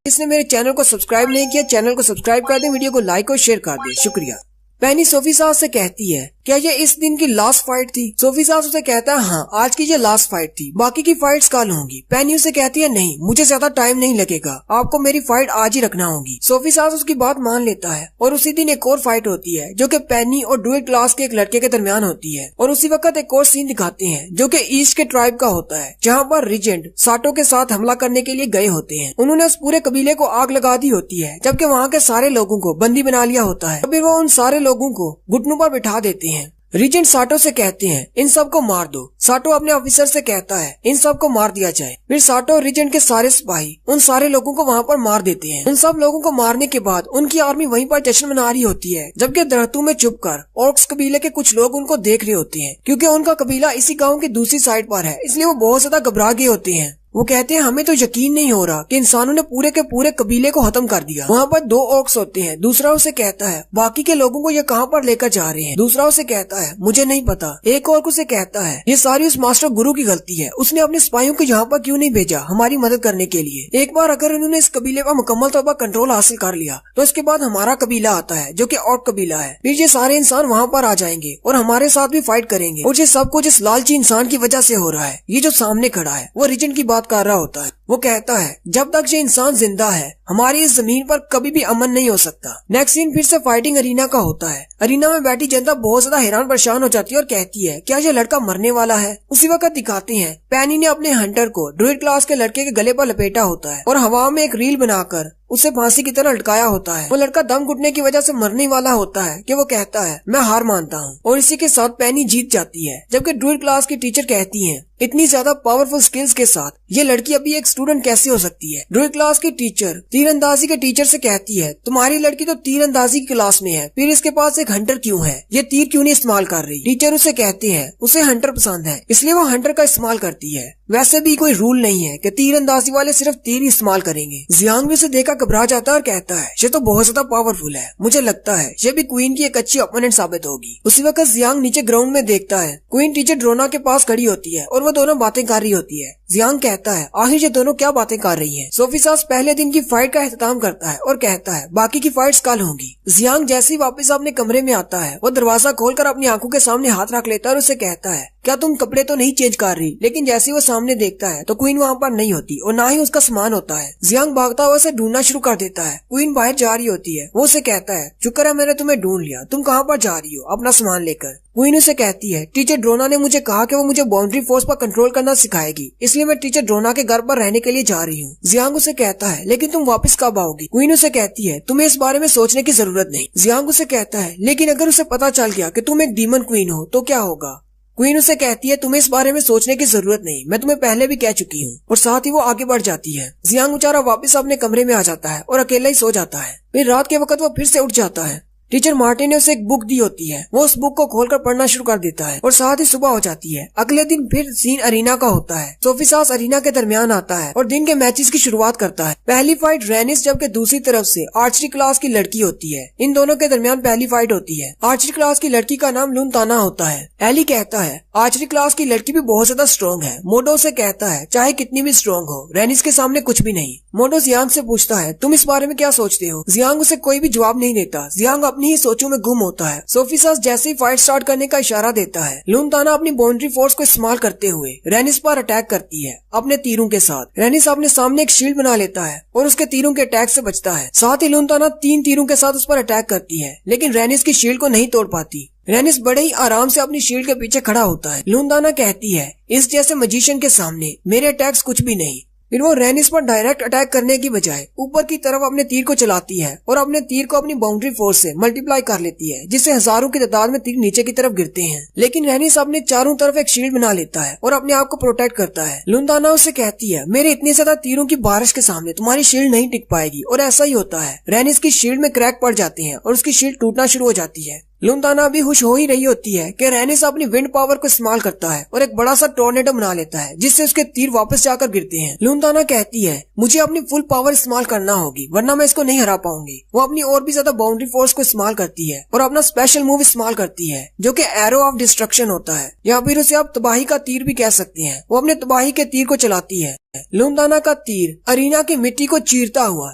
जिसने मेरे चैनल को सब्सक्राइब नहीं किया, चैनल को सब्सक्राइब कर दें, वीडियो को लाइक और शेयर कर दें। शुक्रिया। पेनी सोफी सास से कहती है क्या ये इस दिन की लास्ट फाइट थी। सोफी सास उसे कहता है हाँ आज की ये लास्ट फाइट थी, बाकी की फाइट्स कल होंगी। पेनी उसे कहती है नहीं मुझे ज्यादा टाइम नहीं लगेगा, आपको मेरी फाइट आज ही रखना होगी। सोफी सास उसकी बात मान लेता है और उसी दिन एक और फाइट होती है जो कि पेनी और ड्यूड क्लास के एक लड़के के दरमियान होती है। और उसी वक्त एक और सीन दिखाते हैं जो कि ईस्ट के ट्राइब का होता है, जहाँ पर रिजेंट साटो के साथ हमला करने के लिए गए होते हैं। उन्होंने उस पूरे कबीले को आग लगा दी होती है, जबकि वहाँ के सारे लोगों को बंदी बना लिया होता है। फिर वो उन सारे लोगों को घुटनों पर बिठा देते हैं रीजेंट साटो से कहते हैं इन सबको मार दो। साटो अपने ऑफिसर से कहता है इन सबको मार दिया जाए। फिर साटो और रीजेंट के सारे सिपाही उन सारे लोगों को वहाँ पर मार देते हैं। उन सब लोगों को मारने के बाद उनकी आर्मी वहीं पर जश्न मना रही होती है, जबकि दरख्तों में छुपकर ऑर्क्स कबीले के कुछ लोग उनको देख रहे होते हैं। क्योंकि उनका कबीला इसी गाँव की दूसरी साइड पर है, इसलिए वो बहुत ज्यादा घबरा गए होते हैं। वो कहते हैं हमें तो यकीन नहीं हो रहा कि इंसानों ने पूरे के पूरे कबीले को खत्म कर दिया। वहाँ पर 2 ऑर्क्स होते हैं। दूसरा उसे कहता है बाकी के लोगों को ये कहाँ पर लेकर जा रहे हैं। दूसरा उसे कहता है मुझे नहीं पता। एक ऑर्क उसे कहता है ये सारी उस मास्टर गुरु की गलती है, उसने अपने सिपाहियों को यहाँ पर क्यों नहीं भेजा हमारी मदद करने के लिए। एक बार अगर उन्होंने इस कबीले पर मुकम्मल तौर पर कंट्रोल हासिल कर लिया तो इसके बाद हमारा कबीला आता है जो कि ऑर्क कबीला है। फिर ये सारे इंसान वहाँ पर आ जाएंगे और हमारे साथ भी फाइट करेंगे और ये सब कुछ इस लालची इंसान की वजह से हो रहा है। ये जो सामने खड़ा है वो रीजन की बात कर रहा होता है। वो कहता है जब तक ये इंसान जिंदा है हमारी इस जमीन पर कभी भी अमन नहीं हो सकता। नेक्स्ट सीन फिर से फाइटिंग अरीना का होता है। अरीना में बैठी जनता बहुत ज्यादा हैरान परेशान हो जाती है और कहती है क्या ये लड़का मरने वाला है। उसी वक्त दिखाते हैं पैनी ने अपने हंटर को ड्रूइड क्लास के लड़के के गले पर लपेटा होता है और हवा में एक रील बनाकर उसे फांसी की तरह लटकाया होता है। वो लड़का दम घुटने की वजह से मरने वाला होता है कि वो कहता है मैं हार मानता हूँ और इसी के साथ पैनी जीत जाती है। जबकि ड्रूइड क्लास की टीचर कहती है इतनी ज्यादा पावरफुल स्किल्स के साथ ये लड़की अभी एक स्टूडेंट कैसे हो सकती है। ड्रूइड क्लास की टीचर तीरंदाजी के टीचर से कहती है तुम्हारी लड़की तो तीरंदाजी की क्लास में है, फिर इसके पास एक हंटर क्यों है, ये तीर क्यों नहीं इस्तेमाल कर रही। टीचर उसे कहते हैं उसे हंटर पसंद है इसलिए वो हंटर का इस्तेमाल करती है। वैसे भी कोई रूल नहीं है कि तीरंदाजी वाले सिर्फ तीर इस्तेमाल करेंगे। जियांग भी उसे देखकर घबरा जाता है और कहता है ये तो बहुत ज्यादा पावरफुल है, मुझे लगता है ये भी क्वीन की एक अच्छी ओपोनेंट साबित होगी। उसी वक्त जियांग नीचे ग्राउंड में देखता है क्वीन टीचर ड्रोना के पास खड़ी होती है और वो दोनों बातें कर रही होती है। जियांग कहता है आखिर ये दोनों क्या बातें कर रही हैं। सोफी सास पहले दिन की फाइट का एहतमाम करता है और कहता है बाकी की फाइट्स कल होंगी। जियांग जैसे ही वापस अपने कमरे में आता है वो दरवाजा खोलकर अपनी आंखों के सामने हाथ रख लेता है और उसे कहता है क्या तुम कपड़े तो नहीं चेंज कर रही। लेकिन जैसे ही वो सामने देखता है तो क्वीन वहाँ पर नहीं होती और ना ही उसका सामान होता है। जियांग भागता हुआ उसे ढूंढना शुरू कर देता है। क्वीन बाहर जा रही होती है। वो उसे कहता है शुक्र है मैंने तुम्हें ढूंढ लिया, तुम कहाँ पर जा रही हो अपना सामान लेकर। क्वीन उसे कहती है टीचर ड्रोना ने मुझे कहा कि वो मुझे बाउंड्री फोर्स पर कंट्रोल करना सिखाएगी, इसलिए मैं टीचर ड्रोना के घर पर रहने के लिए जा रही हूँ। जियांग उसे कहता है लेकिन तुम वापस कब आओगी। क्वीन उसे कहती है तुम्हें इस बारे में सोचने की जरूरत नहीं। जियांग उसे कहता है लेकिन अगर उसे पता चल गया कि तुम एक डीमन क्वीन हो तो क्या होगा। क्वीन उसे कहती है तुम्हें इस बारे में सोचने की जरूरत नहीं, मैं तुम्हें पहले भी कह चुकी हूँ। और साथ ही वो आगे बढ़ जाती है। जियांग बेचारा वापस अपने कमरे में आ जाता है और अकेला ही सो जाता है। फिर रात के वक्त वो फिर से उठ जाता है। टीचर मार्टिन ने उसे एक बुक दी होती है। वो उस बुक को खोलकर पढ़ना शुरू कर देता है और साथ ही सुबह हो जाती है। अगले दिन फिर सीन अरीना का होता है। सोफी सास अरीना के दरमियान आता है और दिन के मैचेस की शुरुआत करता है। पहली फाइट रेनिस जबकि दूसरी तरफ से आर्चरी क्लास की लड़की होती है। इन दोनों के दरमियान पहली फाइट होती है। आर्चरी क्लास की लड़की का नाम लुन ताना होता है। एली कहता है आर्चरी क्लास की लड़की भी बहुत ज्यादा स्ट्रॉन्ग है। मोडो से कहता है चाहे कितनी भी स्ट्रॉन्ग हो रेनिस के सामने कुछ भी नहीं। मोडो जियांग से पूछता है तुम इस बारे में क्या सोचते हो। जियांग उसे कोई भी जवाब नहीं देता। जियांग अपनी ही सोचों में गुम होता है। सोफी सास जैसे ही फाइट स्टार्ट करने का इशारा देता है लुन ताना अपनी बाउंड्री फोर्स को इस्तेमाल करते हुए रेनिस पर अटैक करती है अपने तीरों के साथ। रेनिस अपने सामने एक शील्ड बना लेता है और उसके तीरों के अटैक से बचता है। साथ ही लुन ताना 3 तीरों के साथ उस पर अटैक करती है लेकिन रेनिस की शील्ड को नहीं तोड़ पाती। रेनिस बड़े ही आराम से अपनी शील्ड के पीछे खड़ा होता है। लुन ताना कहती है इस जैसे मजिशियन के सामने मेरे अटैक्स कुछ भी नहीं। फिर वो रेनिस पर डायरेक्ट अटैक करने की बजाय ऊपर की तरफ अपने तीर को चलाती है और अपने तीर को अपनी बाउंड्री फोर्स से मल्टीप्लाई कर लेती है, जिससे हजारों की तादाद में तीर नीचे की तरफ गिरते हैं। लेकिन रेनिस अपने चारों तरफ एक शील्ड बना लेता है और अपने आप को प्रोटेक्ट करता है। लुन ताना उससे कहती है मेरे इतने ज्यादा तीरों की बारिश के सामने तुम्हारी शील्ड नहीं टिक पाएगी। और ऐसा ही होता है। रेनिस की शील्ड में क्रैक पड़ जाते हैं और उसकी शील्ड टूटना शुरू हो जाती है। लुन ताना भी खुश हो ही रही होती है कि रेनिस अपनी विंड पावर को इस्तेमाल करता है और एक बड़ा सा टोर्नेडो बना लेता है जिससे उसके तीर वापस जाकर गिरते हैं। लुन ताना कहती है मुझे अपनी फुल पावर इस्तेमाल करना होगी वरना मैं इसको नहीं हरा पाऊंगी। वो अपनी और भी ज्यादा बाउंड्री फोर्स को इस्तेमाल करती है और अपना स्पेशल मूव इस्तेमाल करती है जो कि एरो ऑफ डिस्ट्रक्शन होता है या फिर उसे आप तबाही का तीर भी कह सकते हैं। वो अपने तबाही के तीर को चलाती है। लुन ताना का तीर अरीना की मिट्टी को चीरता हुआ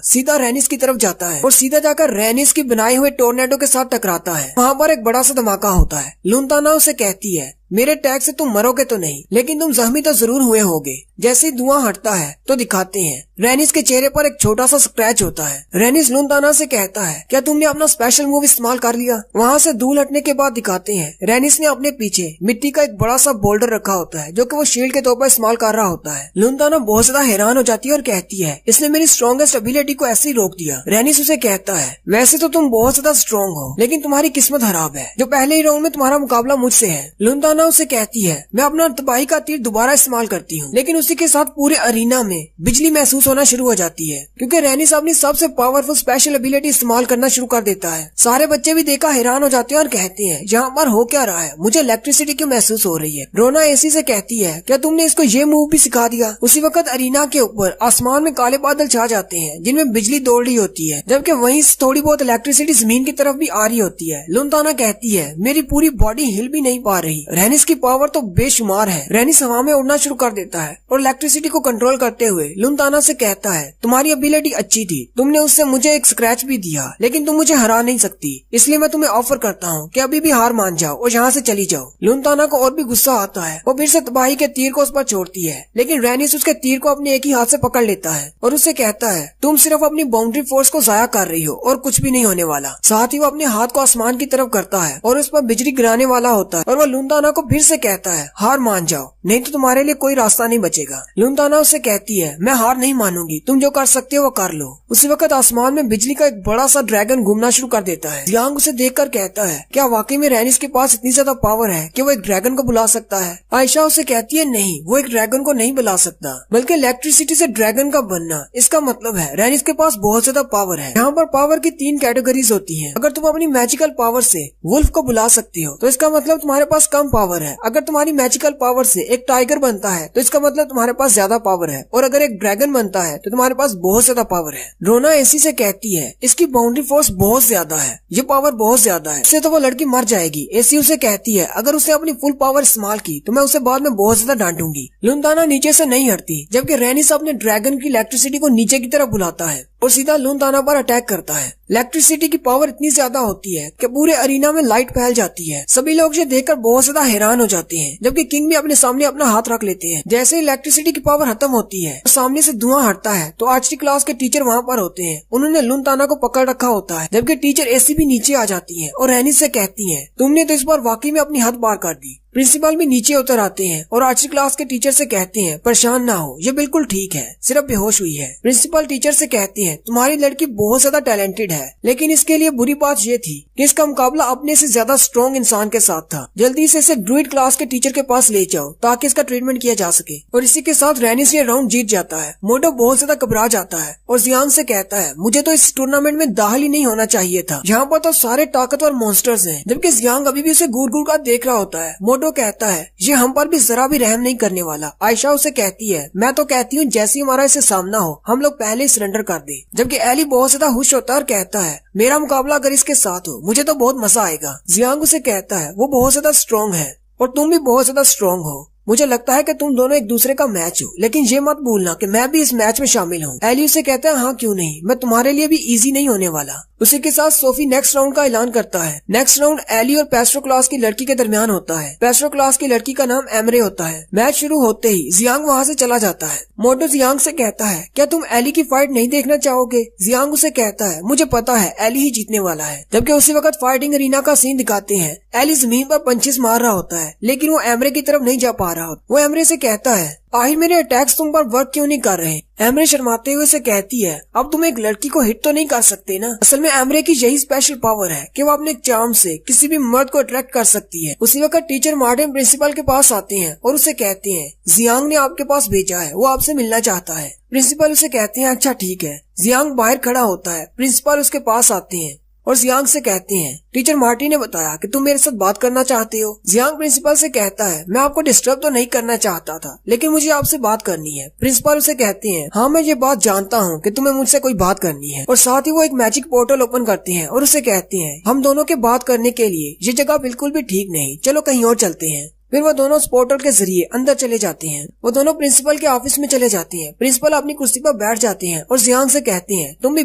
सीधा रेनिस की तरफ जाता है और सीधा जाकर रेनिस की बनाए हुए टोर्नेडो के साथ टकराता है। वहाँ पर एक बड़ा सा धमाका होता है। लुन ताना उसे कहती है मेरे टैग से तुम मरोगे तो नहीं, लेकिन तुम जख्मी तो जरूर हुए होगे। जैसे ही धुआं हटता है तो दिखाते हैं रेनिस के चेहरे पर एक छोटा सा स्क्रैच होता है। रेनिस लुनताना से कहता है, क्या तुमने अपना स्पेशल मूव इस्तेमाल कर लिया? वहाँ से धूल हटने के बाद दिखाते हैं रेनिस ने अपने पीछे मिट्टी का एक बड़ा सा बोल्डर रखा होता है जो कि वो शील्ड के तौर पर इस्तेमाल कर रहा होता है। लुनताना बहुत ज्यादा हैरान हो जाती है और कहती है, इसने मेरी स्ट्रॉन्गेस्ट एबिलिटी को ऐसे ही रोक दिया। रेनिस उसे कहता है, वैसे तो तुम बहुत ज्यादा स्ट्रॉन्ग हो, लेकिन तुम्हारी किस्मत खराब है जो पहले ही राउंड में तुम्हारा मुकाबला मुझसे है। लुनताना उसे कहती है, मैं अपना तबाही का तीर दोबारा इस्तेमाल करती हूँ, लेकिन उसी के साथ पूरे अरीना में बिजली महसूस होना शुरू हो जाती है क्योंकि रेनिस अपनी सबसे पावरफुल स्पेशल एबिलिटी इस्तेमाल करना शुरू कर देता है। सारे बच्चे भी देखा हैरान हो जाते हैं और कहते हैं, यहाँ पर हो क्या रहा है? मुझे इलेक्ट्रिसिटी क्यों महसूस हो रही है? रोना एसी से कहती है, क्या तुमने इसको ये मूव भी सिखा दिया? उसी वक्त अरीना के ऊपर आसमान में काले बादल छा जाते हैं जिनमें बिजली दौड़ रही होती है, जबकि वहीं से थोड़ी बहुत इलेक्ट्रिसिटी जमीन की तरफ भी आ रही होती है। लुनताना कहती है, मेरी पूरी बॉडी हिल भी नहीं पा रही। रेनिस की पावर तो बेशुमार है। रेनिस हवा में उड़ना शुरू कर देता है और इलेक्ट्रिसिटी को कंट्रोल करते हुए लुनताना से कहता है, तुम्हारी एबिलिटी अच्छी थी, तुमने उससे मुझे एक स्क्रैच भी दिया, लेकिन तुम मुझे हरा नहीं सकती, इसलिए मैं तुम्हें ऑफर करता हूँ कि अभी भी हार मान जाओ और यहाँ से चली जाओ। लुनताना को और भी गुस्सा आता है, वो फिर से तबाही के तीर को उस पर छोड़ती है, लेकिन रेनिस उसके तीर को अपने एक ही हाथ से पकड़ लेता है और उससे कहता है, तुम सिर्फ अपनी बाउंड्री फोर्स को जाया कर रही हो और कुछ भी नहीं होने वाला। साथ ही वो अपने हाथ को आसमान की तरफ करता है और उस पर बिजली गिराने वाला होता है और वो लुनताना को फिर से कहता है, हार मान जाओ, नहीं तो तुम्हारे लिए कोई रास्ता नहीं बचेगा। लुनताना उससे कहती है, मैं हार नहीं मानूंगी, तुम जो कर सकते हो वो कर लो। उसी वक्त आसमान में बिजली का एक बड़ा सा ड्रैगन घूमना शुरू कर देता है। जियांग उसे देखकर कहता है, क्या वाकई में रेनिस के पास इतनी ज्यादा पावर है कि वो एक ड्रैगन को बुला सकता है? आयशा उसे कहती है, नहीं, वो एक ड्रैगन को नहीं बुला सकता, बल्कि इलेक्ट्रिसिटी से ड्रैगन का बनना, इसका मतलब है रेनिस के पास बहुत ज्यादा पावर है। यहाँ पर पावर की 3 कैटेगरीज होती हैं। अगर तुम अपनी मैजिकल पावर से वुल्फ को बुला सकती हो तो इसका मतलब तुम्हारे पास कम पावर है। अगर तुम्हारी मैजिकल पावर से एक टाइगर बनता है तो इसका मतलब तुम्हारे पास ज्यादा पावर है, और अगर एक ड्रैगन बनता है तो तुम्हारे पास बहुत ज्यादा पावर है। रोना एसी से कहती है, इसकी बाउंड्री फोर्स बहुत ज्यादा है, ये पावर बहुत ज्यादा है, इससे तो वो लड़की मर जाएगी। एसी उसे कहती है, अगर उसने अपनी फुल पावर इस्तेमाल की तो मैं उसे बाद में बहुत ज्यादा डांटूंगी। लुनताना नीचे से नहीं हटती, जबकि रेनिस अपने ड्रैगन की इलेक्ट्रिसिटी को नीचे की तरफ बुलाता है और सीधा लुनताना पर अटैक करता है। इलेक्ट्रिसिटी की पावर इतनी ज्यादा होती है कि पूरे अरीना में लाइट फैल जाती है। सभी लोग ये देखकर बहुत ज्यादा हैरान हो जाते हैं, जबकि किंग भी अपने सामने अपना हाथ रख लेते हैं। जैसे इलेक्ट्रिसिटी की पावर खत्म होती है और सामने से धुआं हटता है तो आर्चरी क्लास के टीचर वहाँ पर होते हैं। उन्होंने लुनताना को पकड़ रखा होता है, जबकि टीचर एसी भी नीचे आ जाती है और रेनिस से कहती है, तुमने तो इस बार वाकई में अपनी हद पार कर दी। प्रिंसिपल भी नीचे उतर आते हैं और आर्चरी क्लास के टीचर से कहते हैं, परेशान ना हो, ये बिल्कुल ठीक है, सिर्फ बेहोश हुई है। प्रिंसिपल टीचर से कहते हैं, तुम्हारी लड़की बहुत ज्यादा टैलेंटेड है, लेकिन इसके लिए बुरी बात ये थी कि इसका मुकाबला अपने से ज्यादा स्ट्रॉन्ग इंसान के साथ था। जल्दी से इसे ड्रूइड क्लास के टीचर के पास ले जाओ ताकि इसका ट्रीटमेंट किया जा सके। और इसी के साथ रेनिस ये राउंड जीत जाता है। मोटो बहुत ज्यादा घबरा जाता है और जियांग से कहता है, मुझे तो इस टूर्नामेंट में दाखिल ही नहीं होना चाहिए था, यहाँ पर तो सारे ताकतवर मॉन्स्टर्स हैं। जबकि जियांग अभी भी उसे घूर घूर कर देख रहा होता है। मोटो कहता है, ये हम पर भी जरा भी रहम नहीं करने वाला। आयशा उसे कहती है, मैं तो कहती हूँ जैसे ही हमारा इसे सामना हो हम लोग पहले ही सरेंडर कर दें। जबकि एली बहुत ज्यादा खुश होता है और कहता है, मेरा मुकाबला अगर इसके साथ हो मुझे तो बहुत मजा आएगा। जियांग उसे कहता है, वो बहुत ज्यादा स्ट्रॉन्ग है और तुम भी बहुत ज्यादा स्ट्रॉन्ग हो, मुझे लगता है कि तुम दोनों एक दूसरे का मैच हो, लेकिन ये मत भूलना कि मैं भी इस मैच में शामिल हूँ। एली उसे कहता है, हाँ क्यों नहीं, मैं तुम्हारे लिए भी इजी नहीं होने वाला। उसी के साथ सोफी नेक्स्ट राउंड का ऐलान करता है। नेक्स्ट राउंड एली और पेस्ट्रो क्लास की लड़की के दरमियान होता है। पेस्ट्रो क्लास की लड़की का नाम एमरे होता है। मैच शुरू होते ही जियांग वहाँ से चला जाता है। मोटो जियांग से कहता है, क्या तुम एली की फाइट नहीं देखना चाहोगे? जियांग उसे कहता है, मुझे पता है एली ही जीतने वाला है। जबकि उसी वक्त फाइटिंग अरीना का सीन दिखाते हैं। एली जमीन पर पंचेस मार रहा होता है, लेकिन वो एमरे की तरफ नहीं जा पा रहा होता। वो एमरे से कहता है, आखिर मेरे अटैक्स तुम पर वर्क क्यों नहीं कर रहे? एमरे शर्माते हुए से कहती है, अब तुम एक लड़की को हिट तो नहीं कर सकते ना। असल में एमरे की यही स्पेशल पावर है कि वो अपने चार्म से किसी भी मर्द को अट्रैक्ट कर सकती है। उसी वक्त टीचर मार्टिन प्रिंसिपल के पास आते हैं और उसे कहते हैं, जियांग ने आपके पास भेजा है, वो आपसे मिलना चाहता है। प्रिंसिपल उसे कहते हैं, अच्छा ठीक है। जियांग बाहर खड़ा होता है। प्रिंसिपल उसके पास आते हैं और जियांग से कहते हैं, टीचर मार्टी ने बताया कि तुम मेरे साथ बात करना चाहते हो। जियांग प्रिंसिपल से कहता है, मैं आपको डिस्टर्ब तो नहीं करना चाहता था, लेकिन मुझे आपसे बात करनी है। प्रिंसिपल उसे कहते हैं, हाँ मैं ये बात जानता हूँ कि तुम्हें मुझसे कोई बात करनी है। और साथ ही वो एक मैजिक पोर्टल ओपन करते हैं और उसे कहते हैं, हम दोनों के बात करने के लिए ये जगह बिल्कुल भी ठीक नहीं, चलो कहीं और चलते हैं। फिर वो दोनों उस पोर्टल के जरिए अंदर चले जाते हैं। वो दोनों प्रिंसिपल के ऑफिस में चले जाते हैं। प्रिंसिपल अपनी कुर्सी पर बैठ जाते हैं और जियांग से कहते हैं, तुम भी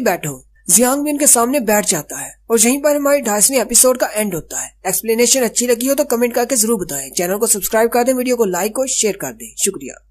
बैठो। जियांग भी उनके सामने बैठ जाता है और यहीं पर हमारी 28वें एपिसोड का एंड होता है। एक्सप्लेनेशन अच्छी लगी हो तो कमेंट करके जरूर बताएं। चैनल को सब्सक्राइब कर दें, वीडियो को लाइक और शेयर कर दें। शुक्रिया।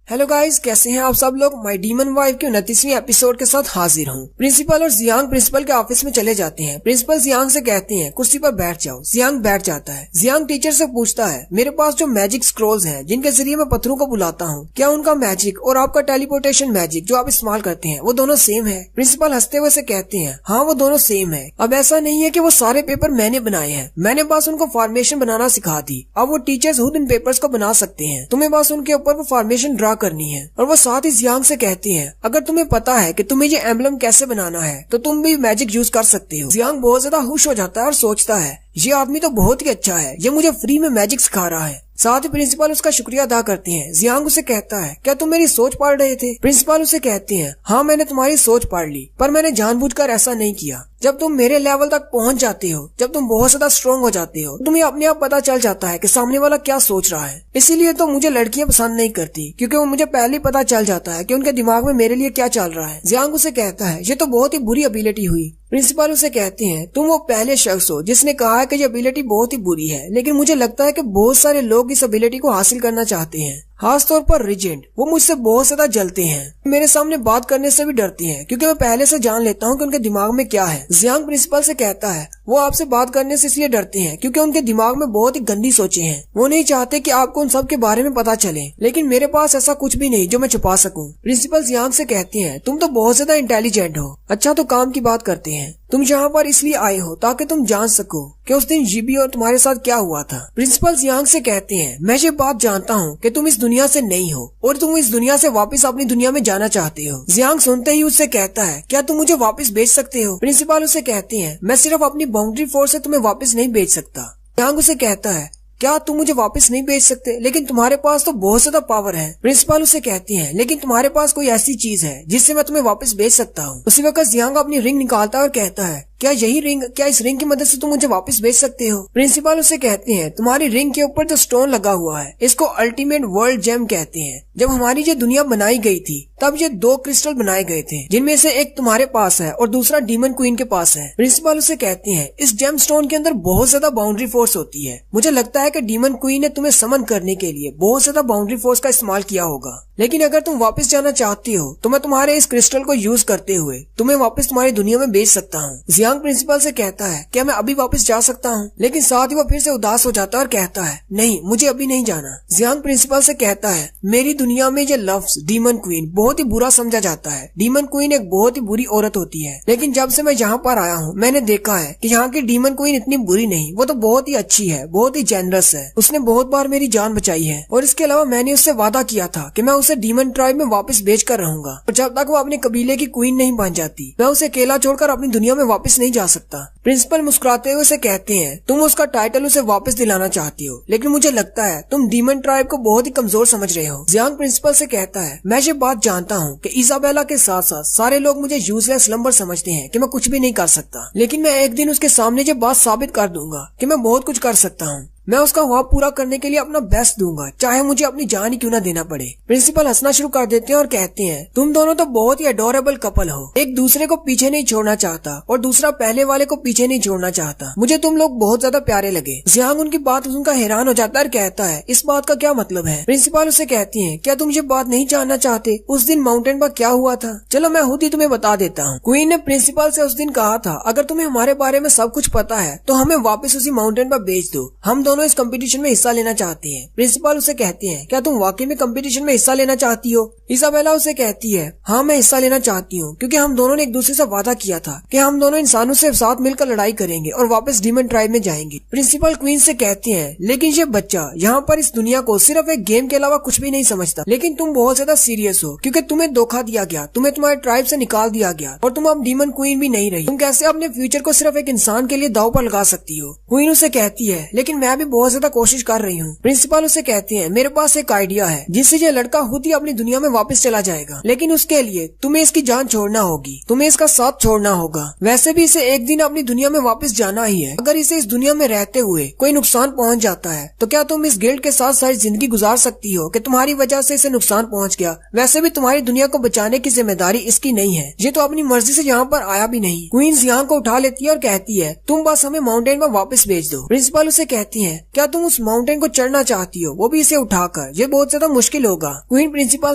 हेलो गाइस, कैसे हैं आप सब लोग। माय डीमन वाइफ के 29वें एपिसोड के साथ हाजिर हूँ। प्रिंसिपल और जियांग प्रिंसिपल के ऑफिस में चले जाते हैं। प्रिंसिपल जियांग से कहते हैं कुर्सी पर बैठ जाओ। जियांग बैठ जाता है। जियांग टीचर से पूछता है मेरे पास जो मैजिक स्क्रोल्स हैं जिनके जरिए मैं पत्थरों को बुलाता हूँ, क्या उनका मैजिक और आपका टेलीपोर्टेशन मैजिक जो आप इस्तेमाल करते हैं वो दोनों सेम है। प्रिंसिपल हंसते हुए से कहते हैं हाँ वो दोनों सेम है। अब ऐसा नहीं है कि वो सारे पेपर मैंने बनाए हैं, मैंने बस उनको फॉर्मेशन बनाना सिखा दी। अब वो टीचर्स खुद इन पेपर्स को बना सकते हैं, तुम्हें बस उनके ऊपर वो फॉर्मेशन ड्रा करनी है। और वो साथ ही जियांग से कहती हैं अगर तुम्हें पता है कि तुम्हें ये एम्बलम कैसे बनाना है तो तुम भी मैजिक यूज कर सकते हो। जियांग बहुत ज्यादा खुश हो जाता है और सोचता है ये आदमी तो बहुत ही अच्छा है, ये मुझे फ्री में मैजिक सिखा रहा है। साथ ही प्रिंसिपल उसका शुक्रिया अदा करते हैं। जियांग उसे कहता है क्या तुम मेरी सोच पढ़ रहे थे। प्रिंसिपल उसे कहते हैं हाँ मैंने तुम्हारी सोच पढ़ ली, पर मैंने जानबूझकर ऐसा नहीं किया। जब तुम मेरे लेवल तक पहुंच जाते हो, जब तुम बहुत ज्यादा स्ट्रॉन्ग हो जाते हो, तुम्हें अपने आप पता चल जाता है कि सामने वाला क्या सोच रहा है। इसीलिए तो मुझे लड़कियां पसंद नहीं करती, क्योंकि वो मुझे पहले ही पता चल जाता है कि उनके दिमाग में मेरे लिए क्या चल रहा है। जियांग उसे कहता है ये तो बहुत ही बुरी एबिलिटी हुई। प्रिंसिपल उसे कहते हैं तुम वो पहले शख्स हो जिसने कहा है कि ये एबिलिटी बहुत ही बुरी है, लेकिन मुझे लगता है कि बहुत सारे लोग इस एबिलिटी को हासिल करना चाहते हैं, खास तौर पर रिजेंट। वो मुझसे बहुत ज्यादा जलते हैं, मेरे सामने बात करने से भी डरती हैं, क्योंकि मैं पहले से जान लेता हूँ कि उनके दिमाग में क्या है। जियांग प्रिंसिपल से कहता है वो आपसे बात करने से इसलिए डरते हैं क्योंकि उनके दिमाग में बहुत ही गंदी सोचें हैं। वो नहीं चाहते कि आपको उन सब के बारे में पता चले, लेकिन मेरे पास ऐसा कुछ भी नहीं जो मैं छुपा सकूं। प्रिंसिपल जियांग से कहते हैं तुम तो बहुत ज्यादा इंटेलिजेंट हो। अच्छा तो काम की बात करते हैं, तुम यहाँ पर इसलिए आए हो ताकि तुम जान सको कि उस दिन जीबी और तुम्हारे साथ क्या हुआ था। प्रिंसिपल जियांग से कहते हैं मैं ये बात जानता हूँ कि तुम इस दुनिया से नहीं हो और तुम इस दुनिया से वापस अपनी दुनिया में जाना चाहते हो। जियांग सुनते ही उससे कहता है क्या तुम मुझे वापस भेज सकते हो। प्रिंसिपल उसे कहते हैं मैं सिर्फ अपनी बाउंड्री फोर्स से तुम्हें वापस नहीं भेज सकता। जियांग उसे कहता है क्या तुम मुझे वापस नहीं भेज सकते, लेकिन तुम्हारे पास तो बहुत ज्यादा पावर है। प्रिंसिपल उसे कहती हैं लेकिन तुम्हारे पास कोई ऐसी चीज है जिससे मैं तुम्हें वापस भेज सकता हूँ। उसी वक्त जियांग अपनी रिंग निकालता है और कहता है क्या इस रिंग की मदद से तुम मुझे वापस भेज सकते हो। प्रिंसिपल उसे कहते हैं तुम्हारी रिंग के ऊपर जो स्टोन लगा हुआ है इसको अल्टीमेट वर्ल्ड जेम कहते हैं। जब हमारी ये दुनिया बनाई गई थी तब ये 2 क्रिस्टल बनाए गए थे, जिनमें से एक तुम्हारे पास है और दूसरा डीमन क्वीन के पास है। प्रिंसिपल उसे कहते हैं इस जेम स्टोन के अंदर बहुत ज्यादा बाउंड्री फोर्स होती है। मुझे लगता है कि डीमन क्वीन ने तुम्हें समन करने के लिए बहुत ज्यादा बाउंड्री फोर्स का इस्तेमाल किया होगा, लेकिन अगर तुम वापस जाना चाहती हो तो मैं तुम्हारे इस क्रिस्टल को यूज करते हुए तुम्हें वापस तुम्हारी दुनिया में भेज सकता हूँ। जियांग प्रिंसिपल से कहता है क्या मैं अभी वापस जा सकता हूँ, लेकिन साथ ही वो फिर से उदास हो जाता है और कहता है नहीं मुझे अभी नहीं जाना। जियांग प्रिंसिपल से कहता है मेरी दुनिया में ये लफ्ज डीमन क्वीन बहुत ही बुरा समझा जाता है। डीमन क्वीन एक बहुत ही बुरी औरत होती है, लेकिन जब से मैं यहाँ पर आया हूँ मैंने देखा है कि यहाँ की डीमन क्वीन इतनी बुरी नहीं, वो तो बहुत ही अच्छी है, बहुत ही जेनरस है। उसने बहुत बार मेरी जान बचाई है और इसके अलावा मैंने उससे वादा किया था कि मैं उसे डीमन ट्राइब में वापस भेज कर रहूंगा, और जब तक वो अपने कबीले की क्वीन नहीं बन जाती मैं उसे अकेला छोड़कर अपनी दुनिया में वापस नहीं जा सकता। प्रिंसिपल मुस्कुराते हुए उसे कहते हैं तुम उसका टाइटल उसे वापस दिलाना चाहती हो, लेकिन मुझे लगता है तुम डीमन ट्राइब को बहुत ही कमजोर समझ रहे हो। जियांग प्रिंसिपल से कहता है मैं ये बात जानता हूँ कि इजाबेला के साथ साथ सारे लोग मुझे यूजलेस लंबर समझते हैं कि मैं कुछ भी नहीं कर सकता, लेकिन मैं एक दिन उसके सामने ये बात साबित कर दूंगा कि मैं बहुत कुछ कर सकता हूँ। मैं उसका ख्वाब पूरा करने के लिए अपना बेस्ट दूंगा, चाहे मुझे अपनी जान ही क्यों ना देना पड़े। प्रिंसिपल हंसना शुरू कर देते हैं और कहते हैं तुम दोनों तो बहुत ही अडोरेबल कपल हो, एक दूसरे को पीछे नहीं छोड़ना चाहता और दूसरा पहले वाले को पीछे नहीं छोड़ना चाहता। मुझे तुम लोग बहुत ज्यादा प्यारे लगे। जियांग उनकी बात सुनकर हैरान हो जाता है और कहता है इस बात का क्या मतलब है। प्रिंसिपल उसे कहती है क्या तुम ये बात नहीं जानना चाहते उस दिन माउंटेन पर क्या हुआ था। चलो मैं खुद ही तुम्हें बता देता हूँ। क्वीन ने प्रिंसिपल से उस दिन कहा था अगर तुम्हें हमारे बारे में सब कुछ पता है तो हमें वापस उसी माउंटेन पर भेज दो, हम दोनों इस कंपटीशन में हिस्सा लेना चाहती हैं। प्रिंसिपल उसे कहती हैं क्या तुम वाकई में कंपटीशन में हिस्सा लेना चाहती हो। इसाबेला उसे कहती है हाँ मैं हिस्सा लेना चाहती हूँ, क्योंकि हम दोनों ने एक दूसरे से वादा किया था कि हम दोनों इंसानों से साथ मिलकर लड़ाई करेंगे और वापस डीमन ट्राइब में जाएंगे। प्रिंसिपल क्वीन से कहती हैं लेकिन ये बच्चा यहाँ पर इस दुनिया को सिर्फ एक गेम के अलावा कुछ भी नहीं समझता, लेकिन तुम बहुत ज्यादा सीरियस हो क्योंकि तुम्हें धोखा दिया गया, तुम्हें तुम्हारे ट्राइब से निकाल दिया गया और तुम अब डीमन क्वीन भी नहीं रही। तुम कैसे अपने फ्यूचर को सिर्फ एक इंसान के लिए दांव पर लगा सकती हो। क्वीन उसे कहती है लेकिन मैं भी बहुत ज्यादा कोशिश कर रही हूँ। प्रिंसिपल उसे कहती है, मेरे पास एक आइडिया है जिससे ये लड़का खुद ही अपनी दुनिया में वापस चला जाएगा, लेकिन उसके लिए तुम्हें इसकी जान छोड़ना होगी, तुम्हें इसका साथ छोड़ना होगा। वैसे भी इसे एक दिन अपनी दुनिया में वापस जाना ही है। अगर इसे इस दुनिया में रहते हुए कोई नुकसान पहुँच जाता है तो क्या तुम इस गिल्ड के साथ सारी जिंदगी गुजार सकती हो कि तुम्हारी वजह से इसे नुकसान पहुँच गया? वैसे भी तुम्हारी दुनिया को बचाने की जिम्मेदारी इसकी नहीं है, ये तो अपनी मर्जी से यहाँ पर आया भी नहीं। क्वीन जियांग को उठा लेती है और कहती है, तुम बस हमें माउंटेन पर वापस भेज दो। प्रिंसिपल उसे कहती है, क्या तुम उस माउंटेन को चढ़ना चाहती हो, वो भी इसे उठाकर? ये बहुत ज्यादा मुश्किल होगा। क्वीन प्रिंसिपल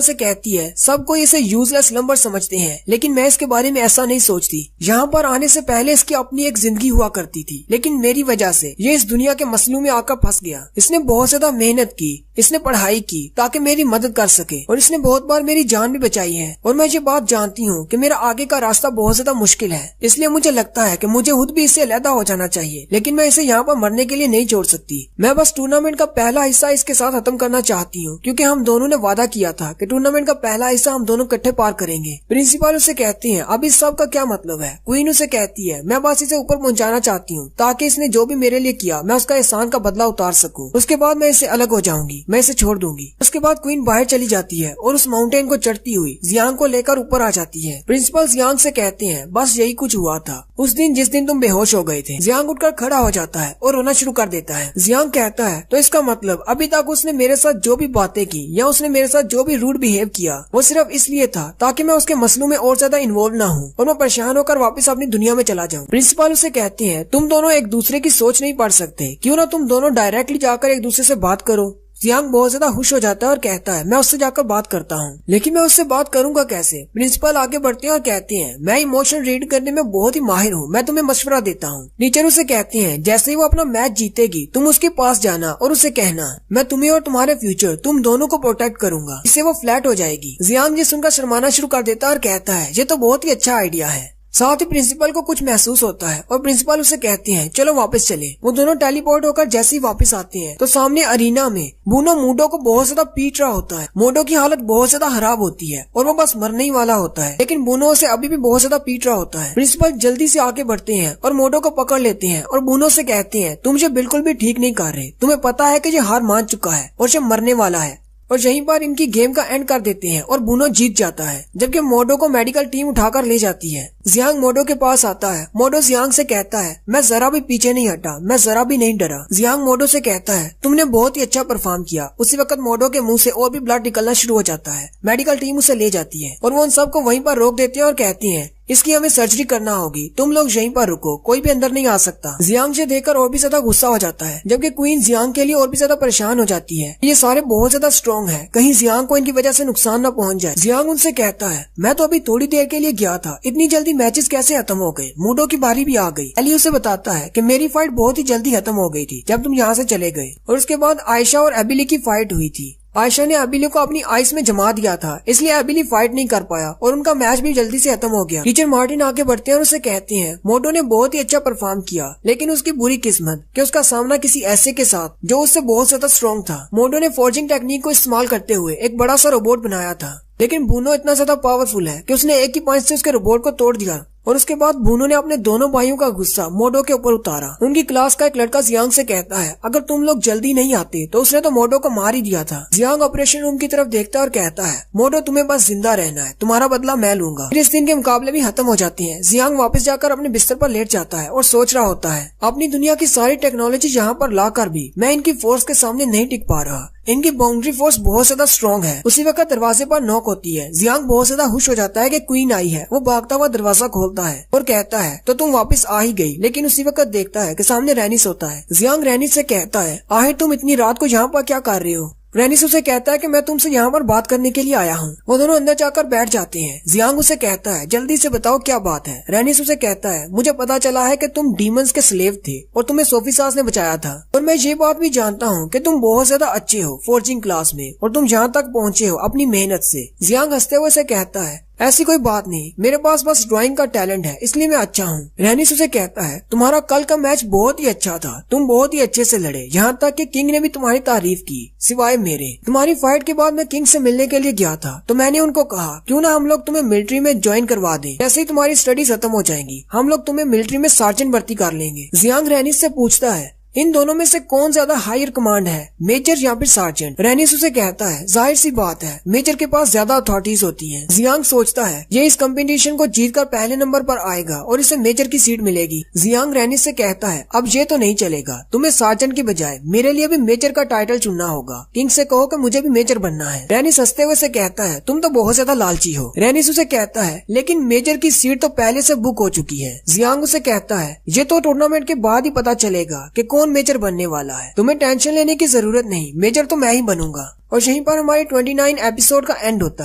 से कहती है, सब कोई इसे यूजलेस नंबर समझते हैं, लेकिन मैं इसके बारे में ऐसा नहीं सोचती। यहाँ पर आने से पहले इसकी अपनी एक जिंदगी हुआ करती थी, लेकिन मेरी वजह से ये इस दुनिया के मसलों में आकर फंस गया। इसने बहुत ज्यादा मेहनत की, इसने पढ़ाई की ताकि मेरी मदद कर सके, और इसने बहुत बार मेरी जान भी बचाई है। और मैं ये बात जानती हूँ कि मेरा आगे का रास्ता बहुत ज्यादा मुश्किल है, इसलिए मुझे लगता है कि मुझे खुद भी इससे अलग हो जाना चाहिए, लेकिन मैं इसे यहाँ पर मरने के लिए नहीं छोड़ सकती। मैं बस टूर्नामेंट का पहला हिस्सा इसके साथ खत्म करना चाहती हूँ, क्योंकि हम दोनों ने वादा किया था कि टूर्नामेंट का पहला हिस्सा हम दोनों इकट्ठे पार करेंगे। प्रिंसिपल उसे कहती है, अब इस सब का क्या मतलब है? क्वीन उसे कहती है, मैं बस इसे ऊपर पहुँचाना चाहती हूँ ताकि इसने जो भी मेरे लिए किया मैं उसका एहसान का बदला उतार सकूँ। उसके बाद मैं इससे अलग हो जाऊंगी, मैं इसे छोड़ दूंगी। उसके बाद क्वीन बाहर चली जाती है और उस माउंटेन को चढ़ती हुई जियांग को लेकर ऊपर आ जाती है। प्रिंसिपल जियांग से कहते हैं, बस यही कुछ हुआ था उस दिन जिस दिन तुम बेहोश हो गए थे। जियांग उठकर खड़ा हो जाता है और रोना शुरू कर देता है। जियांग कहता है, तो इसका मतलब अभी तक उसने मेरे साथ जो भी बातें की या उसने मेरे साथ जो भी रूड बिहेव किया वो सिर्फ इसलिए था ताकि मैं उसके मसलों में और ज्यादा इन्वॉल्व ना हूँ और मैं परेशान होकर वापस अपनी दुनिया में चला जाऊँ। प्रिंसिपल उसे कहते हैं, तुम दोनों एक दूसरे की सोच नहीं पढ़ सकते, क्यों ना तुम दोनों डायरेक्टली जाकर एक दूसरे से बात करो। जियांग बहुत ज्यादा खुश हो जाता है और कहता है, मैं उससे जाकर बात करता हूँ, लेकिन मैं उससे बात करूंगा कैसे? प्रिंसिपल आगे बढ़ते हैं और कहते हैं, मैं इमोशन रीड करने में बहुत ही माहिर हूँ, मैं तुम्हें मशवरा देता हूँ। टीचर उसे कहते हैं, जैसे ही वो अपना मैच जीतेगी तुम उसके पास जाना और उसे कहना, मैं तुम्हें और तुम्हारे फ्यूचर तुम दोनों को प्रोटेक्ट करूंगा, इससे वो फ्लैट हो जाएगी। जियांग ये सुनकर शर्माना शुरू कर देता है और कहता है, ये तो बहुत ही अच्छा आइडिया है। साथ ही प्रिंसिपल को कुछ महसूस होता है और प्रिंसिपल उसे कहते हैं, चलो वापस चले। वो दोनों टेलीपोर्ट होकर जैसे ही वापस आते हैं तो सामने अरीना में बूनो मूडो को बहुत ज्यादा पीट रहा होता है। मूडो की हालत बहुत ज्यादा खराब होती है और वो बस मरने ही वाला होता है, लेकिन बूनो उसे अभी भी बहुत ज्यादा पीट रहा होता है। प्रिंसिपल जल्दी से आगे बढ़ते हैं और मूडो को पकड़ लेते हैं और बूनो से कहते हैं, तुम मुझे बिल्कुल भी ठीक नहीं कर रहे, तुम्हें पता है कि ये हार मान चुका है और ये मरने वाला है। और यहीं पर इनकी गेम का एंड कर देते हैं और बूनो जीत जाता है, जबकि मोडो को मेडिकल टीम उठाकर ले जाती है। जियांग मोडो के पास आता है। मोडो जियांग से कहता है, मैं जरा भी पीछे नहीं हटा, मैं जरा भी नहीं डरा। जियांग मोडो से कहता है, तुमने बहुत ही अच्छा परफॉर्म किया। उसी वक्त मोडो के मुंह से और भी ब्लड निकलना शुरू हो जाता है। मेडिकल टीम उसे ले जाती है और वो उन सबको वहीं पर रोक देते हैं और कहती है, इसकी हमें सर्जरी करना होगी, तुम लोग यहीं पर रुको, कोई भी अंदर नहीं आ सकता। जियांग से देखकर और भी ज्यादा गुस्सा हो जाता है, जबकि क्वीन जियांग के लिए और भी ज्यादा परेशान हो जाती है। ये सारे बहुत ज्यादा स्ट्रॉन्ग है, कहीं जियांग को इनकी वजह से नुकसान न पहुंच जाए। जियांग उनसे कहता है, मैं तो अभी थोड़ी देर के लिए गया था, इतनी जल्दी मैचेस कैसे खत्म हो गए? मूडो की बारी भी आ गई। एली उसे बताता है कि मेरी फाइट बहुत ही जल्दी खत्म हो गई थी जब तुम यहाँ से चले गए। और उसके बाद आयशा और एबिली की फाइट हुई थी। आयशा ने एबिली को अपनी आइस में जमा दिया था, इसलिए एबिली फाइट नहीं कर पाया और उनका मैच भी जल्दी से खत्म हो गया। टीचर मार्टिन आगे बढ़ते हैं और उसे कहते हैं, मोटो ने बहुत ही अच्छा परफॉर्म किया, लेकिन उसकी बुरी किस्मत कि उसका सामना किसी ऐसे के साथ जो उससे बहुत ज्यादा स्ट्रॉन्ग था। मोटो ने फोर्जिंग टेक्निक को इस्तेमाल करते हुए एक बड़ा सा रोबोट बनाया था, लेकिन बूनो इतना ज्यादा पावरफुल है कि उसने एक ही पंच से उसके रोबोट को तोड़ दिया। और उसके बाद बूनो ने अपने दोनों भाइयों का गुस्सा मोडो के ऊपर उतारा। उनकी क्लास का एक लड़का जियांग से कहता है, अगर तुम लोग जल्दी नहीं आते तो उसने तो मोडो को मार ही दिया था। जियांग ऑपरेशन रूम की तरफ देखता है और कहता है, मोडो तुम्हें बस जिंदा रहना है, तुम्हारा बदला मैं लूंगा। फिर इस दिन के मुकाबले भी खत्म हो जाते हैं। जियांग वापस जाकर अपने बिस्तर पर लेट जाता है और सोच रहा होता है, अपनी दुनिया की सारी टेक्नोलॉजी यहाँ पर लाकर भी मैं इनकी फोर्स के सामने नहीं टिक पा रहा। इनकी बाउंड्री फोर्स बहुत ज्यादा स्ट्रॉन्ग है। उसी वक्त दरवाजे पर नॉक होती है। जियांग बहुत ज्यादा खुश हो जाता है कि क्वीन आई है। वो भागता हुआ दरवाजा खोलता है और कहता है, तो तुम वापस आ ही गई। लेकिन उसी वक्त देखता है कि सामने रैनिस होता है। जियांग रैनिस से कहता है, आखिर तुम इतनी रात को यहाँ पर क्या कर रहे हो? रैनिस उसे कहता है कि मैं तुमसे यहाँ पर बात करने के लिए आया हूँ। वो दोनों अंदर जाकर बैठ जाते हैं। जियांग उसे कहता है, जल्दी से बताओ क्या बात है। रैनिस उसे कहता है, मुझे पता चला है कि तुम डीमंस के स्लेव थे और तुम्हें सोफी सास ने बचाया था, और मैं ये बात भी जानता हूँ कि तुम बहुत ज्यादा अच्छे हो फोर्जिंग क्लास में और तुम यहाँ तक पहुँचे हो अपनी मेहनत से। जियांग हंसते हुए उसे कहता है, ऐसी कोई बात नहीं, मेरे पास बस ड्राइंग का टैलेंट है, इसलिए मैं अच्छा हूँ। रैनिस उसे कहता है, तुम्हारा कल का मैच बहुत ही अच्छा था, तुम बहुत ही अच्छे से लड़े, यहाँ तक कि किंग ने भी तुम्हारी तारीफ की सिवाय मेरे। तुम्हारी फाइट के बाद मैं किंग से मिलने के लिए गया था, तो मैंने उनको कहा, क्यों ना हम लोग तुम्हें मिलिट्री में ज्वाइन करवा दें, जैसे ही तुम्हारी स्टडीज खत्म हो जाएंगी हम लोग तुम्हें मिलिट्री में सार्जेंट भर्ती कर लेंगे। जियांग रैनिस से पूछता है, इन दोनों में से कौन ज्यादा हायर कमांड है, मेजर या फिर सार्जेंट? रेनिस उसे कहता है जाहिर सी बात है, मेजर के पास ज्यादा अथॉरिटीज होती हैं। जियांग सोचता है ये इस कंपटीशन को जीतकर पहले नंबर पर आएगा और इसे मेजर की सीट मिलेगी। जियांग रेनिस से कहता है अब ये तो नहीं चलेगा, तुम्हें सार्जेंट की बजाय मेरे लिए भी मेजर का टाइटल चुनना होगा। किंग से कहो कि मुझे भी मेजर बनना है। रेनिस हंसते हुए से कहता है तुम तो बहुत ज्यादा लालची हो। रेनिस उसे कहता है लेकिन मेजर की सीट तो पहले से बुक हो चुकी है। जियांग उसे कहता है ये तो टूर्नामेंट के बाद ही पता चलेगा कि कौन मेजर बनने वाला है, तुम्हें टेंशन लेने की जरूरत नहीं, मेजर तो मैं ही बनूंगा। और यहीं पर हमारी 29 एपिसोड का एंड होता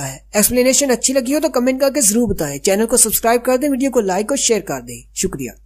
है। एक्सप्लेनेशन अच्छी लगी हो तो कमेंट करके जरूर बताएं। चैनल को सब्सक्राइब कर दें, वीडियो को लाइक और शेयर कर दें। शुक्रिया।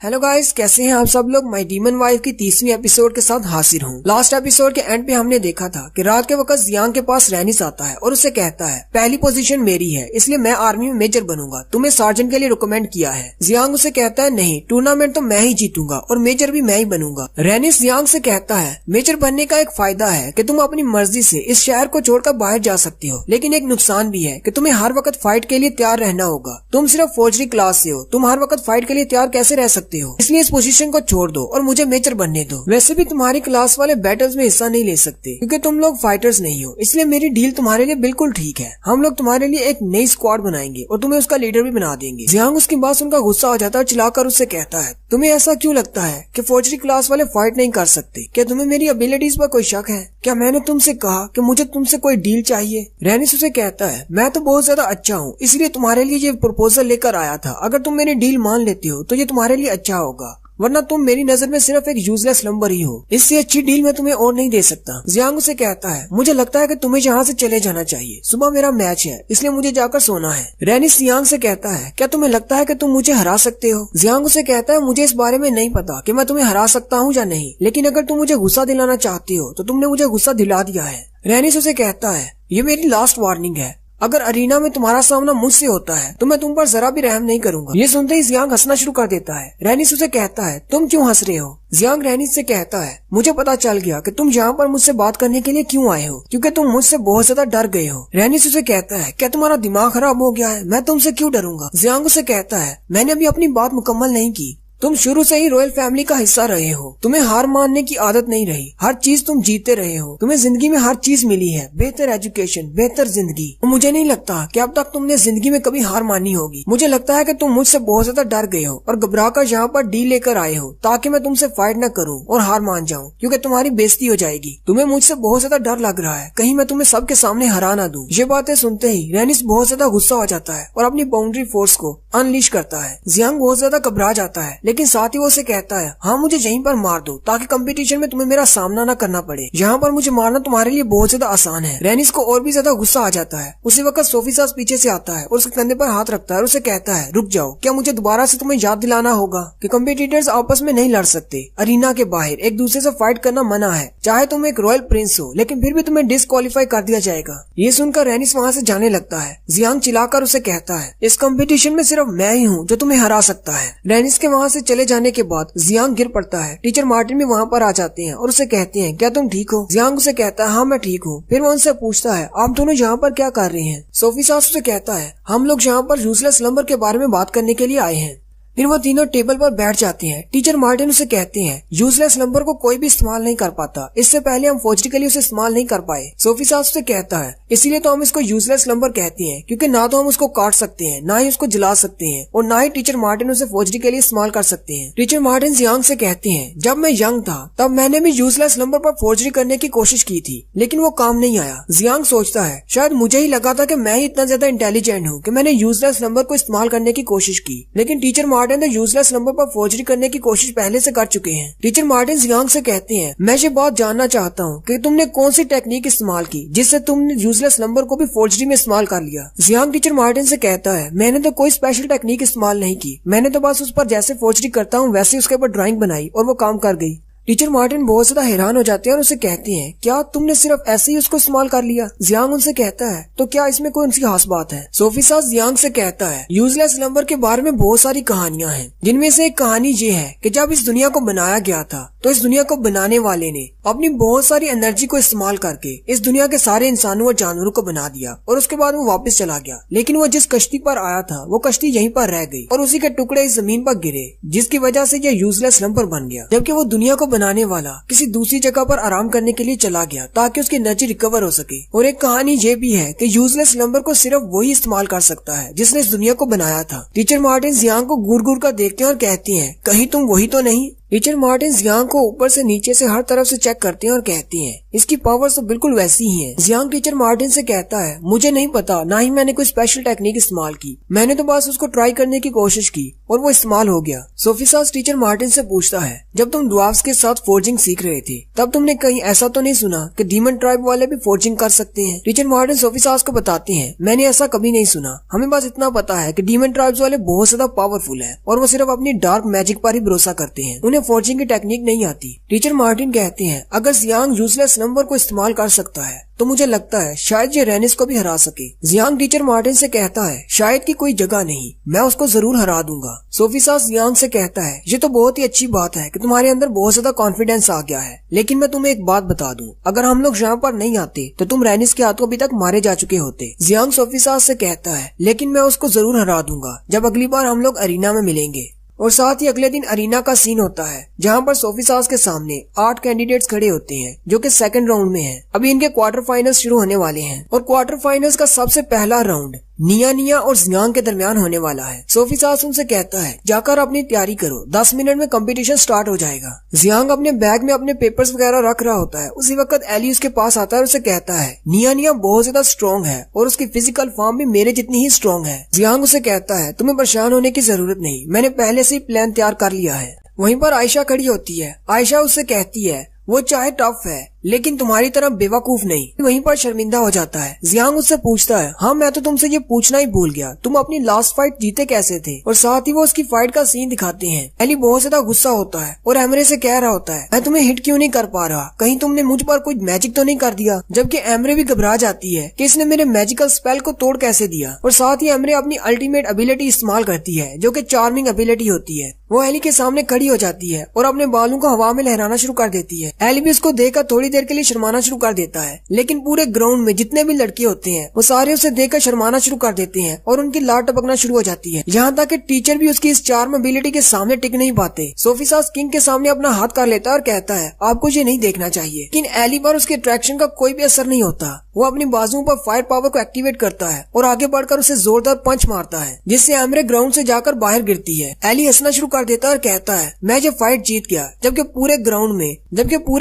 हेलो गाइस, कैसे हैं आप सब लोग। माय डीमन वाइफ की 30वीं एपिसोड के साथ हाजिर हूँ। लास्ट एपिसोड के एंड पे हमने देखा था कि रात के वक्त जियांग के पास रेनिस आता है और उसे कहता है पहली पोजीशन मेरी है, इसलिए मैं आर्मी में मेजर बनूंगा, तुम्हें सार्जेंट के लिए रिकमेंड किया है। जियांग उसे कहता है नहीं, टूर्नामेंट तो मैं ही जीतूंगा और मेजर भी मैं ही बनूंगा। रेनिस जियांग से कहता है मेजर बनने का एक फायदा है कि तुम अपनी मर्जी से इस शहर को छोड़कर बाहर जा सकती हो, लेकिन एक नुकसान भी है कि तुम्हें हर वक्त फाइट के लिए तैयार रहना होगा। तुम सिर्फ फौजी क्लास से हो, तुम हर वक्त फाइट के लिए तैयार कैसे रह सकते हो, इसलिए इस पोजीशन को छोड़ दो और मुझे मेजर बनने दो। वैसे भी तुम्हारी क्लास वाले बैटल्स में हिस्सा नहीं ले सकते क्योंकि तुम लोग फाइटर्स नहीं हो, इसलिए मेरी डील तुम्हारे लिए बिल्कुल ठीक है। हम लोग तुम्हारे लिए एक नई स्क्वाड बनाएंगे और तुम्हें उसका लीडर भी बना देंगे। जियांग उसकी बात सुनकर गुस्सा हो जाता है और चिल्लाकर उससे कहता है तुम्हें ऐसा क्यों लगता है कि फौजी क्लास वाले फाइट नहीं कर सकते? क्या तुम्हें मेरी एबिलिटीज पर कोई शक है? क्या मैंने तुमसे कहा कि मुझे तुमसे कोई डील चाहिए? रेनिस उसे कहता है मैं तो बहुत ज्यादा अच्छा हूँ, इसलिए तुम्हारे लिए ये प्रपोजल लेकर आया था। अगर तुम मेरी डील मान लेते हो तो ये तुम्हारे लिए अच्छा होगा, वरना तुम मेरी नजर में सिर्फ एक यूजलेस नंबर ही हो। इससे अच्छी डील मैं तुम्हें और नहीं दे सकता। जियांग उसे कहता है मुझे लगता है कि तुम्हें यहाँ से चले जाना चाहिए, सुबह मेरा मैच है इसलिए मुझे जाकर सोना है। रेनिस जियांग से कहता है क्या तुम्हें लगता है कि तुम मुझे हरा सकते हो? जियांग उसे कहता है मुझे इस बारे में नहीं पता कि मैं तुम्हें हरा सकता हूँ या नहीं, लेकिन अगर तुम मुझे गुस्सा दिलाना चाहती हो तो तुमने मुझे गुस्सा दिला दिया है। रेनिस उसे कहता है ये मेरी लास्ट वार्निंग है, अगर अरीना में तुम्हारा सामना मुझसे होता है तो मैं तुम पर जरा भी रहम नहीं करूंगा। ये सुनते ही जियांग हंसना शुरू कर देता है। रेनिस उसे कहता है तुम क्यों हंस रहे हो? जियांग रेनिस से कहता है मुझे पता चल गया कि तुम यहाँ पर मुझसे बात करने के लिए क्यों आए हो, क्योंकि तुम मुझसे बहुत ज्यादा डर गए हो। रेनिस उसे कहता है क्या तुम्हारा दिमाग खराब हो गया है? मैं तुमसे क्यों डरूंगा? जियांग उसे कहता है मैंने अभी अपनी बात मुकम्मल नहीं की, तुम शुरू से ही रॉयल फैमिली का हिस्सा रहे हो, तुम्हें हार मानने की आदत नहीं रही, हर चीज तुम जीते रहे हो, तुम्हें जिंदगी में हर चीज मिली है, बेहतर एजुकेशन, बेहतर जिंदगी। मुझे नहीं लगता कि अब तक तुमने जिंदगी में कभी हार मानी होगी। मुझे लगता है कि तुम मुझसे बहुत ज्यादा डर गए हो और घबरा कर यहाँ पर डील लेकर आए हो ताकि मैं तुमसे फाइट न करूँ और हार मान जाऊँ, क्योंकि तुम्हारी बेइज्जती हो जाएगी। तुम्हें मुझसे बहुत ज्यादा डर लग रहा है कहीं मैं तुम्हें सबके सामने हरा ना दूं। ये बातें सुनते ही रेनिस बहुत ज्यादा गुस्सा हो जाता है और अपनी बाउंड्री फोर्स को अनलीश करता है। जियांग बहुत ज्यादा घबरा जाता है, लेकिन साथ ही वो कहता है हाँ मुझे यहीं पर मार दो ताकि कंपटीशन में तुम्हें मेरा सामना न करना पड़े, यहाँ पर मुझे मारना तुम्हारे लिए बहुत ज्यादा आसान है। रेनिस को और भी ज्यादा गुस्सा आ जाता है। उसी वक्त सोफी सास पीछे से आता है और उसके कंधे पर हाथ रखता है और उसे कहता है रुक जाओ, क्या मुझे दोबारा से तुम्हें याद दिलाना होगा कि कंपटीटर्स आपस में नहीं लड़ सकते, अरीना के बाहर एक दूसरे से फाइट करना मना है, चाहे तुम एक रॉयल प्रिंस हो लेकिन फिर भी तुम्हें डिस्क्वालीफाई कर दिया जाएगा। ये सुनकर रेनिस वहाँ से जाने लगता है। जियांग चिल्लाकर उसे कहता है इस कंपटीशन में सिर्फ मैं ही हूँ जो तुम्हें हरा सकता है। रेनिस के वहाँ से चले जाने के बाद जियांग गिर पड़ता है। टीचर मार्टिन भी वहाँ पर आ जाते हैं और उसे कहते हैं क्या तुम ठीक हो? जियांग उसे कहता है हाँ मैं ठीक हूँ। फिर वो उनसे पूछता है आप दोनों यहाँ पर क्या कर रहे हैं? सोफी सास उसे कहता है हम लोग यहाँ पर यूजलेस नंबर के बारे में बात करने के लिए आए हैं। फिर वो तीनों टेबल पर बैठ जाते हैं। टीचर मार्टिन उसे कहते हैं यूजलेस नंबर को कोई भी इस्तेमाल नहीं कर पाता, इससे पहले हम फौजिकली उसे इस्तेमाल नहीं कर पाए। सोफी सास उसे कहता है इसीलिए तो हम इसको यूजलेस नंबर कहते हैं, क्योंकि ना तो हम उसको काट सकते हैं, ना ही उसको जला सकते हैं और ना ही टीचर मार्टिन उसे फौजी के लिए इस्तेमाल कर सकते हैं। टीचर मार्टिन जियांग से कहते हैं जब मैं यंग था तब मैंने भी यूजलेस नंबर पर फौजी करने की कोशिश की थी, लेकिन वो काम नहीं आया। जियांग सोचता है शायद मुझे ही लगा था कि मैं ही इतना ज्यादा इंटेलिजेंट हूँ कि मैंने यूजलेस नंबर को इस्तेमाल करने की कोशिश की, लेकिन टीचर मार्टिन ने यूजलेस नंबर पर फौजी करने की कोशिश पहले से कर चुके हैं। टीचर मार्टिन जियांग से कहते हैं मैं ये बात जानना चाहता हूँ कि तुमने कौन सी टेक्निक इस्तेमाल की जिससे तुमने यूजलेस नंबर को भी फौजी में इस्तेमाल कर लिया। जियांग टीचर मार्टिन से कहता है मैंने तो कोई स्पेशल टेक्निक इस्तेमाल नहीं की, मैंने तो बस उस पर जैसे फौजी करता हूँ वैसे उसके ऊपर ड्राइंग बनाई और वो काम कर गई। टीचर मार्टिन बहुत ज्यादा हैरान हो जाते हैं और उसे कहते हैं, क्या तुमने सिर्फ ऐसे ही उसको इस्तेमाल कर लिया? जियांग उनसे कहता है, तो क्या इसमें कोई उनकी खास बात है? सोफी सास जियांग से कहता है, यूजलेस नंबर के बारे में बहुत सारी कहानियां हैं, जिनमें से एक कहानी ये है कि जब इस दुनिया को बनाया गया था तो इस दुनिया को बनाने वाले ने अपनी बहुत सारी एनर्जी को इस्तेमाल करके इस दुनिया के सारे इंसानों और जानवरों को बना दिया और उसके बाद वो वापस चला गया। लेकिन वो जिस कश्ती पर आया था वो कश्ती यहीं पर रह गई और उसी के टुकड़े इस जमीन पर गिरे, जिसकी वजह से यह यूजलेस नंबर बन गया। जबकि वो दुनिया को बनाने वाला किसी दूसरी जगह पर आराम करने के लिए चला गया ताकि उसकी एनर्जी रिकवर हो सके। और एक कहानी ये भी है कि यूजलेस नंबर को सिर्फ वही इस्तेमाल कर सकता है जिसने इस दुनिया को बनाया था। टीचर मार्टिन जियांग को घूर घूर कर देखते हैं और कहती हैं, कहीं तुम वही तो नहीं? टीचर मार्टिन जियांग को ऊपर से नीचे से हर तरफ से चेक करते हैं और कहती हैं, इसकी पावर्स तो बिल्कुल वैसी ही हैं। जियांग टीचर मार्टिन से कहता है, मुझे नहीं पता, ना ही मैंने कोई स्पेशल टेक्निक इस्तेमाल की, मैंने तो बस उसको ट्राई करने की कोशिश की और वो इस्तेमाल हो गया। सोफी सास टीचर मार्टिन से पूछता है, जब तुम ड्वार्फ्स के साथ फोर्जिंग सीख रहे थे तब तुमने कहीं ऐसा तो नहीं सुना कि डीमन ट्राइब वाले भी फोर्जिंग कर सकते हैं? टीचर मार्टिन सोफी सास को बताते हैं, मैंने ऐसा कभी नहीं सुना, हमें बस इतना पता है कि डीमन ट्राइब्स वाले बहुत ज्यादा पावरफुल है और वो सिर्फ अपनी डार्क मैजिक पर ही भरोसा करते हैं, उन्हें फोर्जिंग की टेक्निक नहीं आती। टीचर मार्टिन कहते हैं, अगर जियांग यूजलेस नंबर को इस्तेमाल कर सकता है तो मुझे लगता है शायद ये रेनिस को भी हरा सके। जियांग टीचर मार्टिन से कहता है, शायद की कोई जगह नहीं, मैं उसको जरूर हरा दूंगा। सोफी सास जियांग से कहता है, ये तो बहुत ही अच्छी बात है कि तुम्हारे अंदर बहुत ज्यादा कॉन्फिडेंस आ गया है, लेकिन मैं तुम्हें एक बात बता दूं, अगर हम लोग यहाँ पर नहीं आते तो तुम रेनिस के हाथों अभी तक मारे जा चुके होते। जियांग सोफी सास से कहता है, लेकिन मैं उसको जरूर हरा दूंगा जब अगली बार हम लोग अरीना में मिलेंगे। और साथ ही अगले दिन अरीना का सीन होता है जहाँ पर सोफी सास के सामने 8 कैंडिडेट्स खड़े होते हैं जो कि सेकंड राउंड में हैं। अभी इनके क्वार्टर फाइनल्स शुरू होने वाले हैं और क्वार्टर फाइनल्स का सबसे पहला राउंड निया और जियांग के दरमियान होने वाला है। सोफी सास उनसे कहता है, जाकर अपनी तैयारी करो, 10 मिनट में कंपटीशन स्टार्ट हो जाएगा। जियांग अपने बैग में अपने पेपर्स वगैरह रख रहा होता है, उसी वक्त एली उसके पास आता है और उसे कहता है, निया बहुत ज्यादा स्ट्रॉन्ग है और उसकी फिजिकल फॉर्म भी मेरे जितनी ही स्ट्रॉन्ग है। जियांग उसे कहता है, तुम्हें परेशान होने की जरूरत नहीं, मैंने पहले से ही प्लान तैयार कर लिया है। वहीं पर आयशा खड़ी होती है। आयशा उससे कहती है, वो चाहे टफ है लेकिन तुम्हारी तरह बेवकूफ नहीं। वहीं पर शर्मिंदा हो जाता है। जियांग उससे पूछता है, हाँ मैं तो तुमसे ये पूछना ही भूल गया, तुम अपनी लास्ट फाइट जीते कैसे थे? और साथ ही वो उसकी फाइट का सीन दिखाते हैं। एली बहुत ज्यादा गुस्सा होता है और एमरे से कह रहा होता है, मैं तुम्हें हिट क्यों नहीं कर पा रहा, कहीं तुमने मुझ पर कोई मैजिक तो नहीं कर दिया? जबकि एमरे भी घबरा जाती है कि इसने मेरे मैजिकल स्पेल को तोड़ कैसे दिया। और साथ ही एमरे अपनी अल्टीमेट एबिलिटी इस्तेमाल करती है जो कि चार्मिंग एबिलिटी होती है। वो एली के सामने खड़ी हो जाती है और अपने बालों को हवा में लहराना शुरू कर देती है। एली भी उसको देखकर थोड़ी देर के लिए शर्माना शुरू कर देता है, लेकिन पूरे ग्राउंड में जितने भी लड़के होते हैं वो सारे उसे देखकर शर्माना शुरू कर देते हैं और उनकी लाट टपकना शुरू हो जाती है। यहाँ तक कि टीचर भी उसकी इस चार्म एबिलिटी के सामने टिक नहीं पाते। सोफी सास किंग के सामने अपना हाथ कर लेता है और कहता है, आपको ये नहीं देखना चाहिए। लेकिन एली पर उसके अट्रैक्शन का कोई भी असर नहीं होता। वो अपनी बाजुओं पर फायर पावर को एक्टिवेट करता है और आगे बढ़कर उसे जोरदार पंच मारता है, जिससे एमरे ग्राउंड से जाकर बाहर गिरती है। एली हंसना शुरू कर देता है और कहता है, मैं ये फाइट जीत गया। जबकि पूरे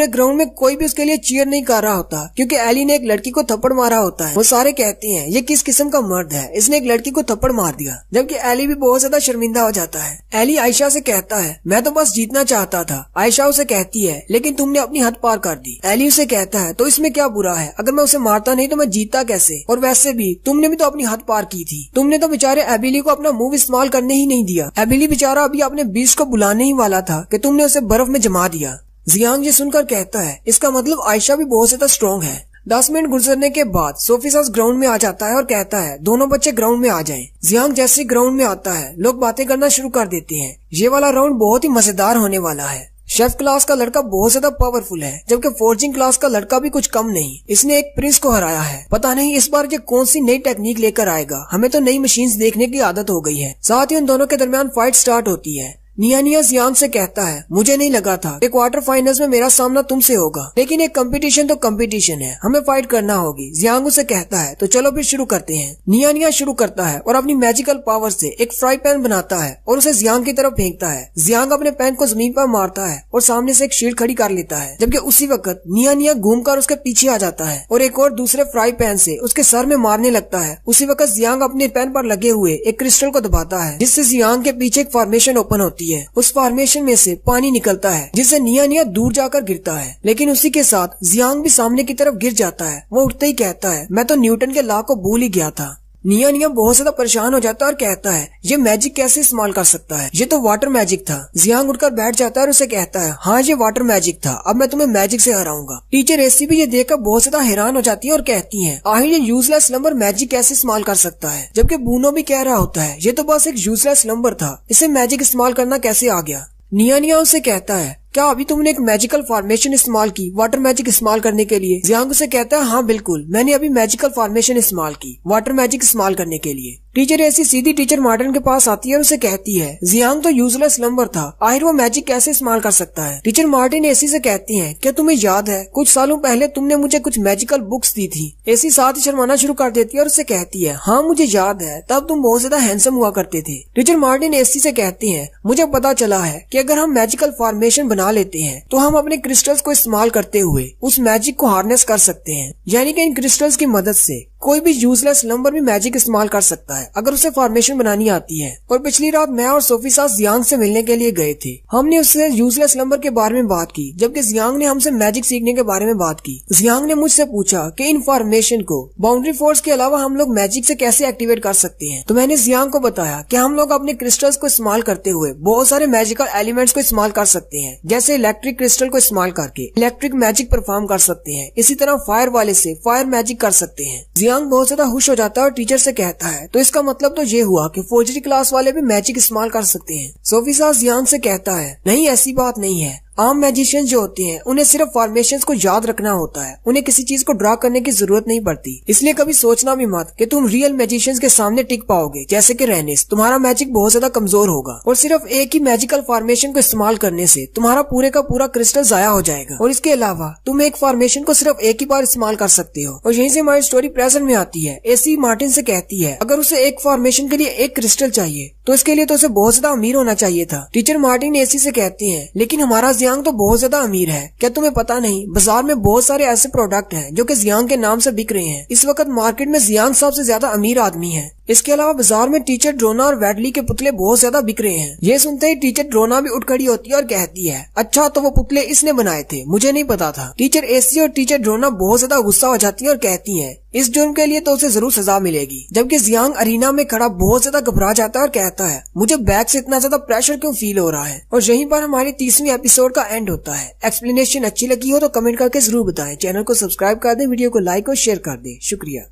ग्राउंड में कोई भी उसके लिए चीयर नहीं कर रहा होता, क्योंकि एली ने एक लड़की को थप्पड़ मारा होता है। वो सारे कहते हैं, ये किस किस्म का मर्द है, इसने एक लड़की को थप्पड़ मार दिया। जबकि एली भी बहुत ज्यादा शर्मिंदा हो जाता है। एली आयशा से कहता है, मैं तो बस जीतना चाहता था। आयशा उसे कहती है, लेकिन तुमने अपनी हद पार कर दी। एली उसे कहता है, तो इसमें क्या बुरा है, अगर मैं उसे मारता नहीं तो मैं जीतता कैसे? और वैसे भी तुमने भी तो अपनी हद पार की थी, तुमने तो बेचारे एबिली को अपना मूव इस्तेमाल करने ही नहीं दिया। एबिली बेचारा अभी अपने बीस्ट को बुलाने ही वाला था कि तुमने उसे बर्फ में जमा दिया। जियांग ये सुनकर कहता है, इसका मतलब आयशा भी बहुत ज्यादा स्ट्रॉन्ग है। 10 मिनट गुजरने के बाद सोफी सास ग्राउंड में आ जाता है और कहता है, दोनों बच्चे ग्राउंड में आ जाएं। जियांग जैसे ग्राउंड में आता है, लोग बातें करना शुरू कर देते हैं। ये वाला राउंड बहुत ही मजेदार होने वाला है। शेफ क्लास का लड़का बहुत ज्यादा पावरफुल है, जबकि फोर्जिंग क्लास का लड़का भी कुछ कम नहीं। इसने एक प्रिंस को हराया है। पता नहीं इस बार ये कौन सी नई टेक्निक लेकर आएगा, हमें तो नई मशीन्स देखने की आदत हो गई है। साथ ही उन दोनों के दरमियान फाइट स्टार्ट होती है। निया जियांग से कहता है, मुझे नहीं लगा था कि क्वार्टर फाइनल्स में मेरा सामना तुमसे होगा, लेकिन एक कंपटीशन तो कंपटीशन है, हमें फाइट करना होगी। जियांग उसे कहता है, तो चलो फिर शुरू करते हैं। निया शुरू करता है और अपनी मैजिकल पावर से एक फ्राई पैन बनाता है और उसे जियांग की तरफ फेंकता है। जियांग अपने पैन को जमीन पर मारता है और सामने से एक शील्ड खड़ी कर लेता है, जबकि उसी वक्त निया घूमकर उसके पीछे आ जाता है और एक और दूसरे फ्राई पैन से उसके सर में मारने लगता है। उसी वक्त जियांग अपने पैन पर लगे हुए एक क्रिस्टल को दबाता है, जिससे जियांग के पीछे एक फॉर्मेशन ओपन होती है। उस फॉर्मेशन में से पानी निकलता है, जिससे निया दूर जाकर गिरता है। लेकिन उसी के साथ जियांग भी सामने की तरफ गिर जाता है। वो उठते ही कहता है, मैं तो न्यूटन के लॉ को भूल ही गया था। निया बहुत ज्यादा परेशान हो जाता है और कहता है ये मैजिक कैसे इस्तेमाल कर सकता है, ये तो वाटर मैजिक था। जियांग उठकर बैठ जाता है और उसे कहता है हाँ ये वाटर मैजिक था, अब मैं तुम्हें मैजिक से हराऊंगा। टीचर एसी भी ये देखकर बहुत ज्यादा हैरान हो जाती है और कहती है आखिर ये यूजलेस नंबर मैजिक कैसे इस्तेमाल कर सकता है, जबकि बूनो भी कह रहा होता है ये तो बस एक यूजलेस नंबर था, इसे मैजिक इस्तेमाल करना कैसे आ गया। निया उससे कहता है क्या अभी तुमने एक मैजिकल फॉर्मेशन इस्तेमाल की वाटर मैजिक इस्तेमाल करने के लिए। जियांग उसे कहता है हाँ बिल्कुल, मैंने अभी मैजिकल फॉर्मेशन इस्तेमाल की वाटर मैजिक इस्तेमाल करने के लिए। टीचर ऐसी सीधी टीचर मार्टिन के पास आती है और उसे कहती है जियांग तो यूजलेस नंबर था, आखिर वो मैजिक कैसे इस्तेमाल कर सकता है। टीचर मार्टिन एसी से कहती है क्या तुम्हें याद है कुछ सालों पहले तुमने मुझे कुछ मैजिकल बुक्स दी थी। एसी साथ ही शर्माना शुरू कर देती है और उसे कहती है हाँ मुझे याद है, तब तुम बहुत ज्यादा हैंडसम हुआ करते थे। टीचर मार्टिन एसी से कहती है मुझे पता चला है कि अगर हम मैजिकल फॉर्मेशन बना लेते हैं तो हम अपने क्रिस्टल्स को इस्तेमाल करते हुए उस मैजिक को हार्नेस कर सकते हैं, यानी कि इन क्रिस्टल्स की मदद से कोई भी यूजलेस नंबर भी मैजिक इस्तेमाल कर सकता है अगर उसे फॉर्मेशन बनानी आती है। और पिछली रात मैं और सोफी साथ जियांग से मिलने के लिए गए थे, हमने उससे यूजलेस नंबर के बारे में बात की, जबकि जियांग ने हमसे मैजिक सीखने के बारे में बात की। जियांग ने मुझसे पूछा कि इन फॉर्मेशन को बाउंड्री फोर्स के अलावा हम लोग मैजिक से कैसे एक्टिवेट कर सकते हैं, तो मैंने जियांग को बताया कि हम लोग अपने क्रिस्टल्स को इस्तेमाल करते हुए बहुत सारे मैजिकल एलिमेंट्स को इस्तेमाल कर सकते हैं, जैसे इलेक्ट्रिक क्रिस्टल को इस्तेमाल करके इलेक्ट्रिक मैजिक परफॉर्म कर सकते हैं, इसी तरह फायर वाले से फायर मैजिक कर सकते हैं। जियांग बहुत ज्यादा खुश हो जाता है और टीचर से कहता है तो इसका मतलब तो ये हुआ कि फोर्जरी क्लास वाले भी मैजिक इस्तेमाल कर सकते हैं। सोफी साथ जियांग से कहता है नहीं ऐसी बात नहीं है, आम मैजिशियन जो होते हैं उन्हें सिर्फ फॉर्मेशंस को याद रखना होता है, उन्हें किसी चीज को ड्रा करने की जरूरत नहीं पड़ती, इसलिए कभी सोचना भी मत कि तुम रियल मैजिशियंस के सामने टिक पाओगे, जैसे कि रेनिस। तुम्हारा मैजिक बहुत ज्यादा कमजोर होगा और सिर्फ एक ही मैजिकल फॉर्मेशन को इस्तेमाल करने से तुम्हारा पूरे का पूरा क्रिस्टल जाया हो जाएगा, और इसके अलावा तुम एक फॉर्मेशन को सिर्फ एक ही बार इस्तेमाल कर सकते हो। और यहीं से हमारी स्टोरी प्रेजेंट में आती है। एसी मार्टिन से कहती है अगर उसे एक फॉर्मेशन के लिए एक क्रिस्टल चाहिए तो इसके लिए तो उसे बहुत ज्यादा अमीर होना चाहिए था। टीचर मार्टिन एसी से कहती है लेकिन हमारा जियांग तो बहुत ज्यादा अमीर है, क्या तुम्हें पता नहीं बाजार में बहुत सारे ऐसे प्रोडक्ट हैं जो कि जियांग के नाम से बिक रहे हैं। इस वक्त मार्केट में जियांग सबसे ज्यादा अमीर आदमी है। इसके अलावा बाजार में टीचर ड्रोना और वैडली के पुतले बहुत ज्यादा बिक रहे हैं। ये सुनते ही टीचर ड्रोना भी उठ खड़ी होती है और कहती है अच्छा तो वो पुतले इसने बनाए थे, मुझे नहीं पता था। टीचर एसी और टीचर ड्रोना बहुत ज्यादा गुस्सा हो जाती है और कहती है इस जुर्म के लिए तो उसे जरूर सजा मिलेगी। जबकि जियांग अरीना में खड़ा बहुत ज्यादा घबरा जाता है और कहता है मुझे बैक से इतना ज्यादा प्रेशर क्यों फील हो रहा है। और यहीं पर हमारी 30वीं एपिसोड का एंड होता है। एक्सप्लेनेशन अच्छी लगी हो तो कमेंट करके जरूर बताएं। चैनल को सब्सक्राइब कर दें, वीडियो को लाइक और शेयर कर दें। शुक्रिया।